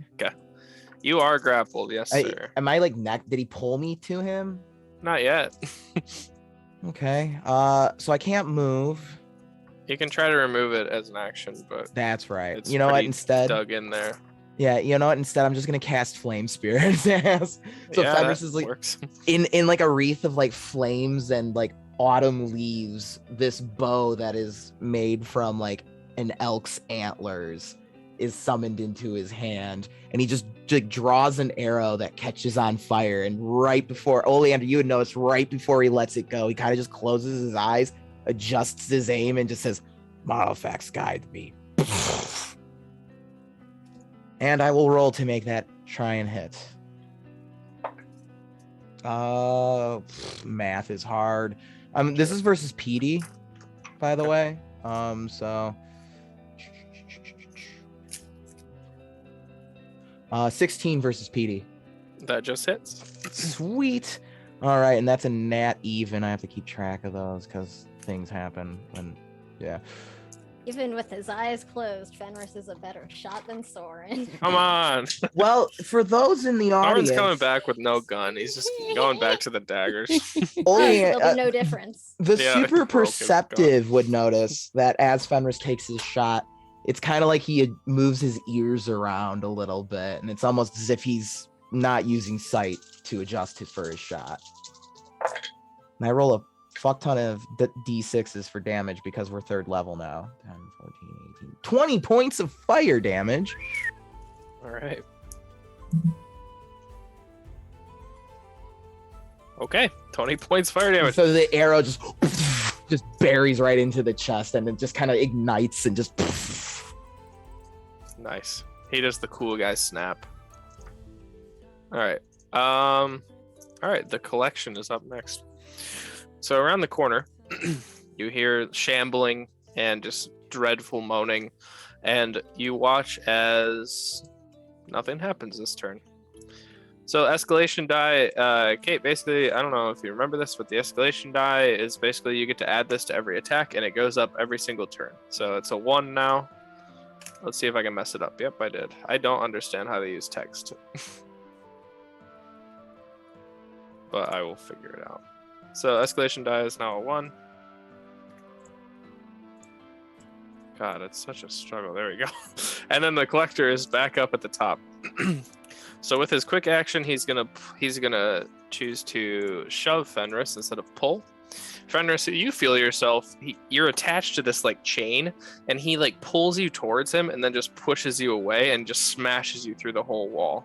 You are grappled, yes, sir. Am I like neck? Did he pull me to him? Not yet. Okay. So I can't move. You can try to remove it as an action, but That's right. it's You know what? pretty Instead, dug in there. yeah. You know what? Instead, I'm just gonna cast Flame Spirit at his ass. So yeah, Fenris that is like works. in like a wreath of like flames and like autumn leaves. This bow that is made from like an elk's antlers is summoned into his hand, and he just like draws an arrow that catches on fire. And right before Oleander, you would notice right before he lets it go, he kind of just closes his eyes, adjusts his aim, and just says, "Malefax guide me." And I will roll to make that try and hit. Math is hard. This is versus PD, by the way. So 16 versus PD. That just hits. Sweet. All right, and that's a nat even. I have to keep track of those because things happen. And yeah. Even with his eyes closed, Fenris is a better shot than Soren. Come on. Well, for those in the Soren's audience, coming back with no gun. He's just going back to the daggers. There'll be no difference. The Yeah, super broke his gun. perceptive would notice that as Fenris takes his shot, it's kind of like he moves his ears around a little bit, and it's almost as if he's not using sight to adjust for his shot. And I roll a fuck ton of d6s for damage because we're 3rd level now. 10, 14, 18, 20 points of fire damage. All right. Okay, 20 points fire damage. So the arrow just buries right into the chest, and it just kind of ignites and just. Nice. He does the cool guy snap. All right. All right. The collection is up next. So around the corner, you hear shambling and just dreadful moaning, and you watch as nothing happens this turn. So escalation die, Kate, basically, I don't know if you remember this, but the escalation die is basically you get to add this to every attack, and it goes up every single turn. So it's a 1 now. Let's see if I can mess it up. Yep, I did. I don't understand how they use text. But I will figure it out. So escalation die is now a 1. God, it's such a struggle. There we go. And then the collector is back up at the top. So with his quick action, he's gonna choose to shove Fenris instead of pull. Fenris, you feel yourself, you're attached to this like chain, and he like pulls you towards him and then just pushes you away and just smashes you through the whole wall.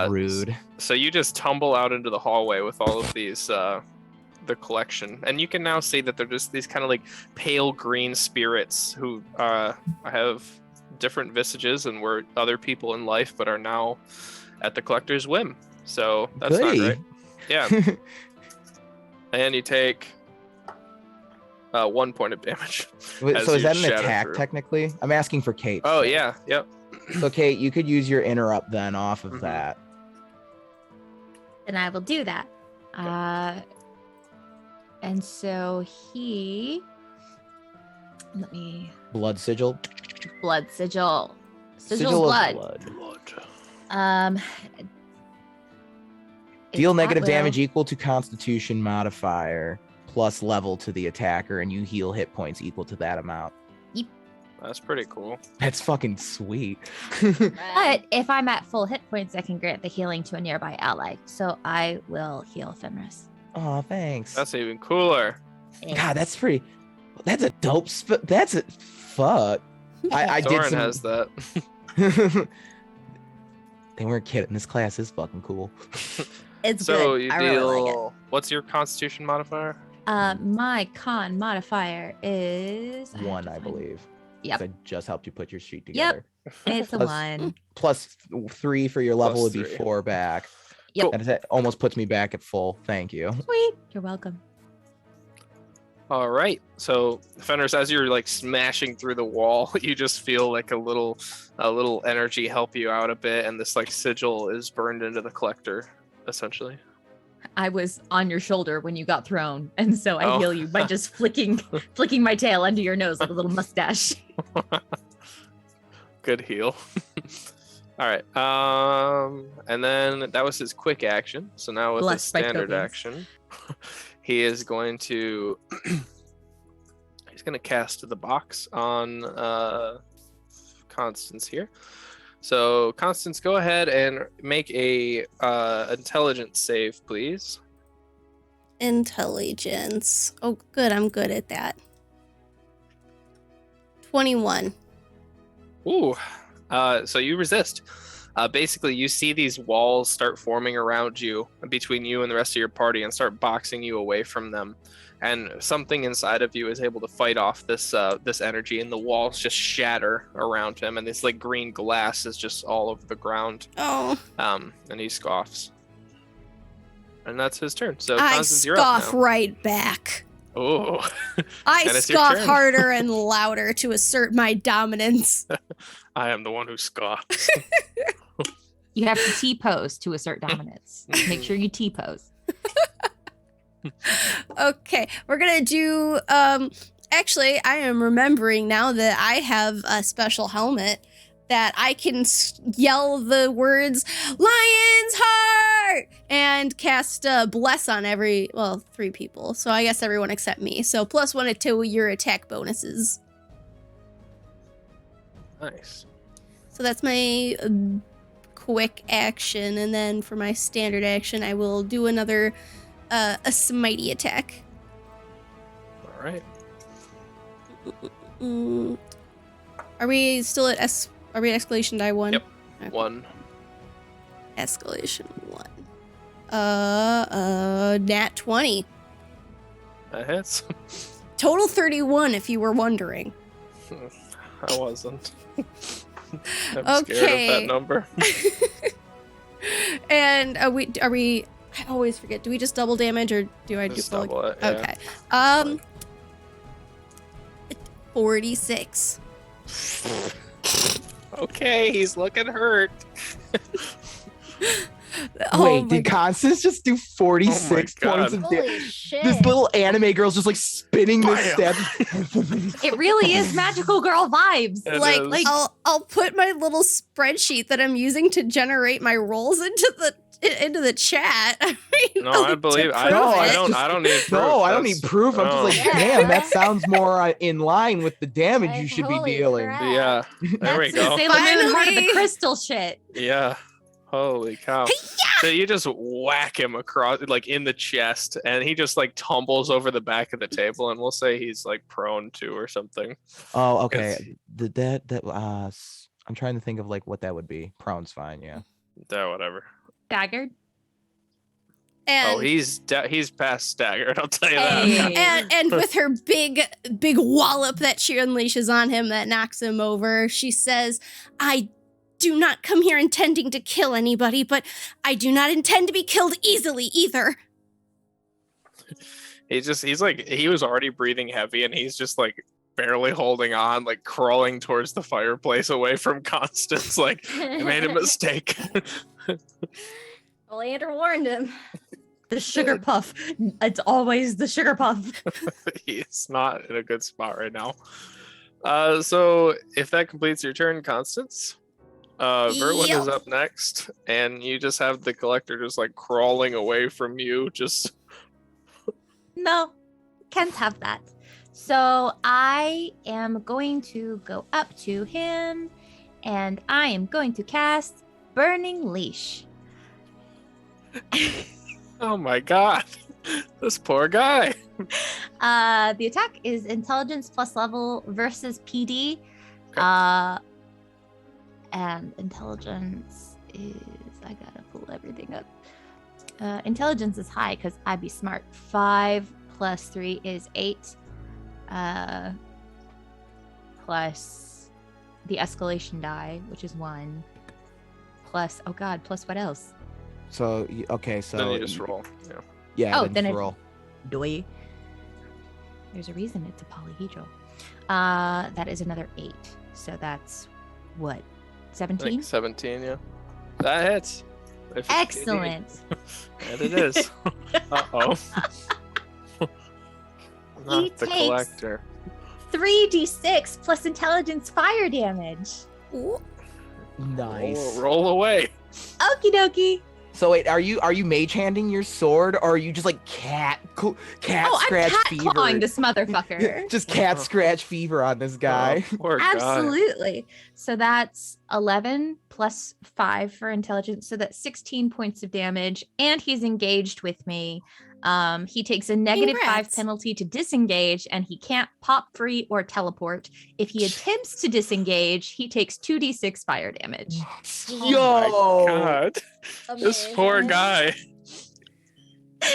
Rude. So you just tumble out into the hallway with all of these, the collection. And you can now see that they're just these kind of like pale green spirits who have different visages and were other people in life, but are now at the collector's whim. So that's Goody. not great. Yeah. And you take 1 point of damage. Wait, as so is you that an shatter attack through. technically? I'm asking for Kate. Oh, yeah. Yep. So Kate, you could use your interrupt then off of Mhm. that. Then I will do that. And so let me Blood sigil. blood sigil. Sigil of blood. Blood. Deal it's negative at will. damage equal to Constitution modifier plus level to the attacker, and you heal hit points equal to that amount. That's pretty cool. That's fucking sweet. But if I'm at full hit points, I can grant the healing to a nearby ally. So I will heal Fenris. Oh, thanks. That's even cooler. God, that's pretty. That's a dope. That's a fuck. I did Thorin some. has that. They weren't kidding. This class is fucking cool. It's So good. you I deal. really like it. What's your Constitution modifier? My con modifier is One, I believe. Yep. 'Cause I just helped you put your sheet Yep. together. It's a Plus- 1. Plus 3 for your level Plus would be 3. 4 back. Yep. That almost puts me back at full. Thank you. Sweet. You're welcome. All right. So Fenris, as you're like smashing through the wall, you just feel like a little energy help you out a bit, and this like sigil is burned into the collector, essentially. I was on your shoulder when you got thrown, and so I Oh. heal you by just flicking my tail under your nose like a little mustache. Good heal. All right. And then that was his quick action. So now with his Blessed by standard tokens. action, he is going to he's going to cast the box on Constance here. So Constance, go ahead and make a intelligence save, please. Intelligence. Oh, good. I'm good at that. 21. Ooh. So you resist. Basically, you see these walls start forming around you, between you and the rest of your party, and start boxing you away from them. And something inside of you is able to fight off this energy, and the walls just shatter around him, and this like green glass is just all over the ground. Oh, And he scoffs. And that's his turn. So I Constance, you're up scoff now. right back. Oh. I And it's your scoff turn. harder and louder to assert my dominance. I am the one who scoffs. You have to T-pose to assert dominance. Make sure you T-pose. Okay, we're gonna do. Actually, I am remembering now that I have a special helmet that I can yell the words "Lion's Heart" and cast Bless on 3 people. So I guess everyone except me. So +1 to your attack bonuses. Nice. So that's my quick action, and then for my standard action, I will do another a smitey attack. All right. Are we still at Are we at escalation die 1? Yep. Okay. 1. Escalation 1. Nat 20. That hits. Total 31, if you were wondering. I wasn't. I'm scared of that number. And are we? I always forget. Do we just double damage, or do I Just do full? double it. Yeah. Okay. fine. 46. Okay, he's looking hurt. Oh Wait, my did Constance just do 46 God. points of damage? Holy shit. This little anime girl's just like spinning this Bam. step. It really is magical girl vibes. It like is. I'll put my little spreadsheet that I'm using to generate my rolls into the chat. I mean, No, I to believe I prove don't. I it. don't. I don't need proof. No, I don't That's- need proof. I'm no. just like, Yeah. damn, that sounds more in line with the damage you Like, should be holy dealing. crap. Yeah. There we That's the go. Sailor Moon Heart of the Finally. Crystal shit. Yeah. Holy cow. Hey-ya! So you just whack him across, like in the chest, and he just like tumbles over the back of the table, and we'll say he's like prone to or something. Oh, okay. I'm trying to think of like what that would be. Prone's fine, yeah. Yeah, whatever. Staggered. And he's past staggered, I'll tell you that. and with her big wallop that she unleashes on him that knocks him over, she says, "I do not come here intending to kill anybody, but I do not intend to be killed easily either." He was already breathing heavy, and he's just like barely holding on, like crawling towards the fireplace away from Constance. Like, I made a mistake. Well, Andrew warned him. The sugar puff. It's always the sugar puff. He's not in a good spot right now. So if that completes your turn, Constance, Virwen is up next, and you just have the collector just like crawling away from you. Just No, can't have that. So I am going to go up to him, and I am going to cast Burning Leash. oh my god, this poor guy. The attack is intelligence plus level versus PD. Okay. And intelligence is, I gotta pull everything up. Intelligence is high because I'd be smart. 5 plus 3 is 8. Plus the escalation die, which is 1. Plus, oh god, plus what else? So okay, so Then you just roll. Yeah. Yeah. Oh, then then just it- roll. Doi. There's a reason it's a polyhedral. That is another 8. So that's what? I 17? think 17, yeah. That hits. If it's Excellent. PD. And it is. Uh-oh. He Not the takes- collector. 3d6 plus intelligence fire damage. Nice. Roll away. Okie dokie. So wait, are you mage handing your sword, or are you just like cat Oh, scratch I'm cat fever? clawing this motherfucker. Just cat scratch fever on this guy. Oh, poor guy. Absolutely. So that's 11 plus 5 for intelligence. So that's 16 points of damage. And he's engaged with me. He takes a negative 5 Congrats. penalty to disengage, and he can't pop free or teleport. If he attempts to disengage, he takes 2d6 fire damage. Oh my god. This poor Amazing. guy.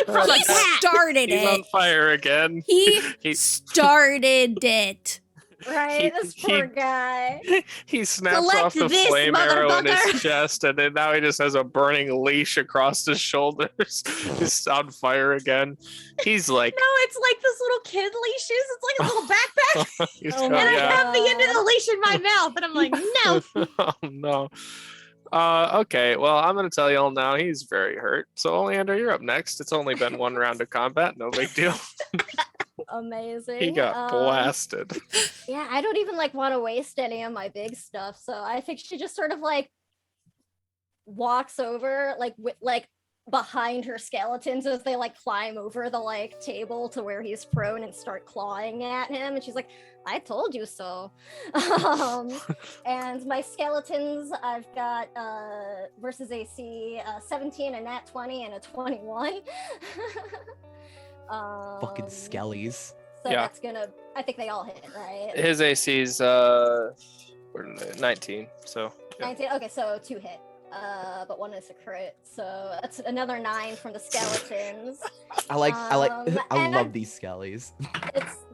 From a He cat. started He's on it. fire again. He started it. Right, this poor guy. He snaps Collect off the this, flame arrow in motherfucker. his chest, and then now he just has a burning leash across his shoulders. He's on fire again. He's like, No, it's like this little kid leashes. It's like a little backpack. he's Oh got- my And I yeah. have the end of the leash in my mouth. And I'm like, no. Oh no. Okay, well, I'm gonna tell you all now. He's very hurt. So, Oleander, you're up next. It's only been one round of combat. No big deal. Amazing. He got blasted. Yeah, I don't even like want to waste any of my big stuff, so I think she just sort of like walks over like behind her skeletons as they like climb over the like table to where he's prone and start clawing at him, and she's like, "I told you so." And my skeletons, I've got versus AC 17, a nat 20, and a 21. Fucking skellies. So Yeah. that's gonna, I think they all hit, right? His AC's 19. So yeah. 19, okay, so 2 hit. But 1 is a crit, so that's another 9 from the skeletons. I and love these skellies.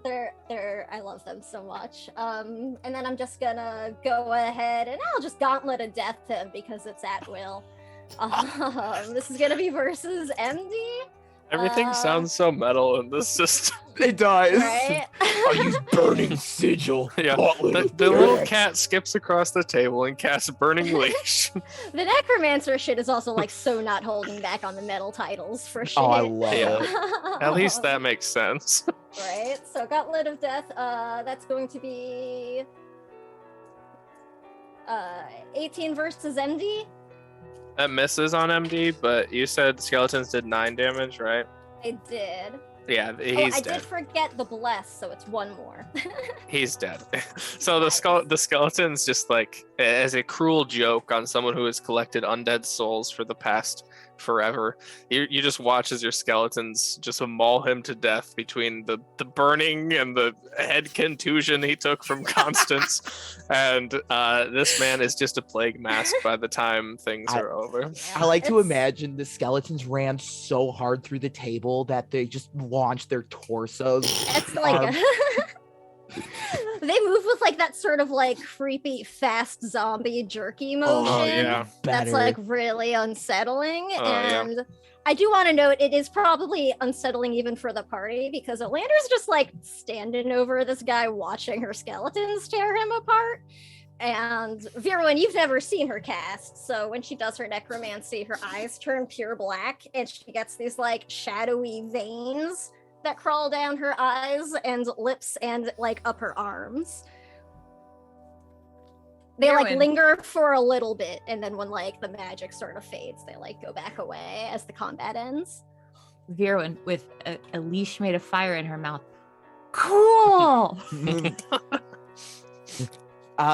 They're I love them so much. And then I'm just gonna go ahead and I'll just gauntlet of death him because it's at will. This is gonna be versus MD, Everything sounds so metal in this system. It does. right? I use burning sigil. Yeah, Gauntlet of the little death. cat skips across the table and casts burning leash. The necromancer shit is also like so not holding back on the metal titles for shit. Oh, I love Yeah. it. At least that makes sense. Right, so Gauntlet of Death, that's going to be 18 versus MD. That misses on MD, but you said skeletons did 9 damage, right? I did. Yeah, Oh, he's I dead. did forget the bless, so it's one more. He's dead. So the skeleton's just like as a cruel joke on someone who has collected undead souls for the past forever. You just watch as your skeletons just maul him to death between the burning and the head contusion he took from Constance. And this man is just a plague mask by the time things are over. I like to It's- imagine the skeletons ran so hard through the table that they just launched their torsos. It's like they move with like that sort of like creepy fast zombie jerky motion. Oh, yeah. That's like really unsettling. Oh, yeah. And I do want to note it is probably unsettling even for the party because Olander's just like standing over this guy watching her skeletons tear him apart. And Virwen, you've never seen her cast, so when she does her necromancy, her eyes turn pure black and she gets these like shadowy veins that crawl down her eyes and lips and like up her arms. They like Virwen. linger for a little bit, and then when like the magic sort of fades, they like go back away as the combat ends. Virwen with a leash made of fire in her mouth. Cool.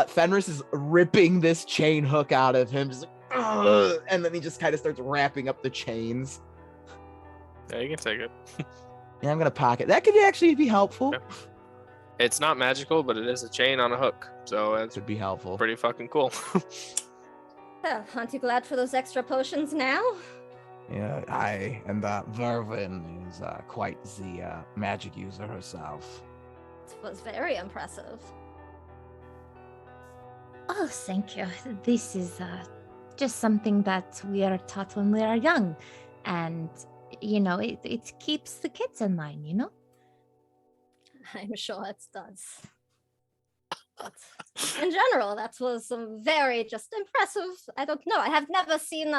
Fenris is ripping this chain hook out of him, just like, "Ugh," and then he just kind of starts wrapping up the chains. Yeah, you can take it. Yeah, I'm gonna pocket. That could actually be helpful. Yeah. It's not magical, but it is a chain on a hook, so it's Could be helpful. pretty fucking cool. Aren't you glad for those extra potions now? Yeah, and Virwen is quite the magic user herself. It was very impressive. Oh, thank you. This is just something that we are taught when we are young. And, you know, it keeps the kids in line, you know? I'm sure it does. But in general, that was some very just impressive. I don't know. I have never seen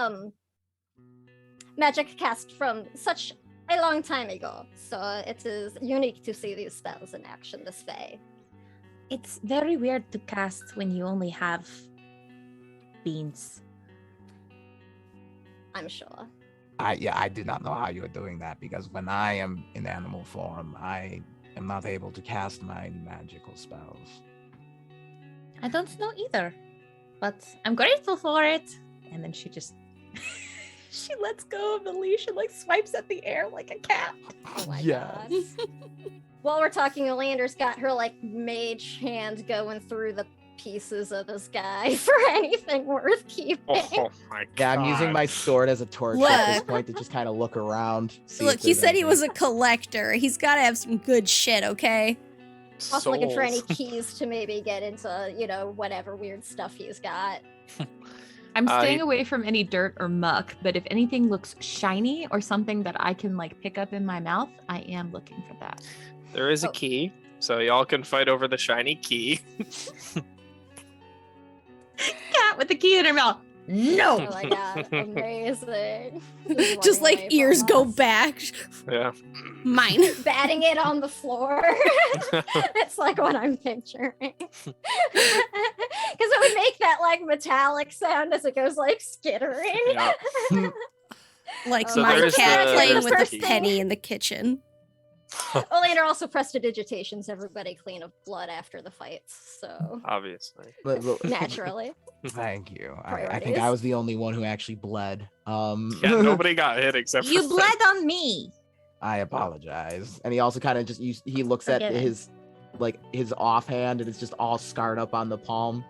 magic cast from such a long time ago. So it is unique to see these spells in action this way. It's very weird to cast when you only have beans. I'm sure. I do not know how you're doing that because when I am in animal form, I am not able to cast my magical spells. I don't know either, but I'm grateful for it. And then she just she lets go of the leash and like swipes at the air like a cat. Oh my Yes. god. While we're talking, Olander's got her like mage hand going through the pieces of this guy for anything worth keeping. Oh my god. Yeah, I'm using my sword as a torch at this Look. point to just kind of look around. see Look, if he there's said he anything. was a collector. He's got to have some good shit, okay? Also looking for any Souls. keys to maybe get into, you know, whatever weird stuff he's got. I'm staying he- away from any dirt or muck, but if anything looks shiny or something that I can like pick up in my mouth, I am looking for that. There is a Oh. key, so y'all can fight over the shiny key. Cat with the key in her mouth. No. Oh my god, amazing. Just Just running like away ears from go us. back. Yeah. Mine. Batting it on the floor. It's like what I'm picturing. Because it would make that like metallic sound as it goes like skittering. Yeah. Like So my there's cat the- playing there's with the a key. penny in the kitchen. Olander also prestidigitations everybody clean of blood after the fights, so Obviously. But- naturally. Thank you. I think Priorities. I was the only one who actually bled. Yeah, nobody got hit except for You bled on me. I apologize. And he also kind of just he looks at Forgiven. his offhand and it's just all scarred up on the palm.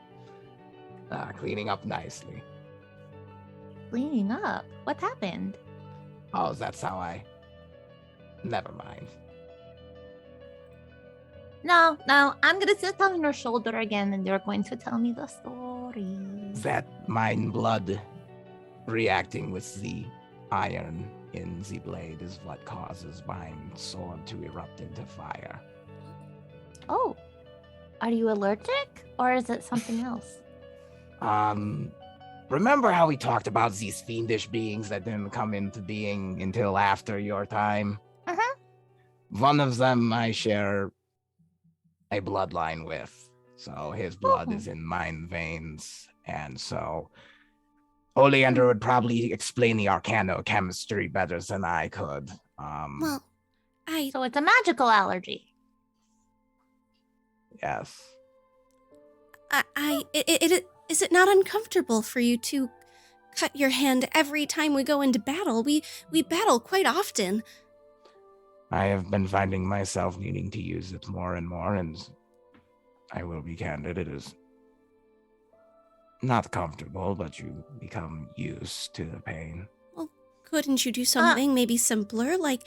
Cleaning up nicely. Cleaning up. What happened? Oh, that's how I. Never mind. No, I'm gonna sit on your shoulder again and you're going to tell me the story. That mine blood reacting with the iron in the blade is what causes mine sword to erupt into fire. Oh, are you allergic or is it something else? Remember how we talked about these fiendish beings that didn't come into being until after your time? Uh-huh. One of them I share a bloodline with, so his blood is in mine veins, and so Oleander would probably explain the arcanochemistry better than I could. Well, So it's a magical allergy. Yes. Is it not uncomfortable for you to cut your hand every time we go into battle? We battle quite often. I have been finding myself needing to use it more and more, and I will be candid, it is not comfortable, but you become used to the pain. Well, couldn't you do something maybe simpler, like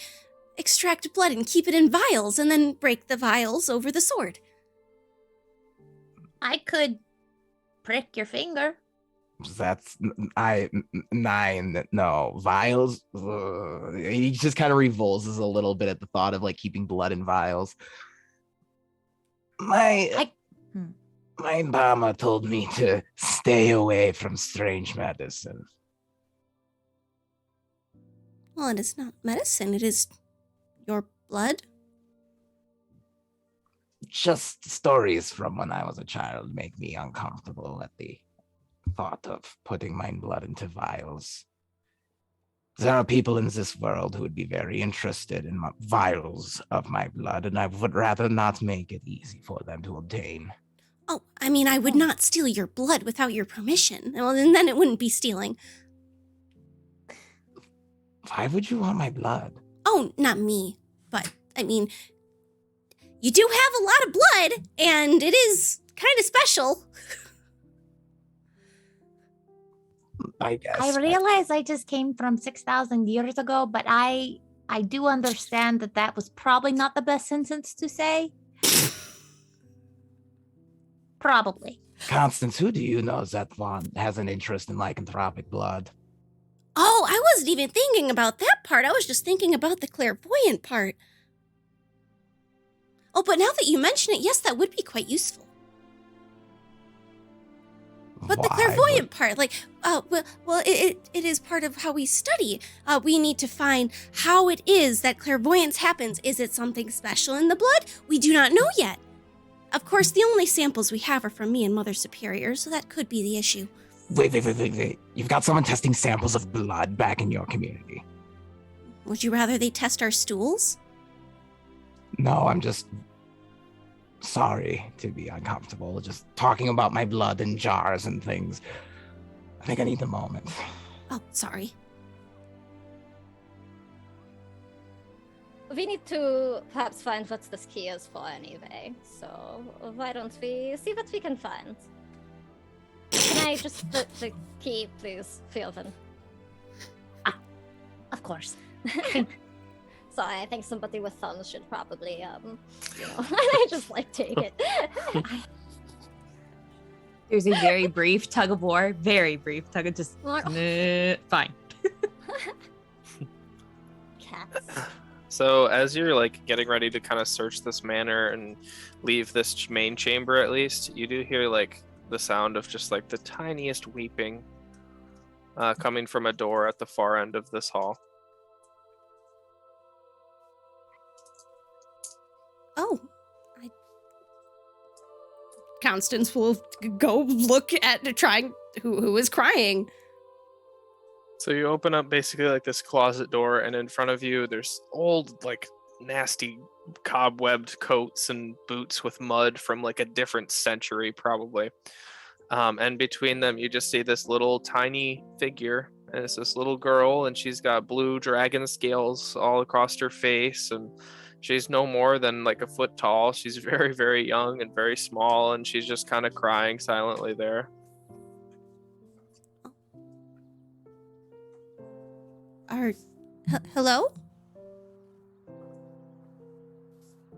extract blood and keep it in vials, and then break the vials over the sword? I could prick your finger. That's no vials. Ugh. He just kind of revulses a little bit at the thought of like keeping blood in vials. My mama told me to stay away from strange medicine. Well, it is not medicine, it is your blood. Just stories from when I was a child make me uncomfortable at the thought of putting my blood into vials. There are people in this world who would be very interested in vials of my blood, and I would rather not make it easy for them to obtain. Oh, I mean, I would not steal your blood without your permission. Well, and then it wouldn't be stealing. Why would you want my blood? Oh, not me. But, I mean, you do have a lot of blood, and it is kind of special. I guess. I realize I just came from 6,000 years ago, but I do understand that was probably not the best sentence to say. Probably. Constance, who do you know that has an interest in lycanthropic blood? Oh, I wasn't even thinking about that part. I was just thinking about the clairvoyant part. Oh, but now that you mention it, yes, that would be quite useful. But the clairvoyant part, like, it is part of how we study. We need to find how it is that clairvoyance happens. Is it something special in the blood? We do not know yet. Of course, the only samples we have are from me and Mother Superior, so that could be the issue. Wait. You've got someone testing samples of blood back in your community. Would you rather they test our stools? No, I'm just sorry to be uncomfortable. Just talking about my blood in jars and things. I think I need a moment. Oh, sorry. We need to perhaps find what this key is for anyway. So why don't we see what we can find? Can I just the key, please, Philvin? Of course. So I think somebody with thumbs should probably, I just take it. There's a very brief tug of war. Very brief tug of just, fine. Cats. So as you're getting ready to kind of search this manor and leave this main chamber, at least you do hear the sound of just the tiniest weeping coming from a door at the far end of this hall. Oh, Constance will go look at trying who is crying. So you open up basically this closet door, and in front of you there's old nasty cobwebbed coats and boots with mud from a different century probably. And between them you just see this little tiny figure, and it's this little girl, and she's got blue dragon scales all across her face, and she's no more than a foot tall. She's very, very young and very small, and she's just kind of crying silently there. Hello?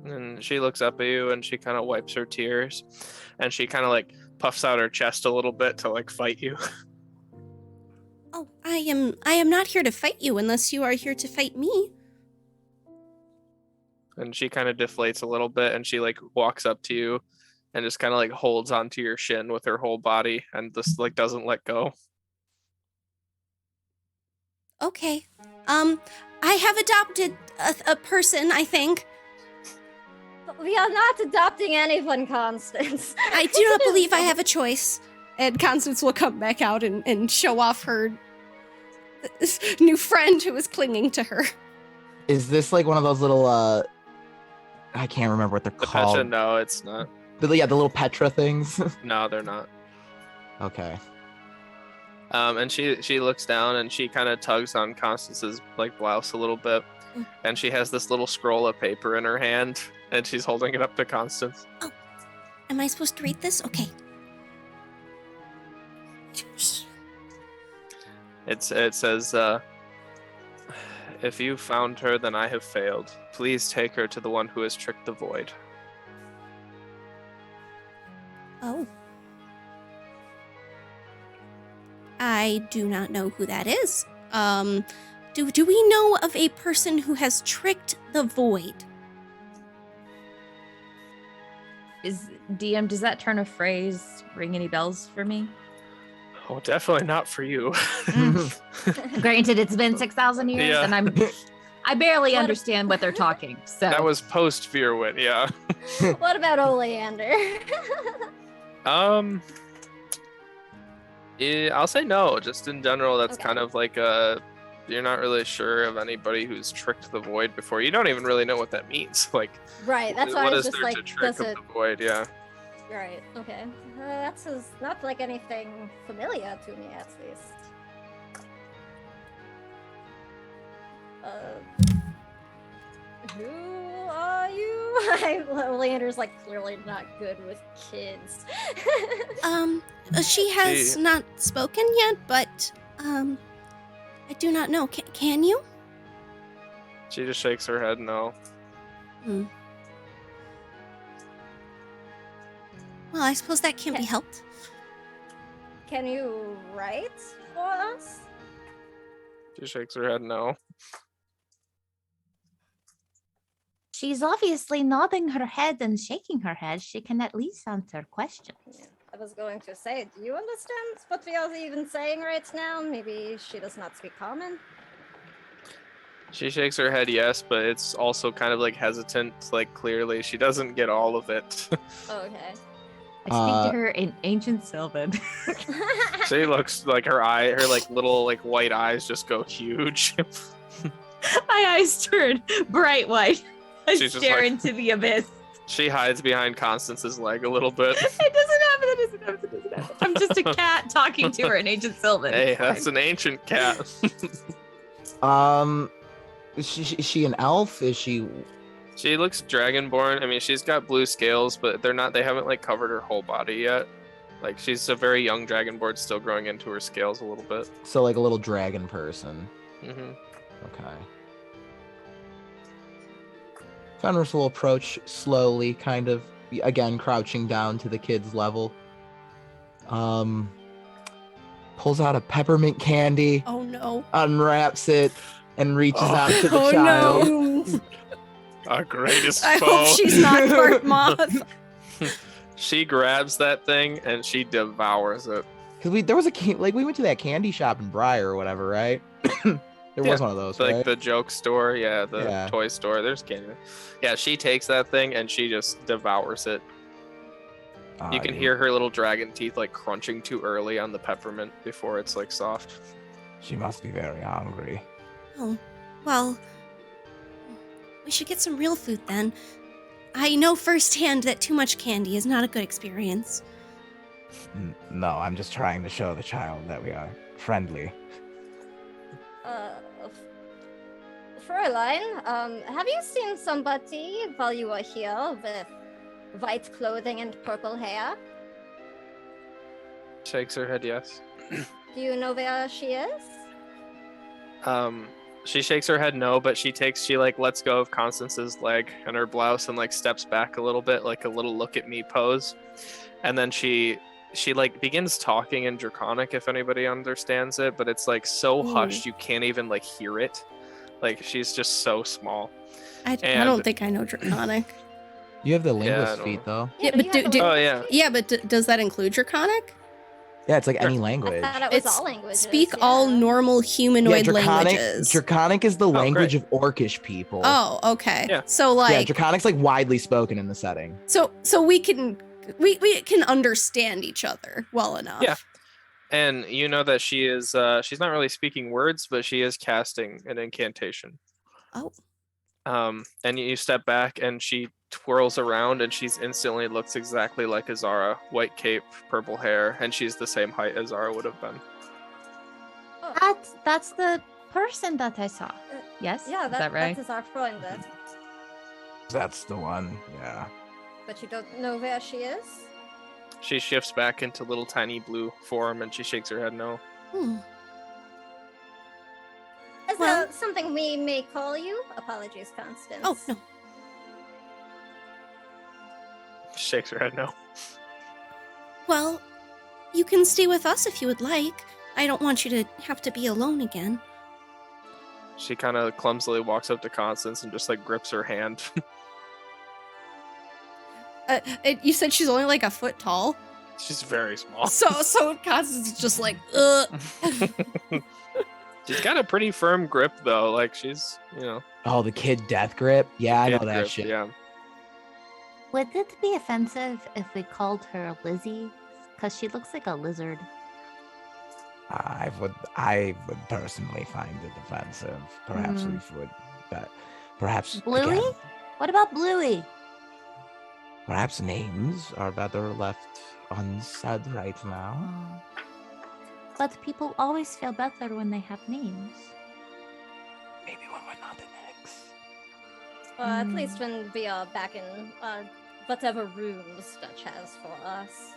And she looks up at you and she kind of wipes her tears, and she kind of puffs out her chest a little bit to fight you. Oh, I am not here to fight you unless you are here to fight me. And she kind of deflates a little bit, and she walks up to you and just kind of holds onto your shin with her whole body and just doesn't let go. Okay. I have adopted a person, I think. But we are not adopting anyone, Constance. I do not believe I have a choice. And Constance will come back out and show off her new friend who is clinging to her. Is this like one of those little I can't remember what they're The called. Petra, no, it's not. The little Petra things. No, they're not. Okay. And she looks down and she kind of tugs on Constance's like blouse a little bit, and she has this little scroll of paper in her hand, and she's holding it up to Constance. Oh, am I supposed to read this? Okay. It says, if you found her, then I have failed. Please take her to the one who has tricked the void. Oh. I do not know who that is. Do we know of a person who has tricked the void? Is DM, does that turn of phrase ring any bells for me? Oh, definitely not for you. Granted, it's been 6,000 years, Yeah. and I barely understand what they're talking. So That was post Virwen, yeah. What about Oleander? I'll say no. Just in general, that's Okay. kind of like you're not really sure of anybody who's tricked the void before. You don't even really know what that means. Like, Right, that's why what I was is just there like, to trick does of it... the void? Yeah. Right, okay. That's not like anything familiar to me, at least. Who are you? Oleander's like clearly not good with kids. She has She- not spoken yet, but, I do not know. Can you? She just shakes her head no. Hmm. Well, I suppose that can't be helped. Can you write for us? She shakes her head no. she's obviously nodding her head and shaking her head. She can at least answer questions. Yeah, I was going to say, do you understand what we are even saying right now? Maybe she does not speak common. She shakes her head yes, but it's also kind of like hesitant. Like clearly she doesn't get all of it. Okay. I speak to her in ancient Sylvan. She looks like her like little like white eyes just go huge. My eyes turn bright white. I She's just stare like- into the abyss. She hides behind Constance's leg a little bit. It doesn't happen. I'm just a cat talking to her in ancient Sylvan. Hey, It's fine. that's an ancient cat. Is she an elf? Is she? She looks dragonborn. I mean, she's got blue scales, but they haven't like covered her whole body yet. Like she's a very young dragonborn, still growing into her scales a little bit. So like a little dragon person. Hmm. Okay. Fenris will approach slowly, kind of again crouching down to the kid's level. Pulls out a peppermint candy, Oh no. unwraps it, and reaches out to the Oh child. no. Our greatest I foe. hope she's not Court Moth. She grabs that thing and she devours it. Because we went to that candy shop in Briar or whatever, right? There was one of those, Like right? the joke store, yeah, the Yeah. toy store. There's candy. Yeah, she takes that thing and she just devours it. You can hear her little dragon teeth like crunching too early on the peppermint before it's like soft. She must be very hungry. Oh, well, we should get some real food then. I know firsthand that too much candy is not a good experience. No, I'm just trying to show the child that we are friendly. Fräulein, have you seen somebody while you were here with white clothing and purple hair? Shakes her head yes. Do you know where she is? She shakes her head no, but she like lets go of Constance's leg and her blouse and like steps back a little bit, like a little look at me pose. And then she like begins talking in Draconic, if anybody understands it, but it's like so Ooh. hushed you can't even like hear it. Like she's just so small. I And- don't think I know Draconic. You have the I linguist don't feat, know. though. Yeah, but but you do- have do- a Oh language. yeah. Yeah, but does that include Draconic? Yeah, it's like any I language. thought it was It's all languages. Speak all yeah. normal humanoid Draconic. languages. Draconic is the language great. of Orcish people. Oh, okay. Yeah. So yeah, like, Draconic's like widely spoken in the setting. so we can understand each other well enough. Yeah. And you know that she is she's not really speaking words, but she is casting an incantation. Oh. And you step back, and she twirls around, and she's instantly looks exactly like Ezara. White cape, purple hair, and she's the same height as Ezara would have been. That's the person that I saw. Yes? Yeah, Is that right? that is our friend. That's the one. Yeah. But you don't know where she is? She shifts back into little tiny blue form, and she shakes her head no. Is that something we may call you? Apologies, Constance. Oh, no. Shakes her head no. Well, you can stay with us if you would like. I don't want you to have to be alone again. She kind of clumsily walks up to Constance and just like grips her hand. You said she's only like a foot tall. She's very small. So Constance is just like, ugh. She's got a pretty firm grip though. Like she's, Oh, the kid death grip. Yeah, I know kid that grip, shit. Yeah. Would it be offensive if we called her Lizzie? Because she looks like a lizard. I would personally find it offensive. Perhaps we would, but perhaps Bluey? again, What about Bluey? perhaps names are better left unsaid right now. But people always feel better when they have names. Maybe when we're not in X. At least when we are back in whatever rooms Dutch has for us,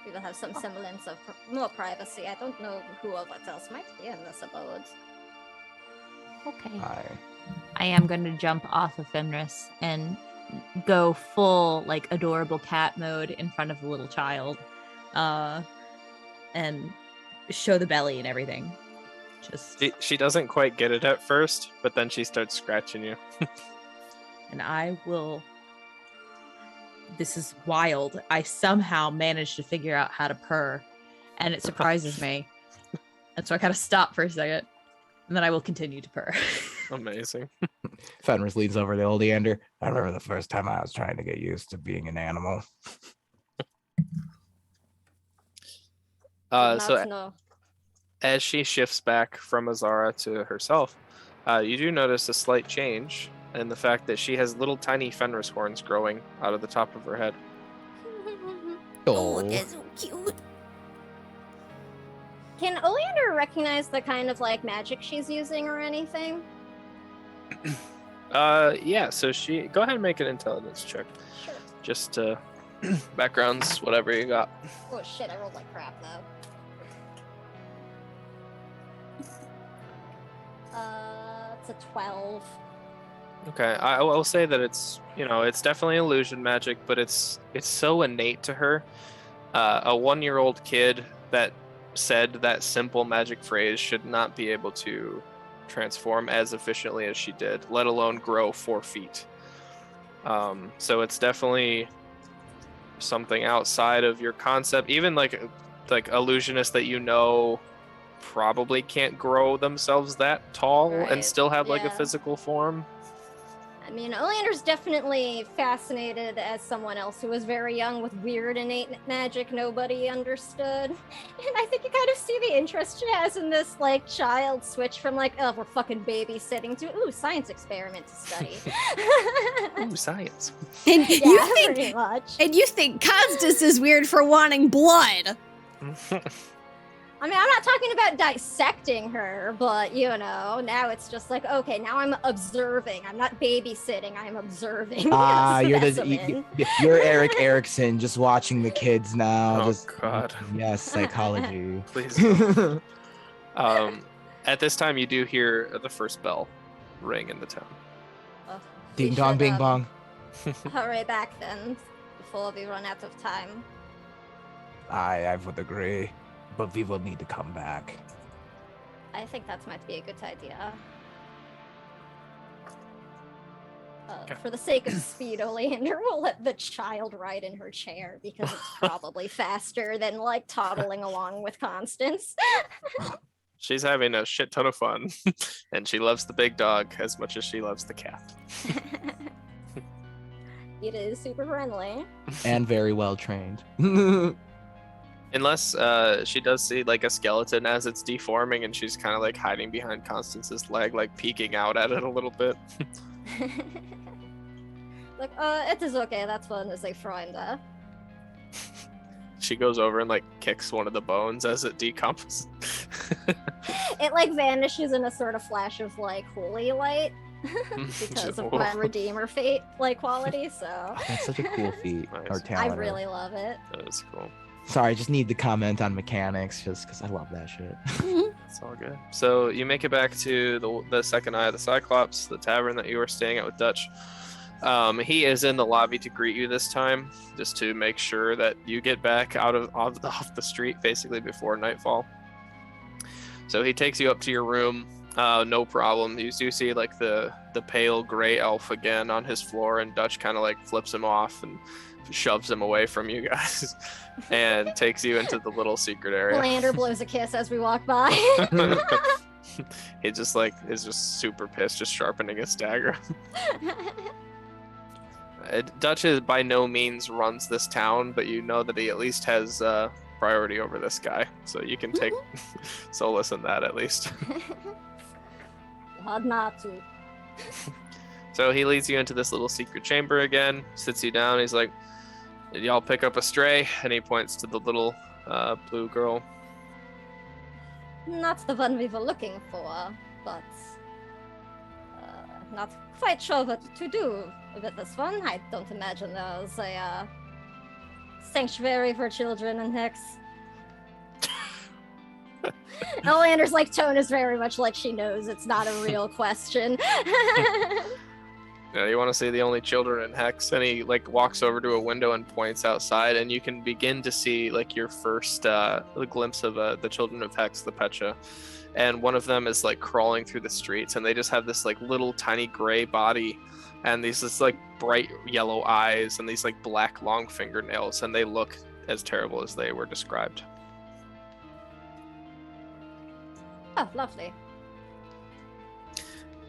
we will have some semblance of more privacy. I don't know who or what else might be in this abode. Okay. I am going to jump off of Fenris and go full, like, adorable cat mode in front of the little child. And show the belly and everything. She doesn't quite get it at first, but then she starts scratching you. And I will... This is wild. I somehow managed to figure out how to purr, and it surprises me. And so I kind of stop for a second, and then I will continue to purr. Amazing. Fenris leans over to Oleander. I remember the first time I was trying to get used to being an animal. So as she shifts back from Ezara to herself, you do notice a slight change in the fact that she has little tiny Fenris horns growing out of the top of her head. Oh, that's so cute. Can Oleander recognize the kind of like magic she's using or anything? Yeah, so she go ahead and make an intelligence check. Sure. Just backgrounds, whatever you got. Oh shit, I rolled like crap though. It's a 12. Okay, I will say that it's definitely illusion magic, but it's so innate to her. A 1-year-old kid that said that simple magic phrase should not be able to transform as efficiently as she did, let alone grow 4 feet. So it's definitely something outside of your concept. Even like illusionists that probably can't grow themselves that tall and still have like a physical form. I mean, Oleander's definitely fascinated as someone else who was very young with weird innate magic nobody understood. And I think you kind of see the interest she has in this, like, child switch from, like, oh, we're fucking babysitting to, ooh, science experiment to study. Ooh, science. And Yeah, pretty much. And you think Constance is weird for wanting blood. I mean, I'm not talking about dissecting her, but, now it's just like, okay, now I'm observing. I'm not babysitting, I'm observing. You're Eric Erickson, just watching the kids now. Oh, God. Yes, psychology. Please. At this time, you do hear the first bell ring in the town. Ding dong, bing bong. Hurry back then, before we run out of time. I would agree. But we will need to come back. I think that might be a good idea. For the sake of speed, Oleander will let the child ride in her chair because it's probably faster than like toddling along with Constance. She's having a shit ton of fun, and she loves the big dog as much as she loves the cat. It is super friendly. And very well trained. Unless she does see like a skeleton as it's deforming, and she's kind of like hiding behind Constance's leg, like peeking out at it a little bit. Like, it is okay. That one is a friend. She goes over and like kicks one of the bones as it decomposes. It like vanishes in a sort of flash of like holy light because of my redeemer fate like quality. So Oh, that's such a cool feat Nice. or I talent. really love it. That is cool. Sorry, I just need to comment on mechanics just because I love that shit. It's all good. So you make it back to the second eye of the Cyclops, the tavern that you were staying at with Dutch. He is in the lobby to greet you this time, just to make sure that you get back off the street basically before nightfall. So he takes you up to your room, no problem. You do see like the pale gray elf again on his floor, and Dutch kind of like flips him off and shoves him away from you guys and takes you into the little secret area. Lander blows a kiss as we walk by. He just like is just super pissed, just sharpening his dagger. Dutch is by no means runs this town, but you know that he at least has priority over this guy, so you can take solace in that at least. Hard not to. So he leads you into this little secret chamber again, sits you down. He's like, "Did y'all pick up a stray?" And he points to the little blue girl. Not the one we were looking for, but not quite sure what to do with this one. I don't imagine there's a sanctuary for children in Hex. Elander's like tone is very much like she knows it's not a real question. Yeah, you want to see the only children in Hex? And he like walks over to a window and points outside, and you can begin to see like your first glimpse of the children of Hex, the Pecha. And one of them is like crawling through the streets, and they just have this like little tiny gray body, and these just like bright yellow eyes, and these like black long fingernails, and they look as terrible as they were described. Oh, lovely.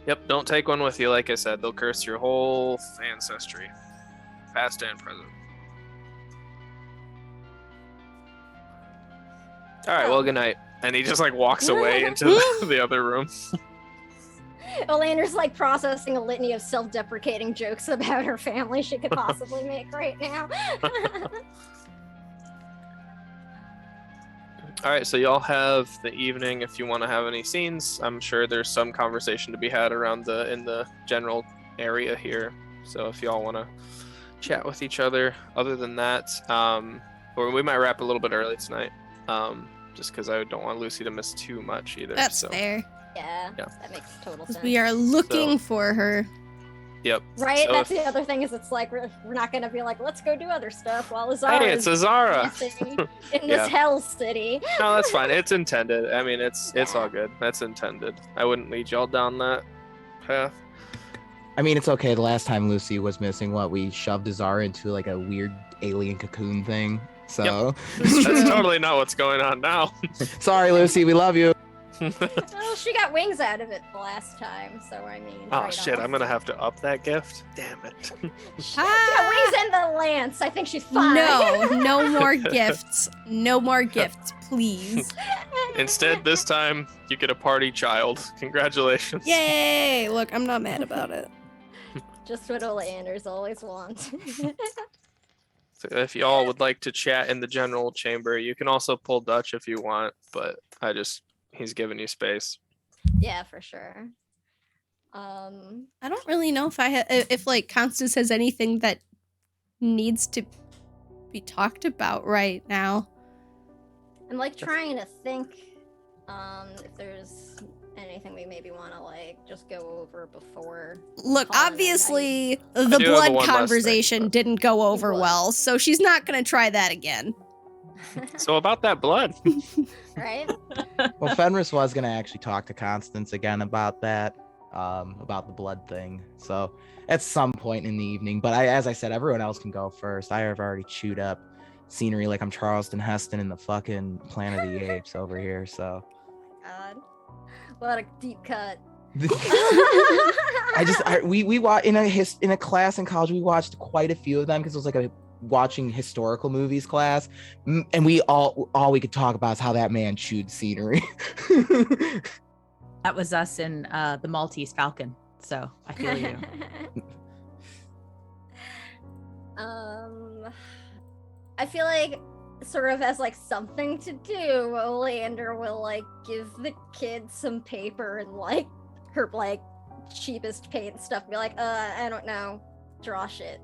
Yep, don't take one with you. Like I said, they'll curse your whole ancestry, past and present. All right, well, good night. And he just like walks away into the other room. Elander's like processing a litany of self-deprecating jokes about her family she could possibly make right now. All right, so y'all have the evening if you want to have any scenes. I'm sure there's some conversation to be had around in the general area here. So if y'all want to chat with each other, other than that, or we might wrap a little bit early tonight, just because I don't want Lucy to miss too much either. That's fair. Yeah, Yeah. that makes total 'Cause sense. we are looking for her. Yep. Right, So that's the other thing is it's like we're not gonna be like, let's go do other stuff while Ezara Hey, it's Ezara. in Yeah. this hell city. No, that's fine. It's intended. I mean, it's all good. That's intended. I wouldn't lead y'all down that path. I mean, it's okay. The last time Lucy was missing, we shoved Ezara into like a weird alien cocoon thing. So That's totally not what's going on now. sorry, Lucy. We love you. Well, she got wings out of it the last time, so I mean. Oh right shit! on. I'm gonna have to up that gift. Damn it. She got wings and the lance. I think she's fine. No more gifts. No more gifts, please. Instead, this time you get a party child. Congratulations. Yay! Look, I'm not mad about it. Just what Olanders always want. So if y'all would like to chat in the general chamber, you can also pull Dutch if you want, but he's giving you space. Yeah, for sure. I don't really know if like Constance has anything that needs to be talked about right now. I'm like trying to think if there's anything we maybe want to like just go over before. Look, calling it a obviously I the do have blood one last thing, conversation but- didn't go over Blood. well, so she's not gonna try that again. So about that blood. night, right? Well, Fenris was gonna actually talk to Constance again about that, about the blood thing. So at some point in the evening. But as I said, everyone else can go first. I have already chewed up scenery like I'm Charleston Heston in the fucking Planet of the Apes over here. So God, what a deep cut. we watched in a class in college. We watched quite a few of them because it was like a watching historical movies class, and we all we could talk about is how that man chewed scenery. That was us in the Maltese Falcon. so I feel you. I feel like sort of as like something to do, Oleander will like give the kid some paper and like her like cheapest paint stuff, be like, I don't know, draw shit.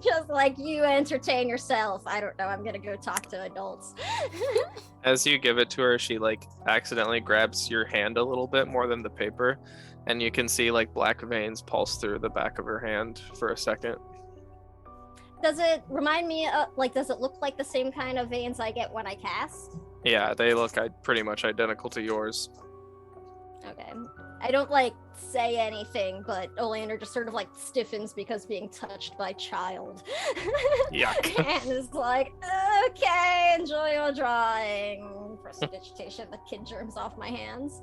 Just like you entertain yourself. I don't know, I'm gonna go talk to adults. As you give it to her, she like accidentally grabs your hand a little bit more than the paper, and you can see like black veins pulse through the back of her hand for a second. Does it remind me of, like, does it look like the same kind of veins I get when I cast? Yeah, they look pretty much identical to yours. Okay. I don't like say anything, but Oleander just sort of like stiffens because being touched by child. Yuck. And is like, okay, enjoy your drawing. Prestidigitation, the kid germs off my hands.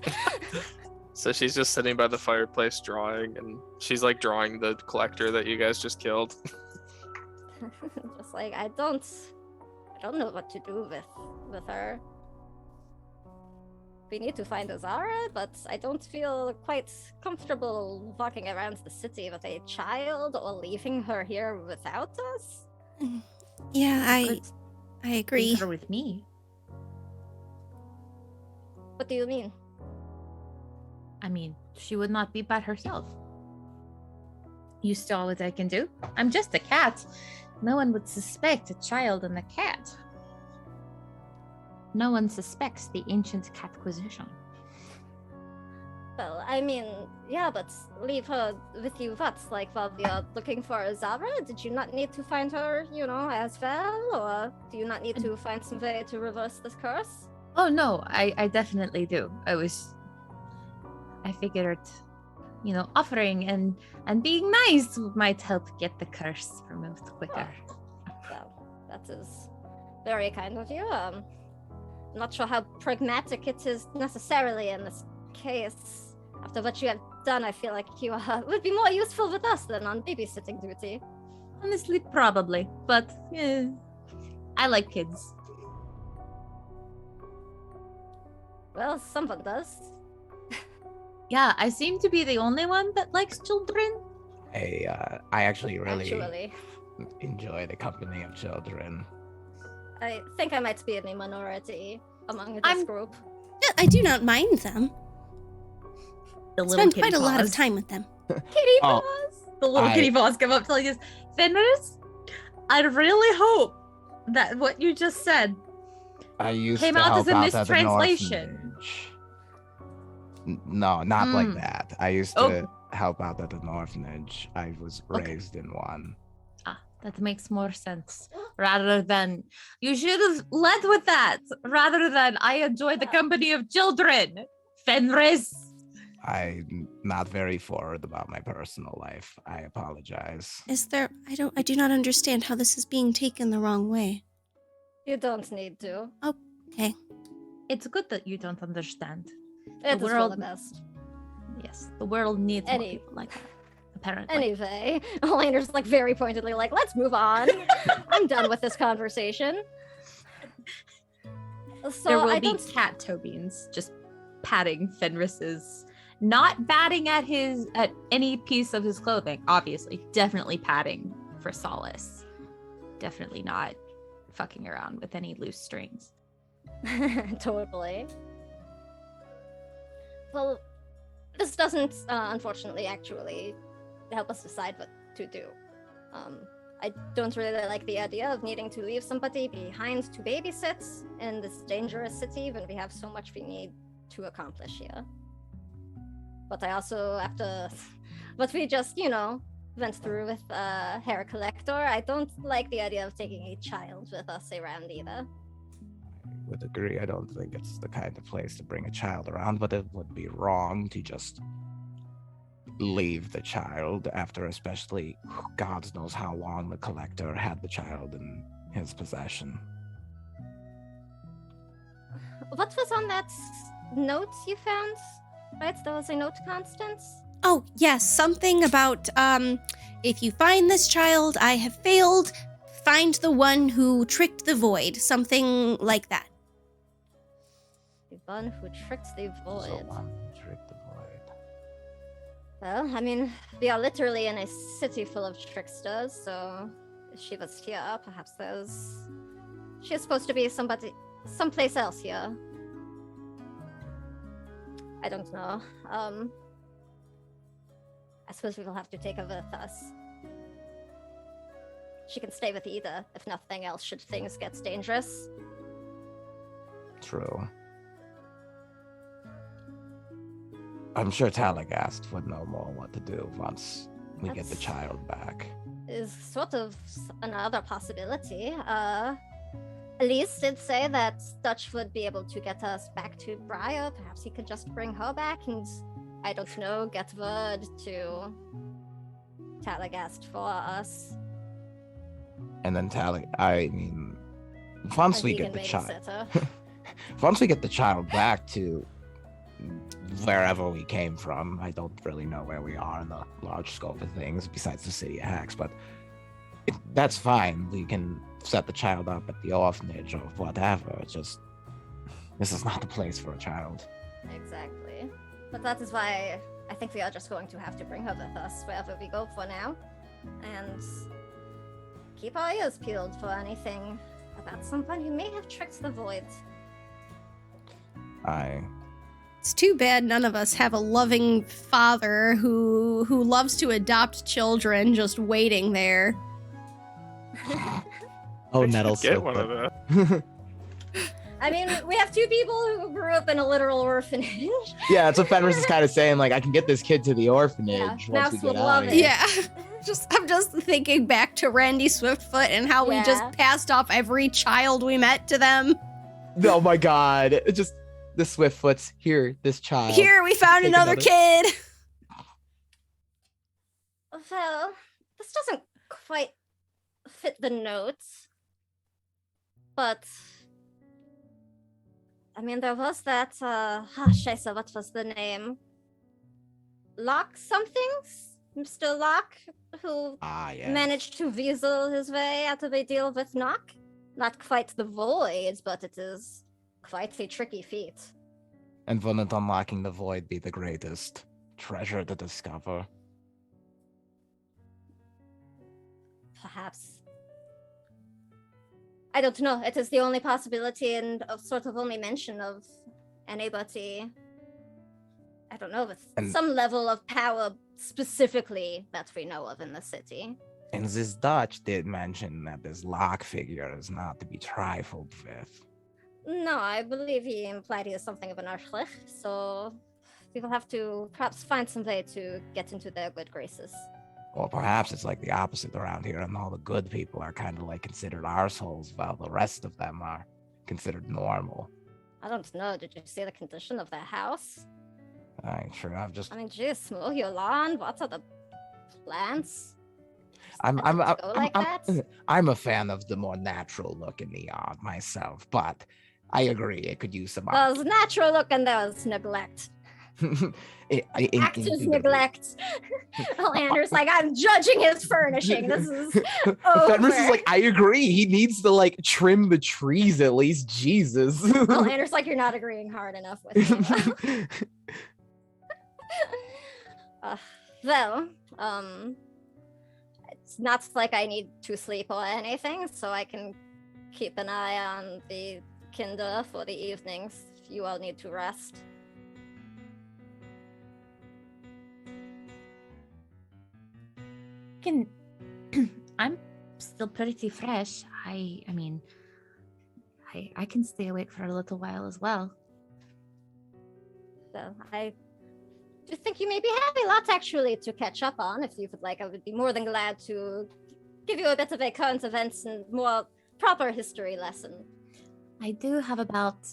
So she's just sitting by the fireplace drawing, and she's like drawing the collector that you guys just killed. Just like, I don't know what to do with her. We need to find Ezara, but I don't feel quite comfortable walking around the city with a child or leaving her here without us. Yeah, I agree. Leave her with me. What do you mean? I mean, she would not be by herself. You saw what I can do. I'm just a cat. No one would suspect a child and a cat. No one suspects the ancient catquisition. Well, I mean, yeah, but leave her with you what? Like, while we are looking for Ezara? Did you not need to find her, you know, as well? Or do you not need to find some way to reverse this curse? Oh no, I definitely do. I figured, you know, offering and being nice might help get the curse removed quicker. Well, that is very kind of you. Not sure how pragmatic it is necessarily in this case. After what you have done, I feel like you would be more useful with us than on babysitting duty. Honestly, probably. But I like kids. Well, someone does. Yeah, I seem to be the only one that likes children. I actually really Actually, enjoy the company of children. I think I might be in a minority among this group. Yeah, I do not mind them. The little Spend kitty quite a lot of paws. time with them. Kitty Oh. paws! The little I- kitty paws come up telling us, Fenris, I really hope that what you just said I used came to out as help a out at the mistranslation. orphanage. No, not like Mm. that. I used Oh. to help out at an orphanage. I was Okay. raised in one. That makes more sense. Rather than, you should have led with that. Rather than, I enjoy the company of children. Fenris. I'm not very forward about my personal life. I apologize. Is there? I do not understand how this is being taken the wrong way. You don't need to. Okay. It's good that you don't understand. It is for the world- best. Yes, the world needs more Any- people like that. Apparently. Anyway, Olander's like very pointedly like, let's move on. I'm done with this conversation. So there will I be don't. cat Tobins just patting Fenris's, not batting at any piece of his clothing, obviously. Definitely patting for solace. Definitely not fucking around with any loose strings. Totally. Well, this doesn't, unfortunately, actually help us decide what to do. I don't really like the idea of needing to leave somebody behind to babysit in this dangerous city when we have so much we need to accomplish here. But I also, after what we just, you know, went through with Hair Collector, I don't like the idea of taking a child with us around either. I would agree. I don't think it's the kind of place to bring a child around, but it would be wrong to just leave the child after, especially God knows how long the collector had the child in his possession. What was on that note you found? Right, there was a note, Constance? Oh, yes, something about, if you find this child, I have failed. Find the one who tricked the void. Something like that. The one who tricked the void. So, trick the void. Well, I mean, we are literally in a city full of tricksters, so if she was here, perhaps she is supposed to be someplace else here. I don't know. I suppose we will have to take her with us. She can stay with Ida, if nothing else, should things get dangerous. True. I'm sure Talagast would know more what to do once we get the child back. Is sort of another possibility. Elise did say that Dutch would be able to get us back to Briar. Perhaps he could just bring her back and, I don't know, get word to Talagast for us. And then once we get the child, once we get the child back to wherever we came from, I don't really know where we are in the large scope of things besides the city of Hex, but that's fine. We can set the child up at the orphanage or whatever. It's just, this is not the place for a child. Exactly. But that is why I think we are just going to have to bring her with us wherever we go for now. And keep our ears peeled for anything about someone who may have tricked the void. It's too bad none of us have a loving father who loves to adopt children just waiting there. Oh, Nettles. Get one of those. I mean, we have two people who grew up in a literal orphanage. Yeah, that's what Fenris is kind of saying. Like, I can get this kid to the orphanage Yeah, once we Mouse get would out love of it. here. Yeah. I'm just thinking back to Randy Swiftfoot and how we just Yeah. passed off every child we met to them. Oh my god. It's just the Swiftfoots. Here, this child. Here, we found Take another kid. Well, this doesn't quite fit the notes. But I mean, there was that, Scheisse, what was the name? Locke somethings? Mr. Locke, who Yes. managed to weasel his way out of a deal with Nock. Not quite the void, but it is quite a tricky feat. And wouldn't unlocking the void be the greatest treasure to discover? Perhaps. I don't know. It is the only possibility and of sort of only mention of anybody, I don't know, with some level of power specifically that we know of in the city. And this Dutch did mention that this Locke figure is not to be trifled with. No, I believe he implied he is something of an archlich, so we will have to perhaps find some way to get into their good graces. Or perhaps it's like the opposite around here, and all the good people are kind of like considered arseholes, while the rest of them are considered normal. I don't know. Did you see the condition of their house? I'm sure I've just. I mean, geez, mow your lawn. What are the plants? I'm that? I'm a fan of the more natural look in the yard myself, but I agree it could use some. There's natural look and there's neglect. Active neglect. Leander's like, I'm judging his furnishing. This is over. Fenris is like, I agree. He needs to like trim the trees at least. Jesus. Leander's like, you're not agreeing hard enough with me. Well, it's not like I need to sleep or anything, so I can keep an eye on the Kinder for the evenings if you all need to rest. I'm still pretty fresh. I mean, I can stay awake for a little while as well. So I do think you maybe have a lot actually to catch up on. If you would like, I would be more than glad to give you a bit of a current events and more proper history lesson. I do have about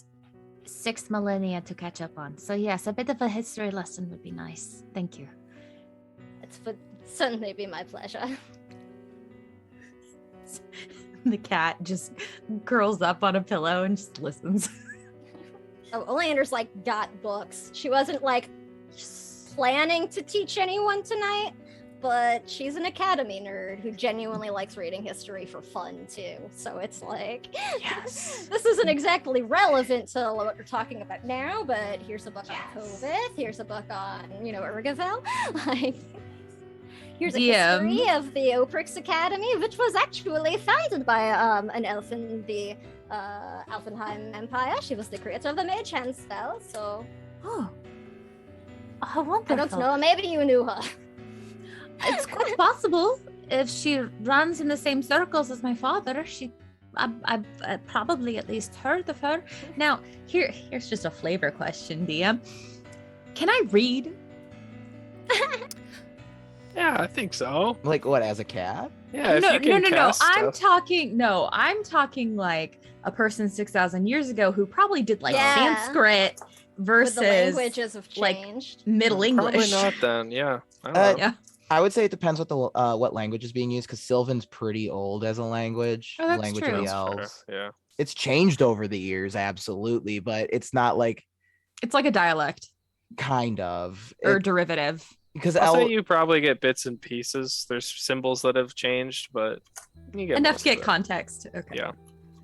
6 millennia to catch up on. So yes, a bit of a history lesson would be nice. Thank you. It would certainly be my pleasure. The cat just curls up on a pillow and just listens. Oh, Oleander's like got books. She wasn't like planning to teach anyone tonight, but she's an academy nerd who genuinely likes reading history for fun too. So it's like, Yes. this isn't exactly relevant to what we're talking about now, but here's a book on COVID, here's a book on, Urgavel. Like, here's a history of the Oprix Academy, which was actually founded by an elf in the Alfenheim Empire. She was the creator of the Mage Hand spell, so... Oh, wonderful. I don't know, maybe you knew her. It's quite possible. If she runs in the same circles as my father, I probably at least heard of her. Now, here's just a flavor question, DM. Can I read? Yeah, I think so. Like what, as a cat? Yeah, if you can No. cast I'm stuff. talking like a person 6,000 years ago who probably did like Yeah. Sanskrit versus But the languages have like, changed. Middle English. Probably not then. Yeah. I don't know. Yeah. I would say it depends what language is being used, because Sylvan's pretty old as a language. Oh, that's language true. of the That's fair, elves. Yeah. It's changed over the years, absolutely, but it's not like It's like a dialect kind of or derivative. because I'll say you probably get bits and pieces. There's symbols that have changed, but you get Enough most to get of it. context. Okay. Yeah.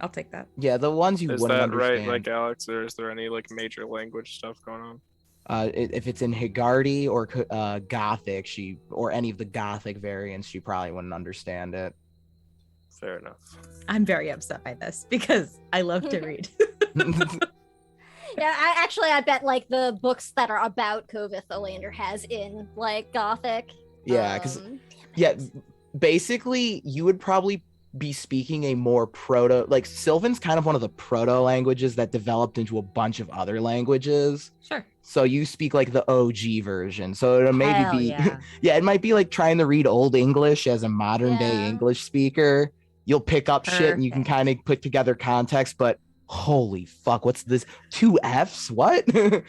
I'll take that. yeah, the ones you Is wouldn't that right, understand. like Alex? Or is there any like major language stuff going on? If it's in Higardi or Gothic, or any of the Gothic variants, she probably wouldn't understand it. Fair enough. I'm very upset by this because I love to read. Yeah, I bet like the books that are about Kovith Olander has in like Gothic. Yeah, because basically you would probably be speaking a more proto, like Sylvan's kind of one of the proto languages that developed into a bunch of other languages. Sure. So you speak like the OG version. So it'll maybe Hell be yeah. yeah, it might be like trying to read Old English as a modern day Yeah. English speaker. You'll pick up shit and you can Perfect. kind of put together context, but holy fuck, what's this? 2 F's? What? You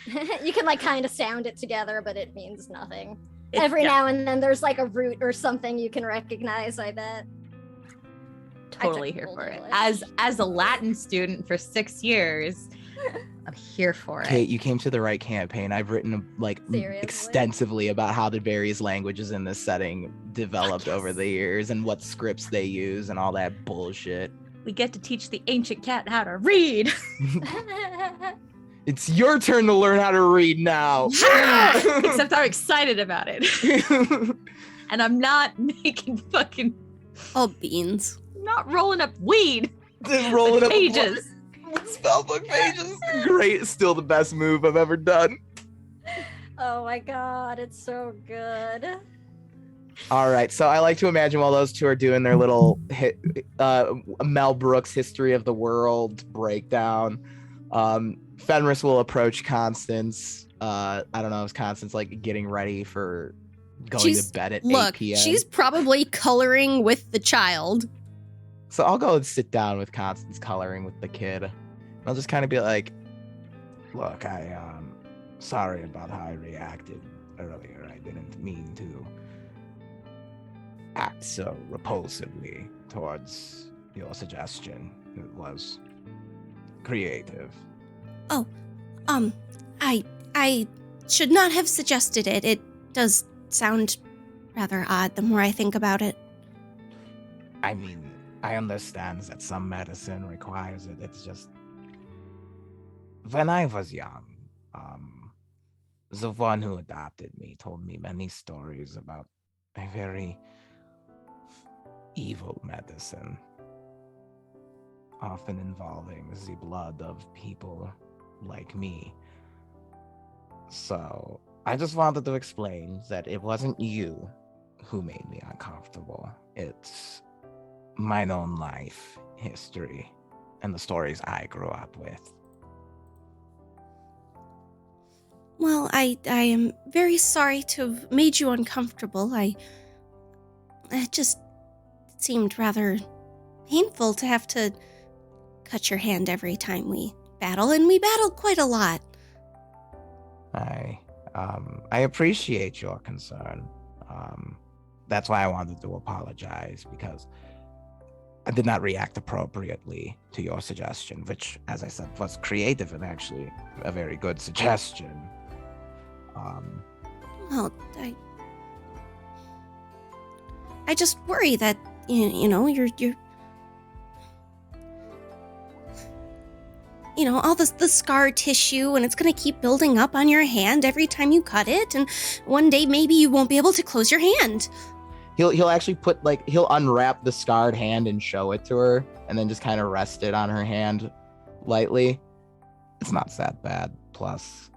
can like kind of sound it together, but it means nothing. Every yeah, now and then there's like a root or something you can recognize, I bet. totally took here Old for it. English. As a Latin student for 6 years, I'm here for it. Kate, you came to the right campaign. I've written like Seriously? extensively about how the various languages in this setting developed over the years and what scripts they use and all that bullshit. We get to teach the ancient cat how to read. It's your turn to learn how to read now. Except I'm excited about it. And I'm not making fucking, Oh, beans. not rolling up weed. Just rolling up Pages. spellbook pages. Great, still the best move I've ever done. Oh my god, it's so good. All right, so I like to imagine while those two are doing their little Mel Brooks history of the world breakdown, Fenris will approach Constance. I don't know, is Constance like getting ready for going She's- to bed at 8 Look, p.m.? she's probably coloring with the child. So I'll go and sit down with Constance coloring with the kid. I'll just kind of be like, look, sorry about how I reacted earlier. I didn't mean to act so repulsively towards your suggestion. It was creative. I should not have suggested it. It does sound rather odd the more I think about it. I mean, I understand that some medicine requires it. It's just when I was young, the one who adopted me told me many stories about a very evil medicine, often involving the blood of people like me. So I just wanted to explain that it wasn't you who made me uncomfortable. It's my own life history and the stories I grew up with. Well, I am very sorry to have made you uncomfortable. It just seemed rather painful to have to cut your hand every time we battle, and we battled quite a lot. I appreciate your concern. That's why I wanted to apologize, because I did not react appropriately to your suggestion, which, as I said, was creative and actually a very good suggestion. Well, just worry that you're all the scar tissue, and it's going to keep building up on your hand every time you cut it, and one day maybe you won't be able to close your hand. He'll actually he'll unwrap the scarred hand and show it to her, and then just kind of rest it on her hand lightly. It's not that bad. Plus,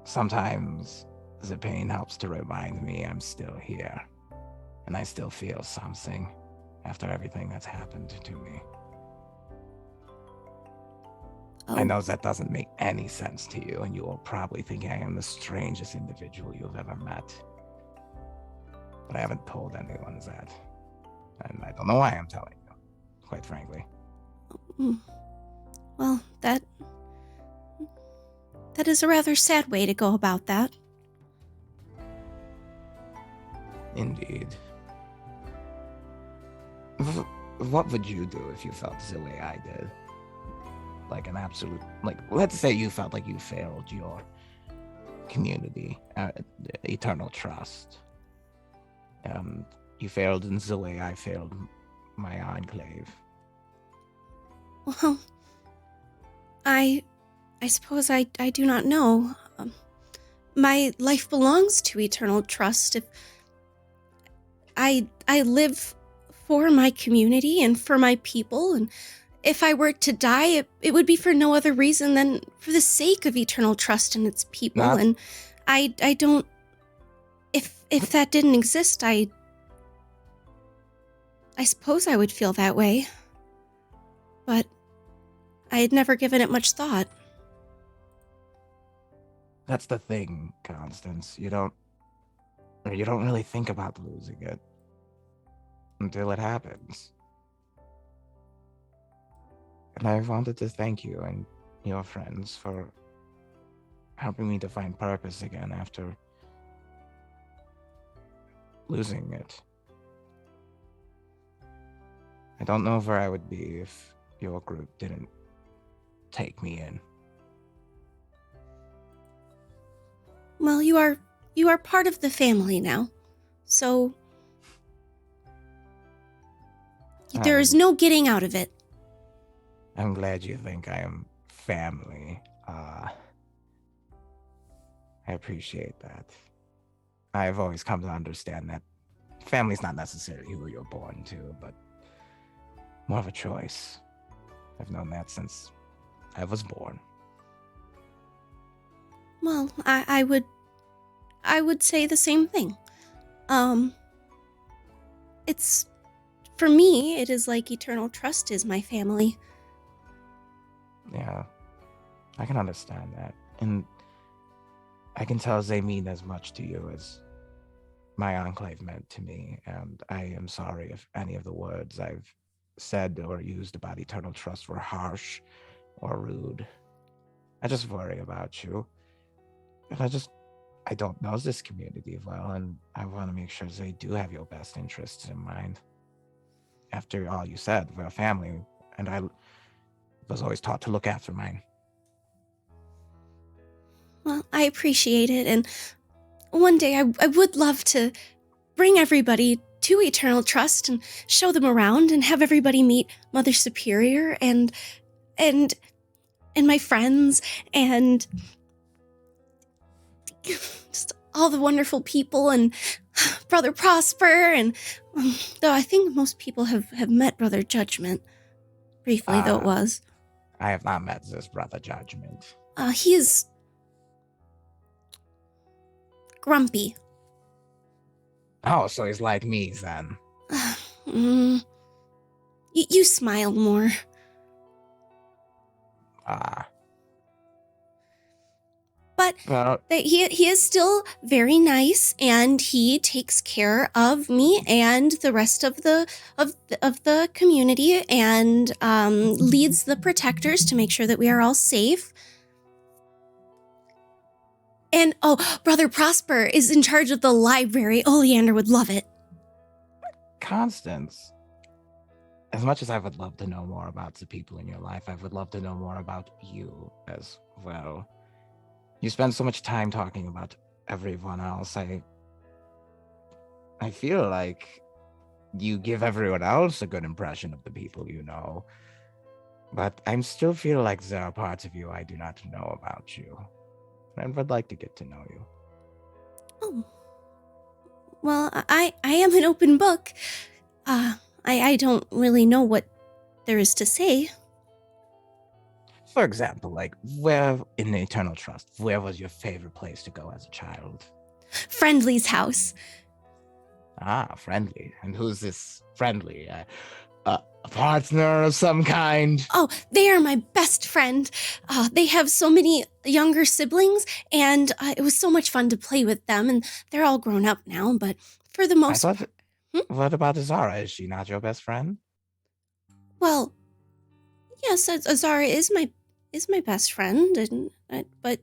sometimes the pain helps to remind me I'm still here, and I still feel something after everything that's happened to me. Oh. I know that doesn't make any sense to you, and you will probably think I am the strangest individual you've ever met. But I haven't told anyone that. And I don't know why I'm telling you, quite frankly. Well, that is a rather sad way to go about that. Indeed. What would you do if you felt the way I did? Like an absolute, let's say you felt like you failed your community, eternal trust. You failed in the way I failed my enclave. Well, I suppose I do not know. My life belongs to eternal trust. If I live for my community and for my people, and if I were to die, it would be for no other reason than for the sake of eternal trust and its people. And I don't. If that didn't exist, I suppose I would feel that way. But I had never given it much thought. That's the thing, Constance. You don't really think about losing it until it happens. And I wanted to thank you and your friends for helping me to find purpose again after losing it. I don't know where I would be if your group didn't take me in. Well, you are part of the family now, so there is no getting out of it. I'm glad you think I am family. I appreciate that. I've always come to understand that family's not necessarily who you're born to, but more of a choice. I've known that since I was born. Well, I would say the same thing. It's, for me, it is like eternal trust is my family. Yeah, I can understand that. And I can tell they mean as much to you as my enclave meant to me. And I am sorry if any of the words I've said or used about eternal trust were harsh or rude. I just worry about you. And I don't know this community well, and I want to make sure they do have your best interests in mind. After all you said, we're a family, and I was always taught to look after mine. Well, I appreciate it, and one day I would love to bring everybody to Eternal Trust and show them around and have everybody meet Mother Superior and my friends and just all the wonderful people and Brother Prosper, and though I think most people have met Brother Judgment briefly, though it was. I have not met this Brother Judgment. He is grumpy. Oh, so he's like me then. You smile more. But well, he is still very nice, and he takes care of me and the rest of the community, and leads the protectors to make sure that we are all safe. And Brother Prosper is in charge of the library. Oleander would love it. Constance, as much as I would love to know more about the people in your life, I would love to know more about you as well. You spend so much time talking about everyone else. I feel like you give everyone else a good impression of the people you know. But I still feel like there are parts of you I do not know about you. And would like to get to know you. Oh. Well, I am an open book. I don't really know what there is to say. For example, like, where in the Eternal Trust, where was your favorite place to go as a child? Friendly's house. Ah, Friendly. And who's this Friendly? A partner of some kind? Oh, they are my best friend. They have so many younger siblings, and it was so much fun to play with them, and they're all grown up now, but for the most part... What about Ezara? Is she not your best friend? Well, yes, Ezara is my best friend, and but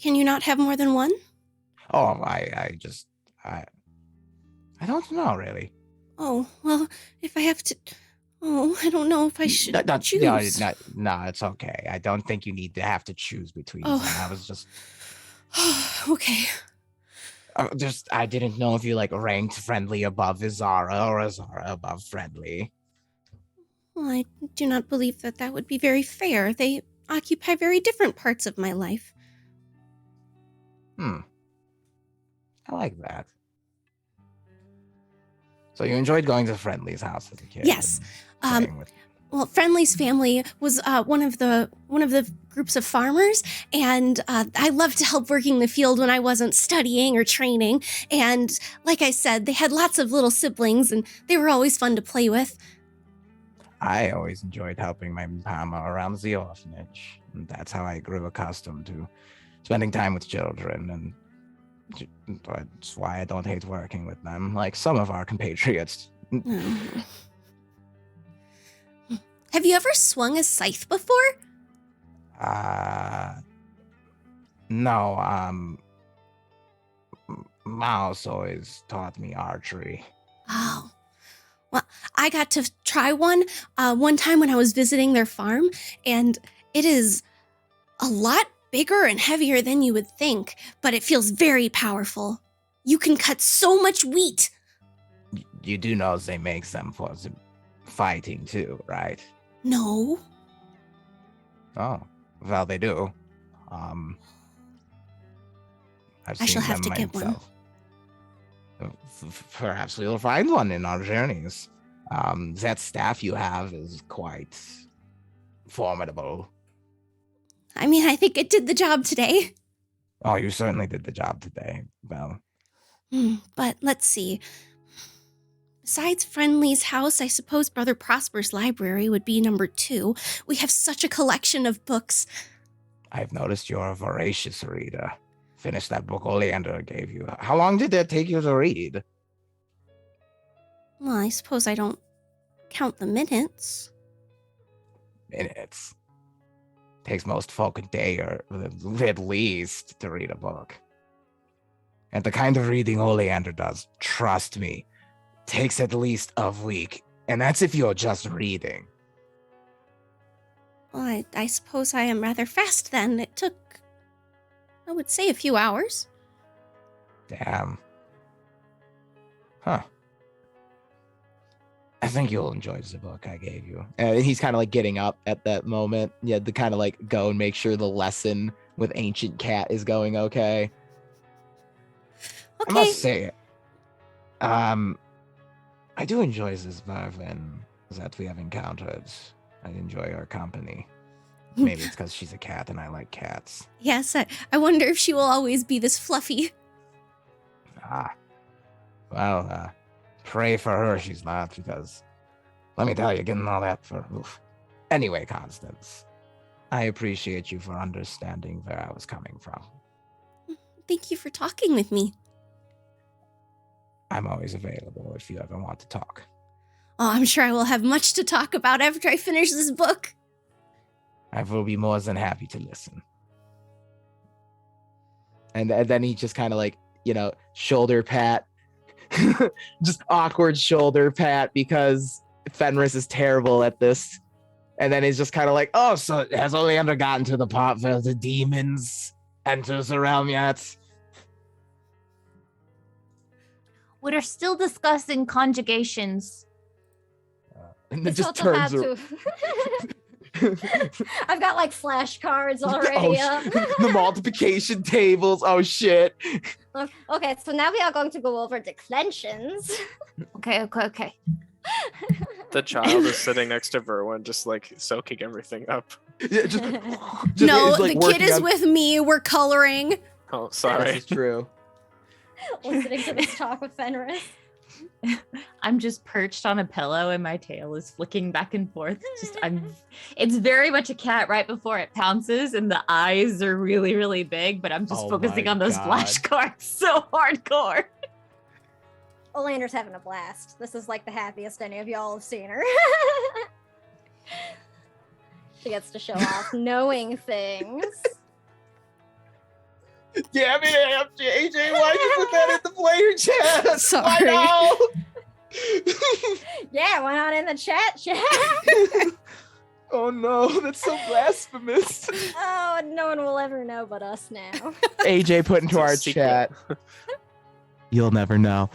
can you not have more than one? Oh, I don't know, really. Oh, well, if I have to... Oh, I don't know if I should choose. No, it's okay. I don't think you need to have to choose between them. I was just... Okay. I didn't know if you, like, ranked Friendly above Ezara or Ezara above Friendly. Well, I do not believe that would be very fair. They occupy very different parts of my life. I like that. So you enjoyed going to Friendly's house as a kid? Yes. Well, Friendly's family was one of the groups of farmers, and I loved to help working the field when I wasn't studying or training. And like I said, they had lots of little siblings, and they were always fun to play with. I always enjoyed helping my mama around the orphanage. And that's how I grew accustomed to spending time with children, and that's why I don't hate working with them, like some of our compatriots. Have you ever swung a scythe before? No, Mouse always taught me archery. Oh. Well, I got to try one time when I was visiting their farm, and it is a lot bigger and heavier than you would think, but it feels very powerful. You can cut so much wheat. You do know they make them for the fighting too, right? No. Oh, well, they do. I shall have to get one. Perhaps we'll find one in our journeys. That staff you have is quite formidable. I mean, I think it did the job today. Oh, you certainly did the job today. Well. But let's see. Besides Friendly's house, I suppose Brother Prosper's library would be number 2. We have such a collection of books. I've noticed you're a voracious reader. Finish that book Oleander gave you. How long did that take you to read? Well, I suppose I don't count the minutes. Minutes? Takes most folk a day or at least to read a book. And the kind of reading Oleander does, trust me, takes at least a week. And that's if you're just reading. Well, I suppose I am rather fast then. It took, I would say, a few hours. Damn. Huh. I think you'll enjoy the book I gave you. And he's kind of like getting up at that moment. Yeah, to kind of like go and make sure the lesson with Ancient Cat is going okay. Okay. I must say it. I do enjoy this Virwen that we have encountered. I enjoy her company. Maybe it's because she's a cat and I like cats. Yes, I wonder if she will always be this fluffy. Well, pray for her she's not, because let me tell you, getting all that for... Oof. Anyway, Constance, I appreciate you for understanding where I was coming from. Thank you for talking with me. I'm always available if you ever want to talk. Oh, I'm sure I will have much to talk about after I finish this book. I will be more than happy to listen. And then he just kind of like, shoulder pat. Just awkward shoulder pat because Fenris is terrible at this. And then he's just kind of like, oh, so has Oleander gotten to the part where the demons enters the realm yet? We're still discussing conjugations. And it It's just also turns. had to- I've got like flashcards already up. The multiplication tables. Oh shit. Okay, so now we are going to go over declensions. Okay. The child is sitting next to Virwen, just like soaking everything up. Yeah, just No, is, like, the kid working is on- with me. We're coloring. Oh, This sorry. is true. Listening to this talk with Fenris. I'm just perched on a pillow and my tail is flicking back and forth. It's very much a cat right before it pounces and the eyes are really, really big, but I'm just Oh focusing my on those God. flashcards so hardcore. Olander's having a blast. This is like the happiest any of y'all have seen her. She gets to show off knowing things. Damn it, AJ, why'd you put that in the player chat? Sorry. Why Yeah, why not in the chat? now? Oh no, that's so blasphemous. Oh, no one will ever know but us now. AJ put into It's a our secret. chat. You'll never know.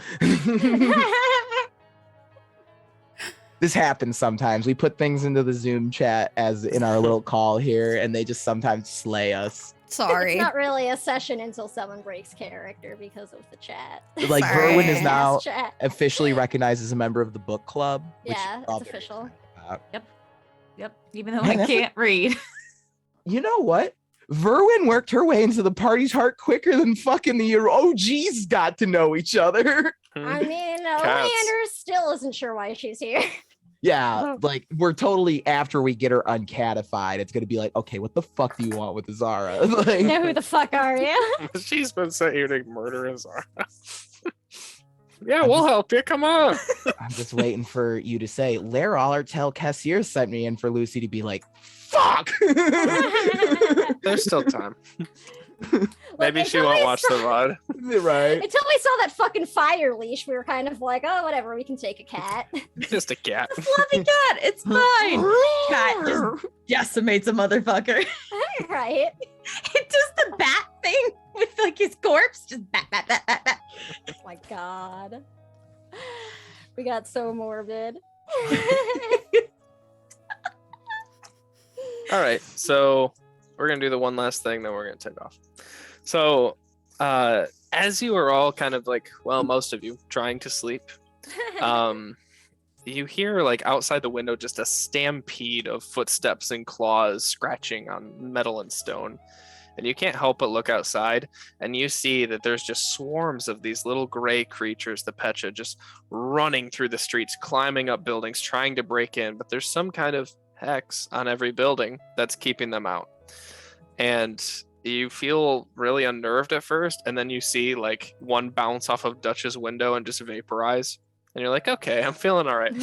This happens sometimes. We put things into the Zoom chat as in our little call here, and they just sometimes slay us. Sorry. It's not really a session until someone breaks character because of the chat. Like Sorry. Virwen is now Chat. officially recognized as a member of the book club. which Yeah, we're all it's very official. excited about. Yep, even though Man, I that's a- can't read. You know what? Virwen worked her way into the party's heart quicker than fucking the OGs got to know each other. I mean, Cats. Oleander still isn't sure why she's here. Yeah, like we're totally after we get her uncatified, it's gonna be like, okay, what the fuck do you want with Ezara? Like, Know who the fuck are you? She's been sent here to murder Ezara. Yeah, we'll help you. Come on. I'm just waiting for you to say, Laral tell Cassier sent me in for Lucy to be like, fuck. There's still time. Maybe she until won't we watch saw- the VOD. Right? Until we saw that fucking fire leash, we were kind of like, oh, whatever, we can take a cat. Just a cat. Fluffy cat, it's fine. Cat just decimates a motherfucker. Right? It does the bat thing with like his corpse, just bat. Oh my god. We got so morbid. All right, so we're gonna do the one last thing, then we're gonna take off. So, as you are all kind of like, well, most of you trying to sleep, you hear like outside the window just a stampede of footsteps and claws scratching on metal and stone. And you can't help but look outside, and you see that there's just swarms of these little gray creatures, the Pecha, just running through the streets, climbing up buildings, trying to break in. But there's some kind of hex on every building that's keeping them out. And you feel really unnerved at first, and then you see like one bounce off of Dutch's window and just vaporize. And you're like, okay, I'm feeling all right.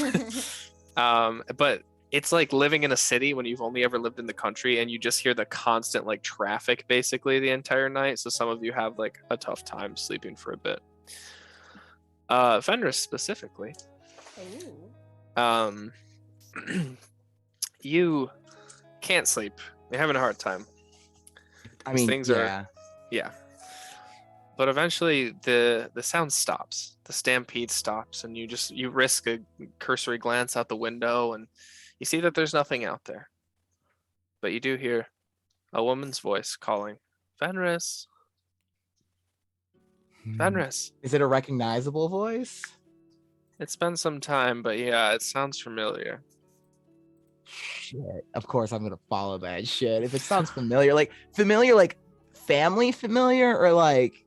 But it's like living in a city when you've only ever lived in the country, and you just hear the constant like traffic basically the entire night. So some of you have like a tough time sleeping for a bit. Fenris specifically, Ooh. you can't sleep. You're having a hard time. I mean, Things yeah. Yeah. But eventually the sound stops. The stampede stops, and you risk a cursory glance out the window, and you see that there's nothing out there. But you do hear a woman's voice calling, Fenris. Fenris. Is it a recognizable voice? It's been some time, but yeah, it sounds familiar. Shit. Of course I'm gonna follow that shit. If it sounds familiar like family familiar, or like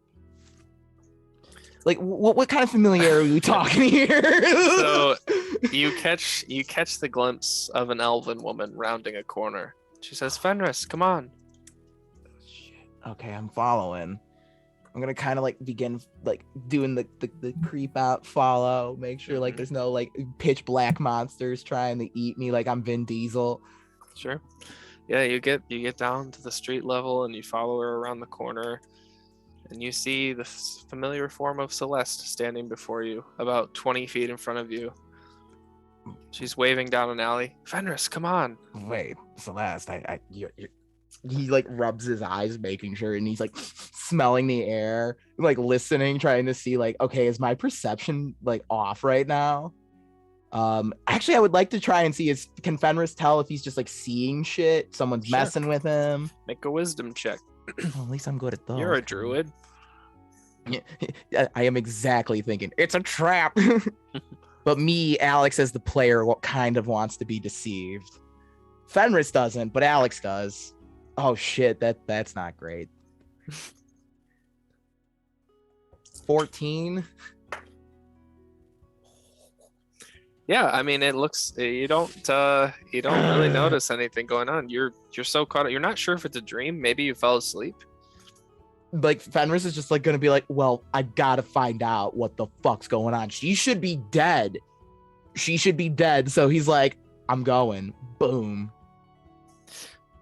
what kind of familiar are we talking here? So you catch the glimpse of an elven woman rounding a corner. She says, Fenris, come on. Okay, I'm following. I'm gonna kind of like begin like doing the creep out follow, make sure like there's no like pitch black monsters trying to eat me like I'm Vin Diesel. Sure. Yeah, you get down to the street level, and you follow her around the corner, and you see the familiar form of Celeste standing before you, about 20 feet in front of you. She's waving down an alley. Fenris, come on. Wait, Celeste, he like rubs his eyes, making sure, and he's like smelling the air, like listening, trying to see like, okay, is my perception like off right now? Actually, I would like to try and see, can Fenris tell if he's just like seeing shit, someone's Sure. messing with him? Make a wisdom check. Well, at least I'm good at those. You're a druid. Yeah, I am exactly thinking it's a trap. But me, Alex, as the player, what kind of wants to be deceived. Fenris doesn't, but Alex does. Oh shit, that's not great. 14. Yeah, I mean, it looks you don't really notice anything going on. You're so caught up. You're not sure if it's a dream. Maybe you fell asleep. Like Fenris is just like gonna be like, well, I gotta find out what the fuck's going on. She should be dead. So he's like, I'm going. Boom.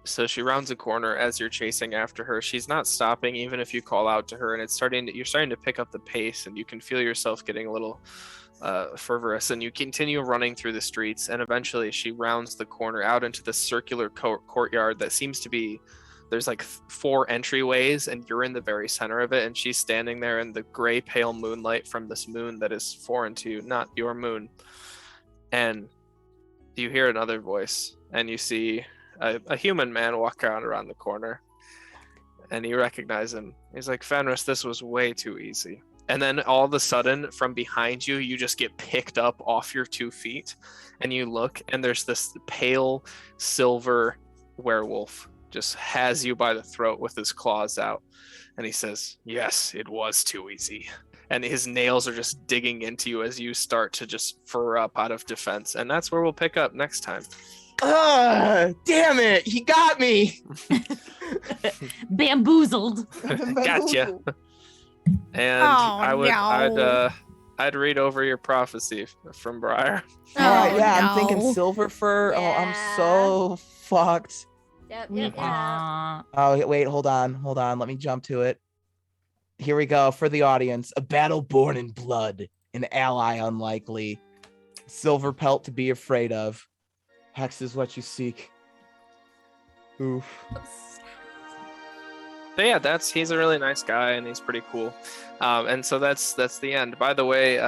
So she rounds a corner as you're chasing after her. She's not stopping, even if you call out to her, and you're starting to pick up the pace, and you can feel yourself getting a little fervorous, and you continue running through the streets, and eventually she rounds the corner out into the circular courtyard that seems to be, there's like 4 entryways, and you're in the very center of it, and she's standing there in the gray pale moonlight from this moon that is foreign to you, not your moon. And you hear another voice, and you see a human man walk around the corner, and you recognize him. He's like, Fenris, this was way too easy. And then all of a sudden, from behind you, you just get picked up off your 2 feet, and you look, and there's this pale silver werewolf just has you by the throat with his claws out. And he says, yes, it was too easy. And his nails are just digging into you as you start to just fur up out of defense. And that's where we'll pick up next time. Damn it, he got me. Bamboozled. Gotcha. And I'd read over your prophecy from Briar. I'm thinking silver fur. Yeah. Oh, I'm so fucked. Yep. Oh, wait, hold on. Let me jump to it. Here we go. For the audience, a battle born in blood, an ally unlikely, silver pelt to be afraid of. Hex is what you seek. Oof. But yeah, he's a really nice guy, and he's pretty cool. And so that's the end. By the way,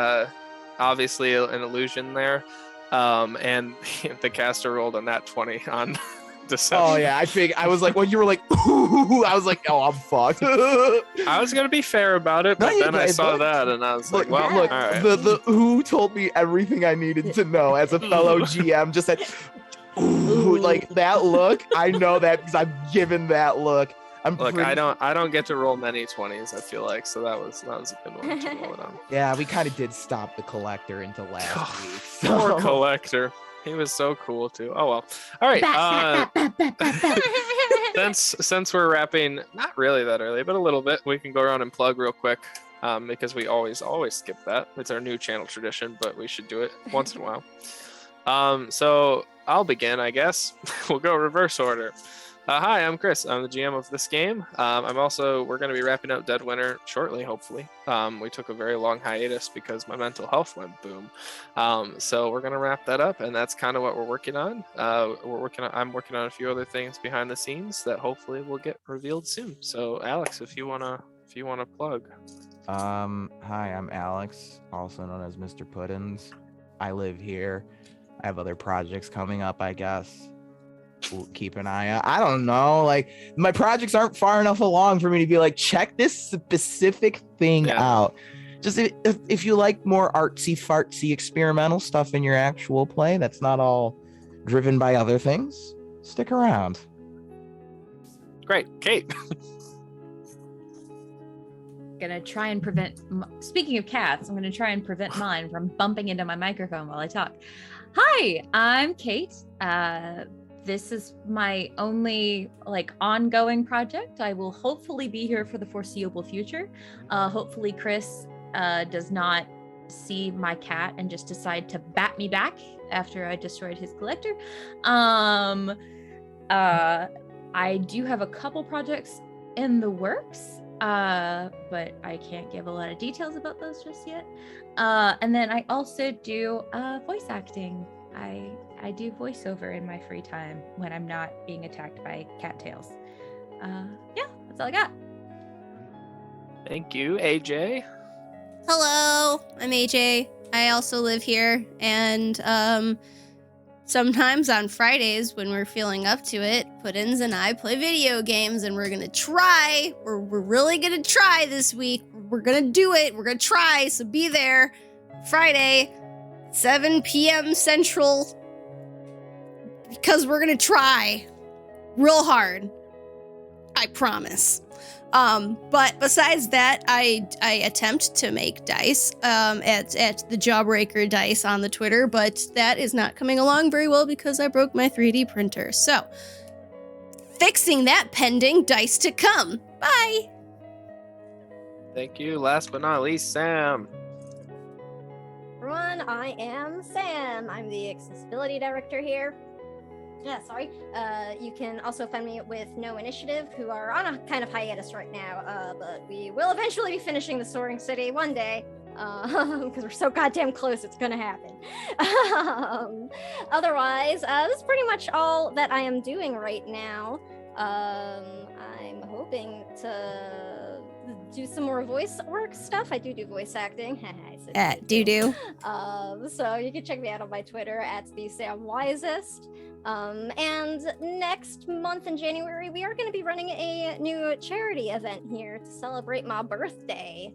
obviously an illusion there. And the caster rolled a nat 20 on deception. Oh yeah, I was like, when you were like, ooh, I was like, oh, I'm fucked. I was gonna be fair about it, but then I saw that, and I was like, well, look, all right. the who told me everything I needed to know as a fellow GM. Just said, ooh, like that look. I know that because I've given that look. I don't get to roll many 20s, I feel like, so that was a good one to roll it on. Yeah, we kind of did stop the collector into last week. Poor collector. He was so cool too. Oh well. All right. Since we're wrapping, not really that early, but a little bit, we can go around and plug real quick, because we always skip that. It's our new channel tradition, but we should do it once in a while. So I'll begin, I guess. We'll go reverse order. Hi, I'm Chris. I'm the GM of this game. We're going to be wrapping up Dead Winter shortly, hopefully. We took a very long hiatus because my mental health went boom. So we're going to wrap that up, and that's kind of what we're working on. I'm working on a few other things behind the scenes that hopefully will get revealed soon. So Alex, if you want to plug. Hi, I'm Alex, also known as Mr. Puddins. I live here. I have other projects coming up, I guess. We'll keep an eye out. I don't know, like my projects aren't far enough along for me to be like, check this specific thing out. Just if you like more artsy fartsy experimental stuff in your actual play that's not all driven by other things, stick around. Great. Kate. Gonna try and prevent, speaking of cats, I'm gonna try and prevent mine from bumping into my microphone while I talk. Hi, I'm Kate. This is my only ongoing project. I will hopefully be here for the foreseeable future. Hopefully Chris does not see my cat and just decide to bat me back after I destroyed his collector. I do have a couple projects in the works, but I can't give a lot of details about those just yet. And then I also do voice acting. I do voiceover in my free time when I'm not being attacked by cattails. Yeah, that's all I got. Thank you, AJ. Hello, I'm AJ. I also live here, and sometimes on Fridays when we're feeling up to it, Puddins and I play video games, and we're gonna try. We're really gonna try this week. We're gonna do it. We're gonna try. So be there, Friday, 7 p.m. Central, because we're gonna try real hard. I promise. But besides that, I attempt to make dice at the Jawbreaker dice on the Twitter, but that is not coming along very well because I broke my 3D printer. So, fixing that pending, dice to come. Bye. Thank you. Last but not least, Sam. Everyone, I am Sam. I'm the accessibility director here. Yeah, sorry. You can also find me with No Initiative, who are on a kind of hiatus right now, but we will eventually be finishing the Soaring City one day, because we're so goddamn close, it's gonna happen. Otherwise, this is pretty much all that I am doing right now. I'm hoping to do some more voice work stuff. I do voice acting. Doo-doo. So you can check me out on my Twitter at @thesamwisest. And next month in January, we are going to be running a new charity event here to celebrate my birthday.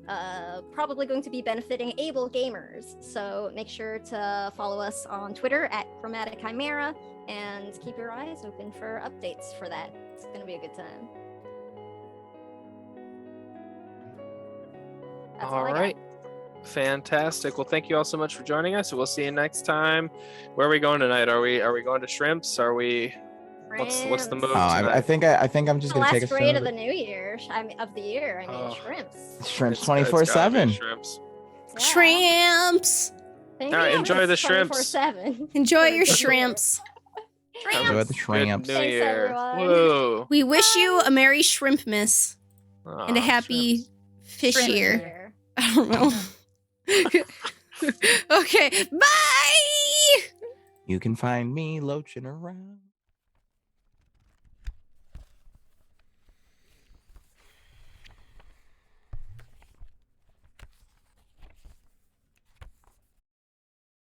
Probably going to be benefiting able gamers. So make sure to follow us on Twitter at Chromatic Chimera and keep your eyes open for updates for that. It's going to be a good time. That's All I got. right. Fantastic. Well, thank you all so much for joining us. We'll see you next time. Where are we going tonight? Are we going to Shrimps? Are we? What's the move? I think I'm just The gonna take last a grade swim. of the new year. of the year. Shrimps. Shrimps It's gotta be 24/7. Shrimps. Yeah. Shrimps. Thank All right, you. enjoy the shrimps. 24/7. Enjoy your shrimps. Enjoy the shrimps. Good New Thanks, Year. everyone. Whoa. We wish you a Merry Shrimpmas and a Aw, happy shrimps. fish Shrimp year. Here. I don't know. Okay, bye! You can find me loaching around.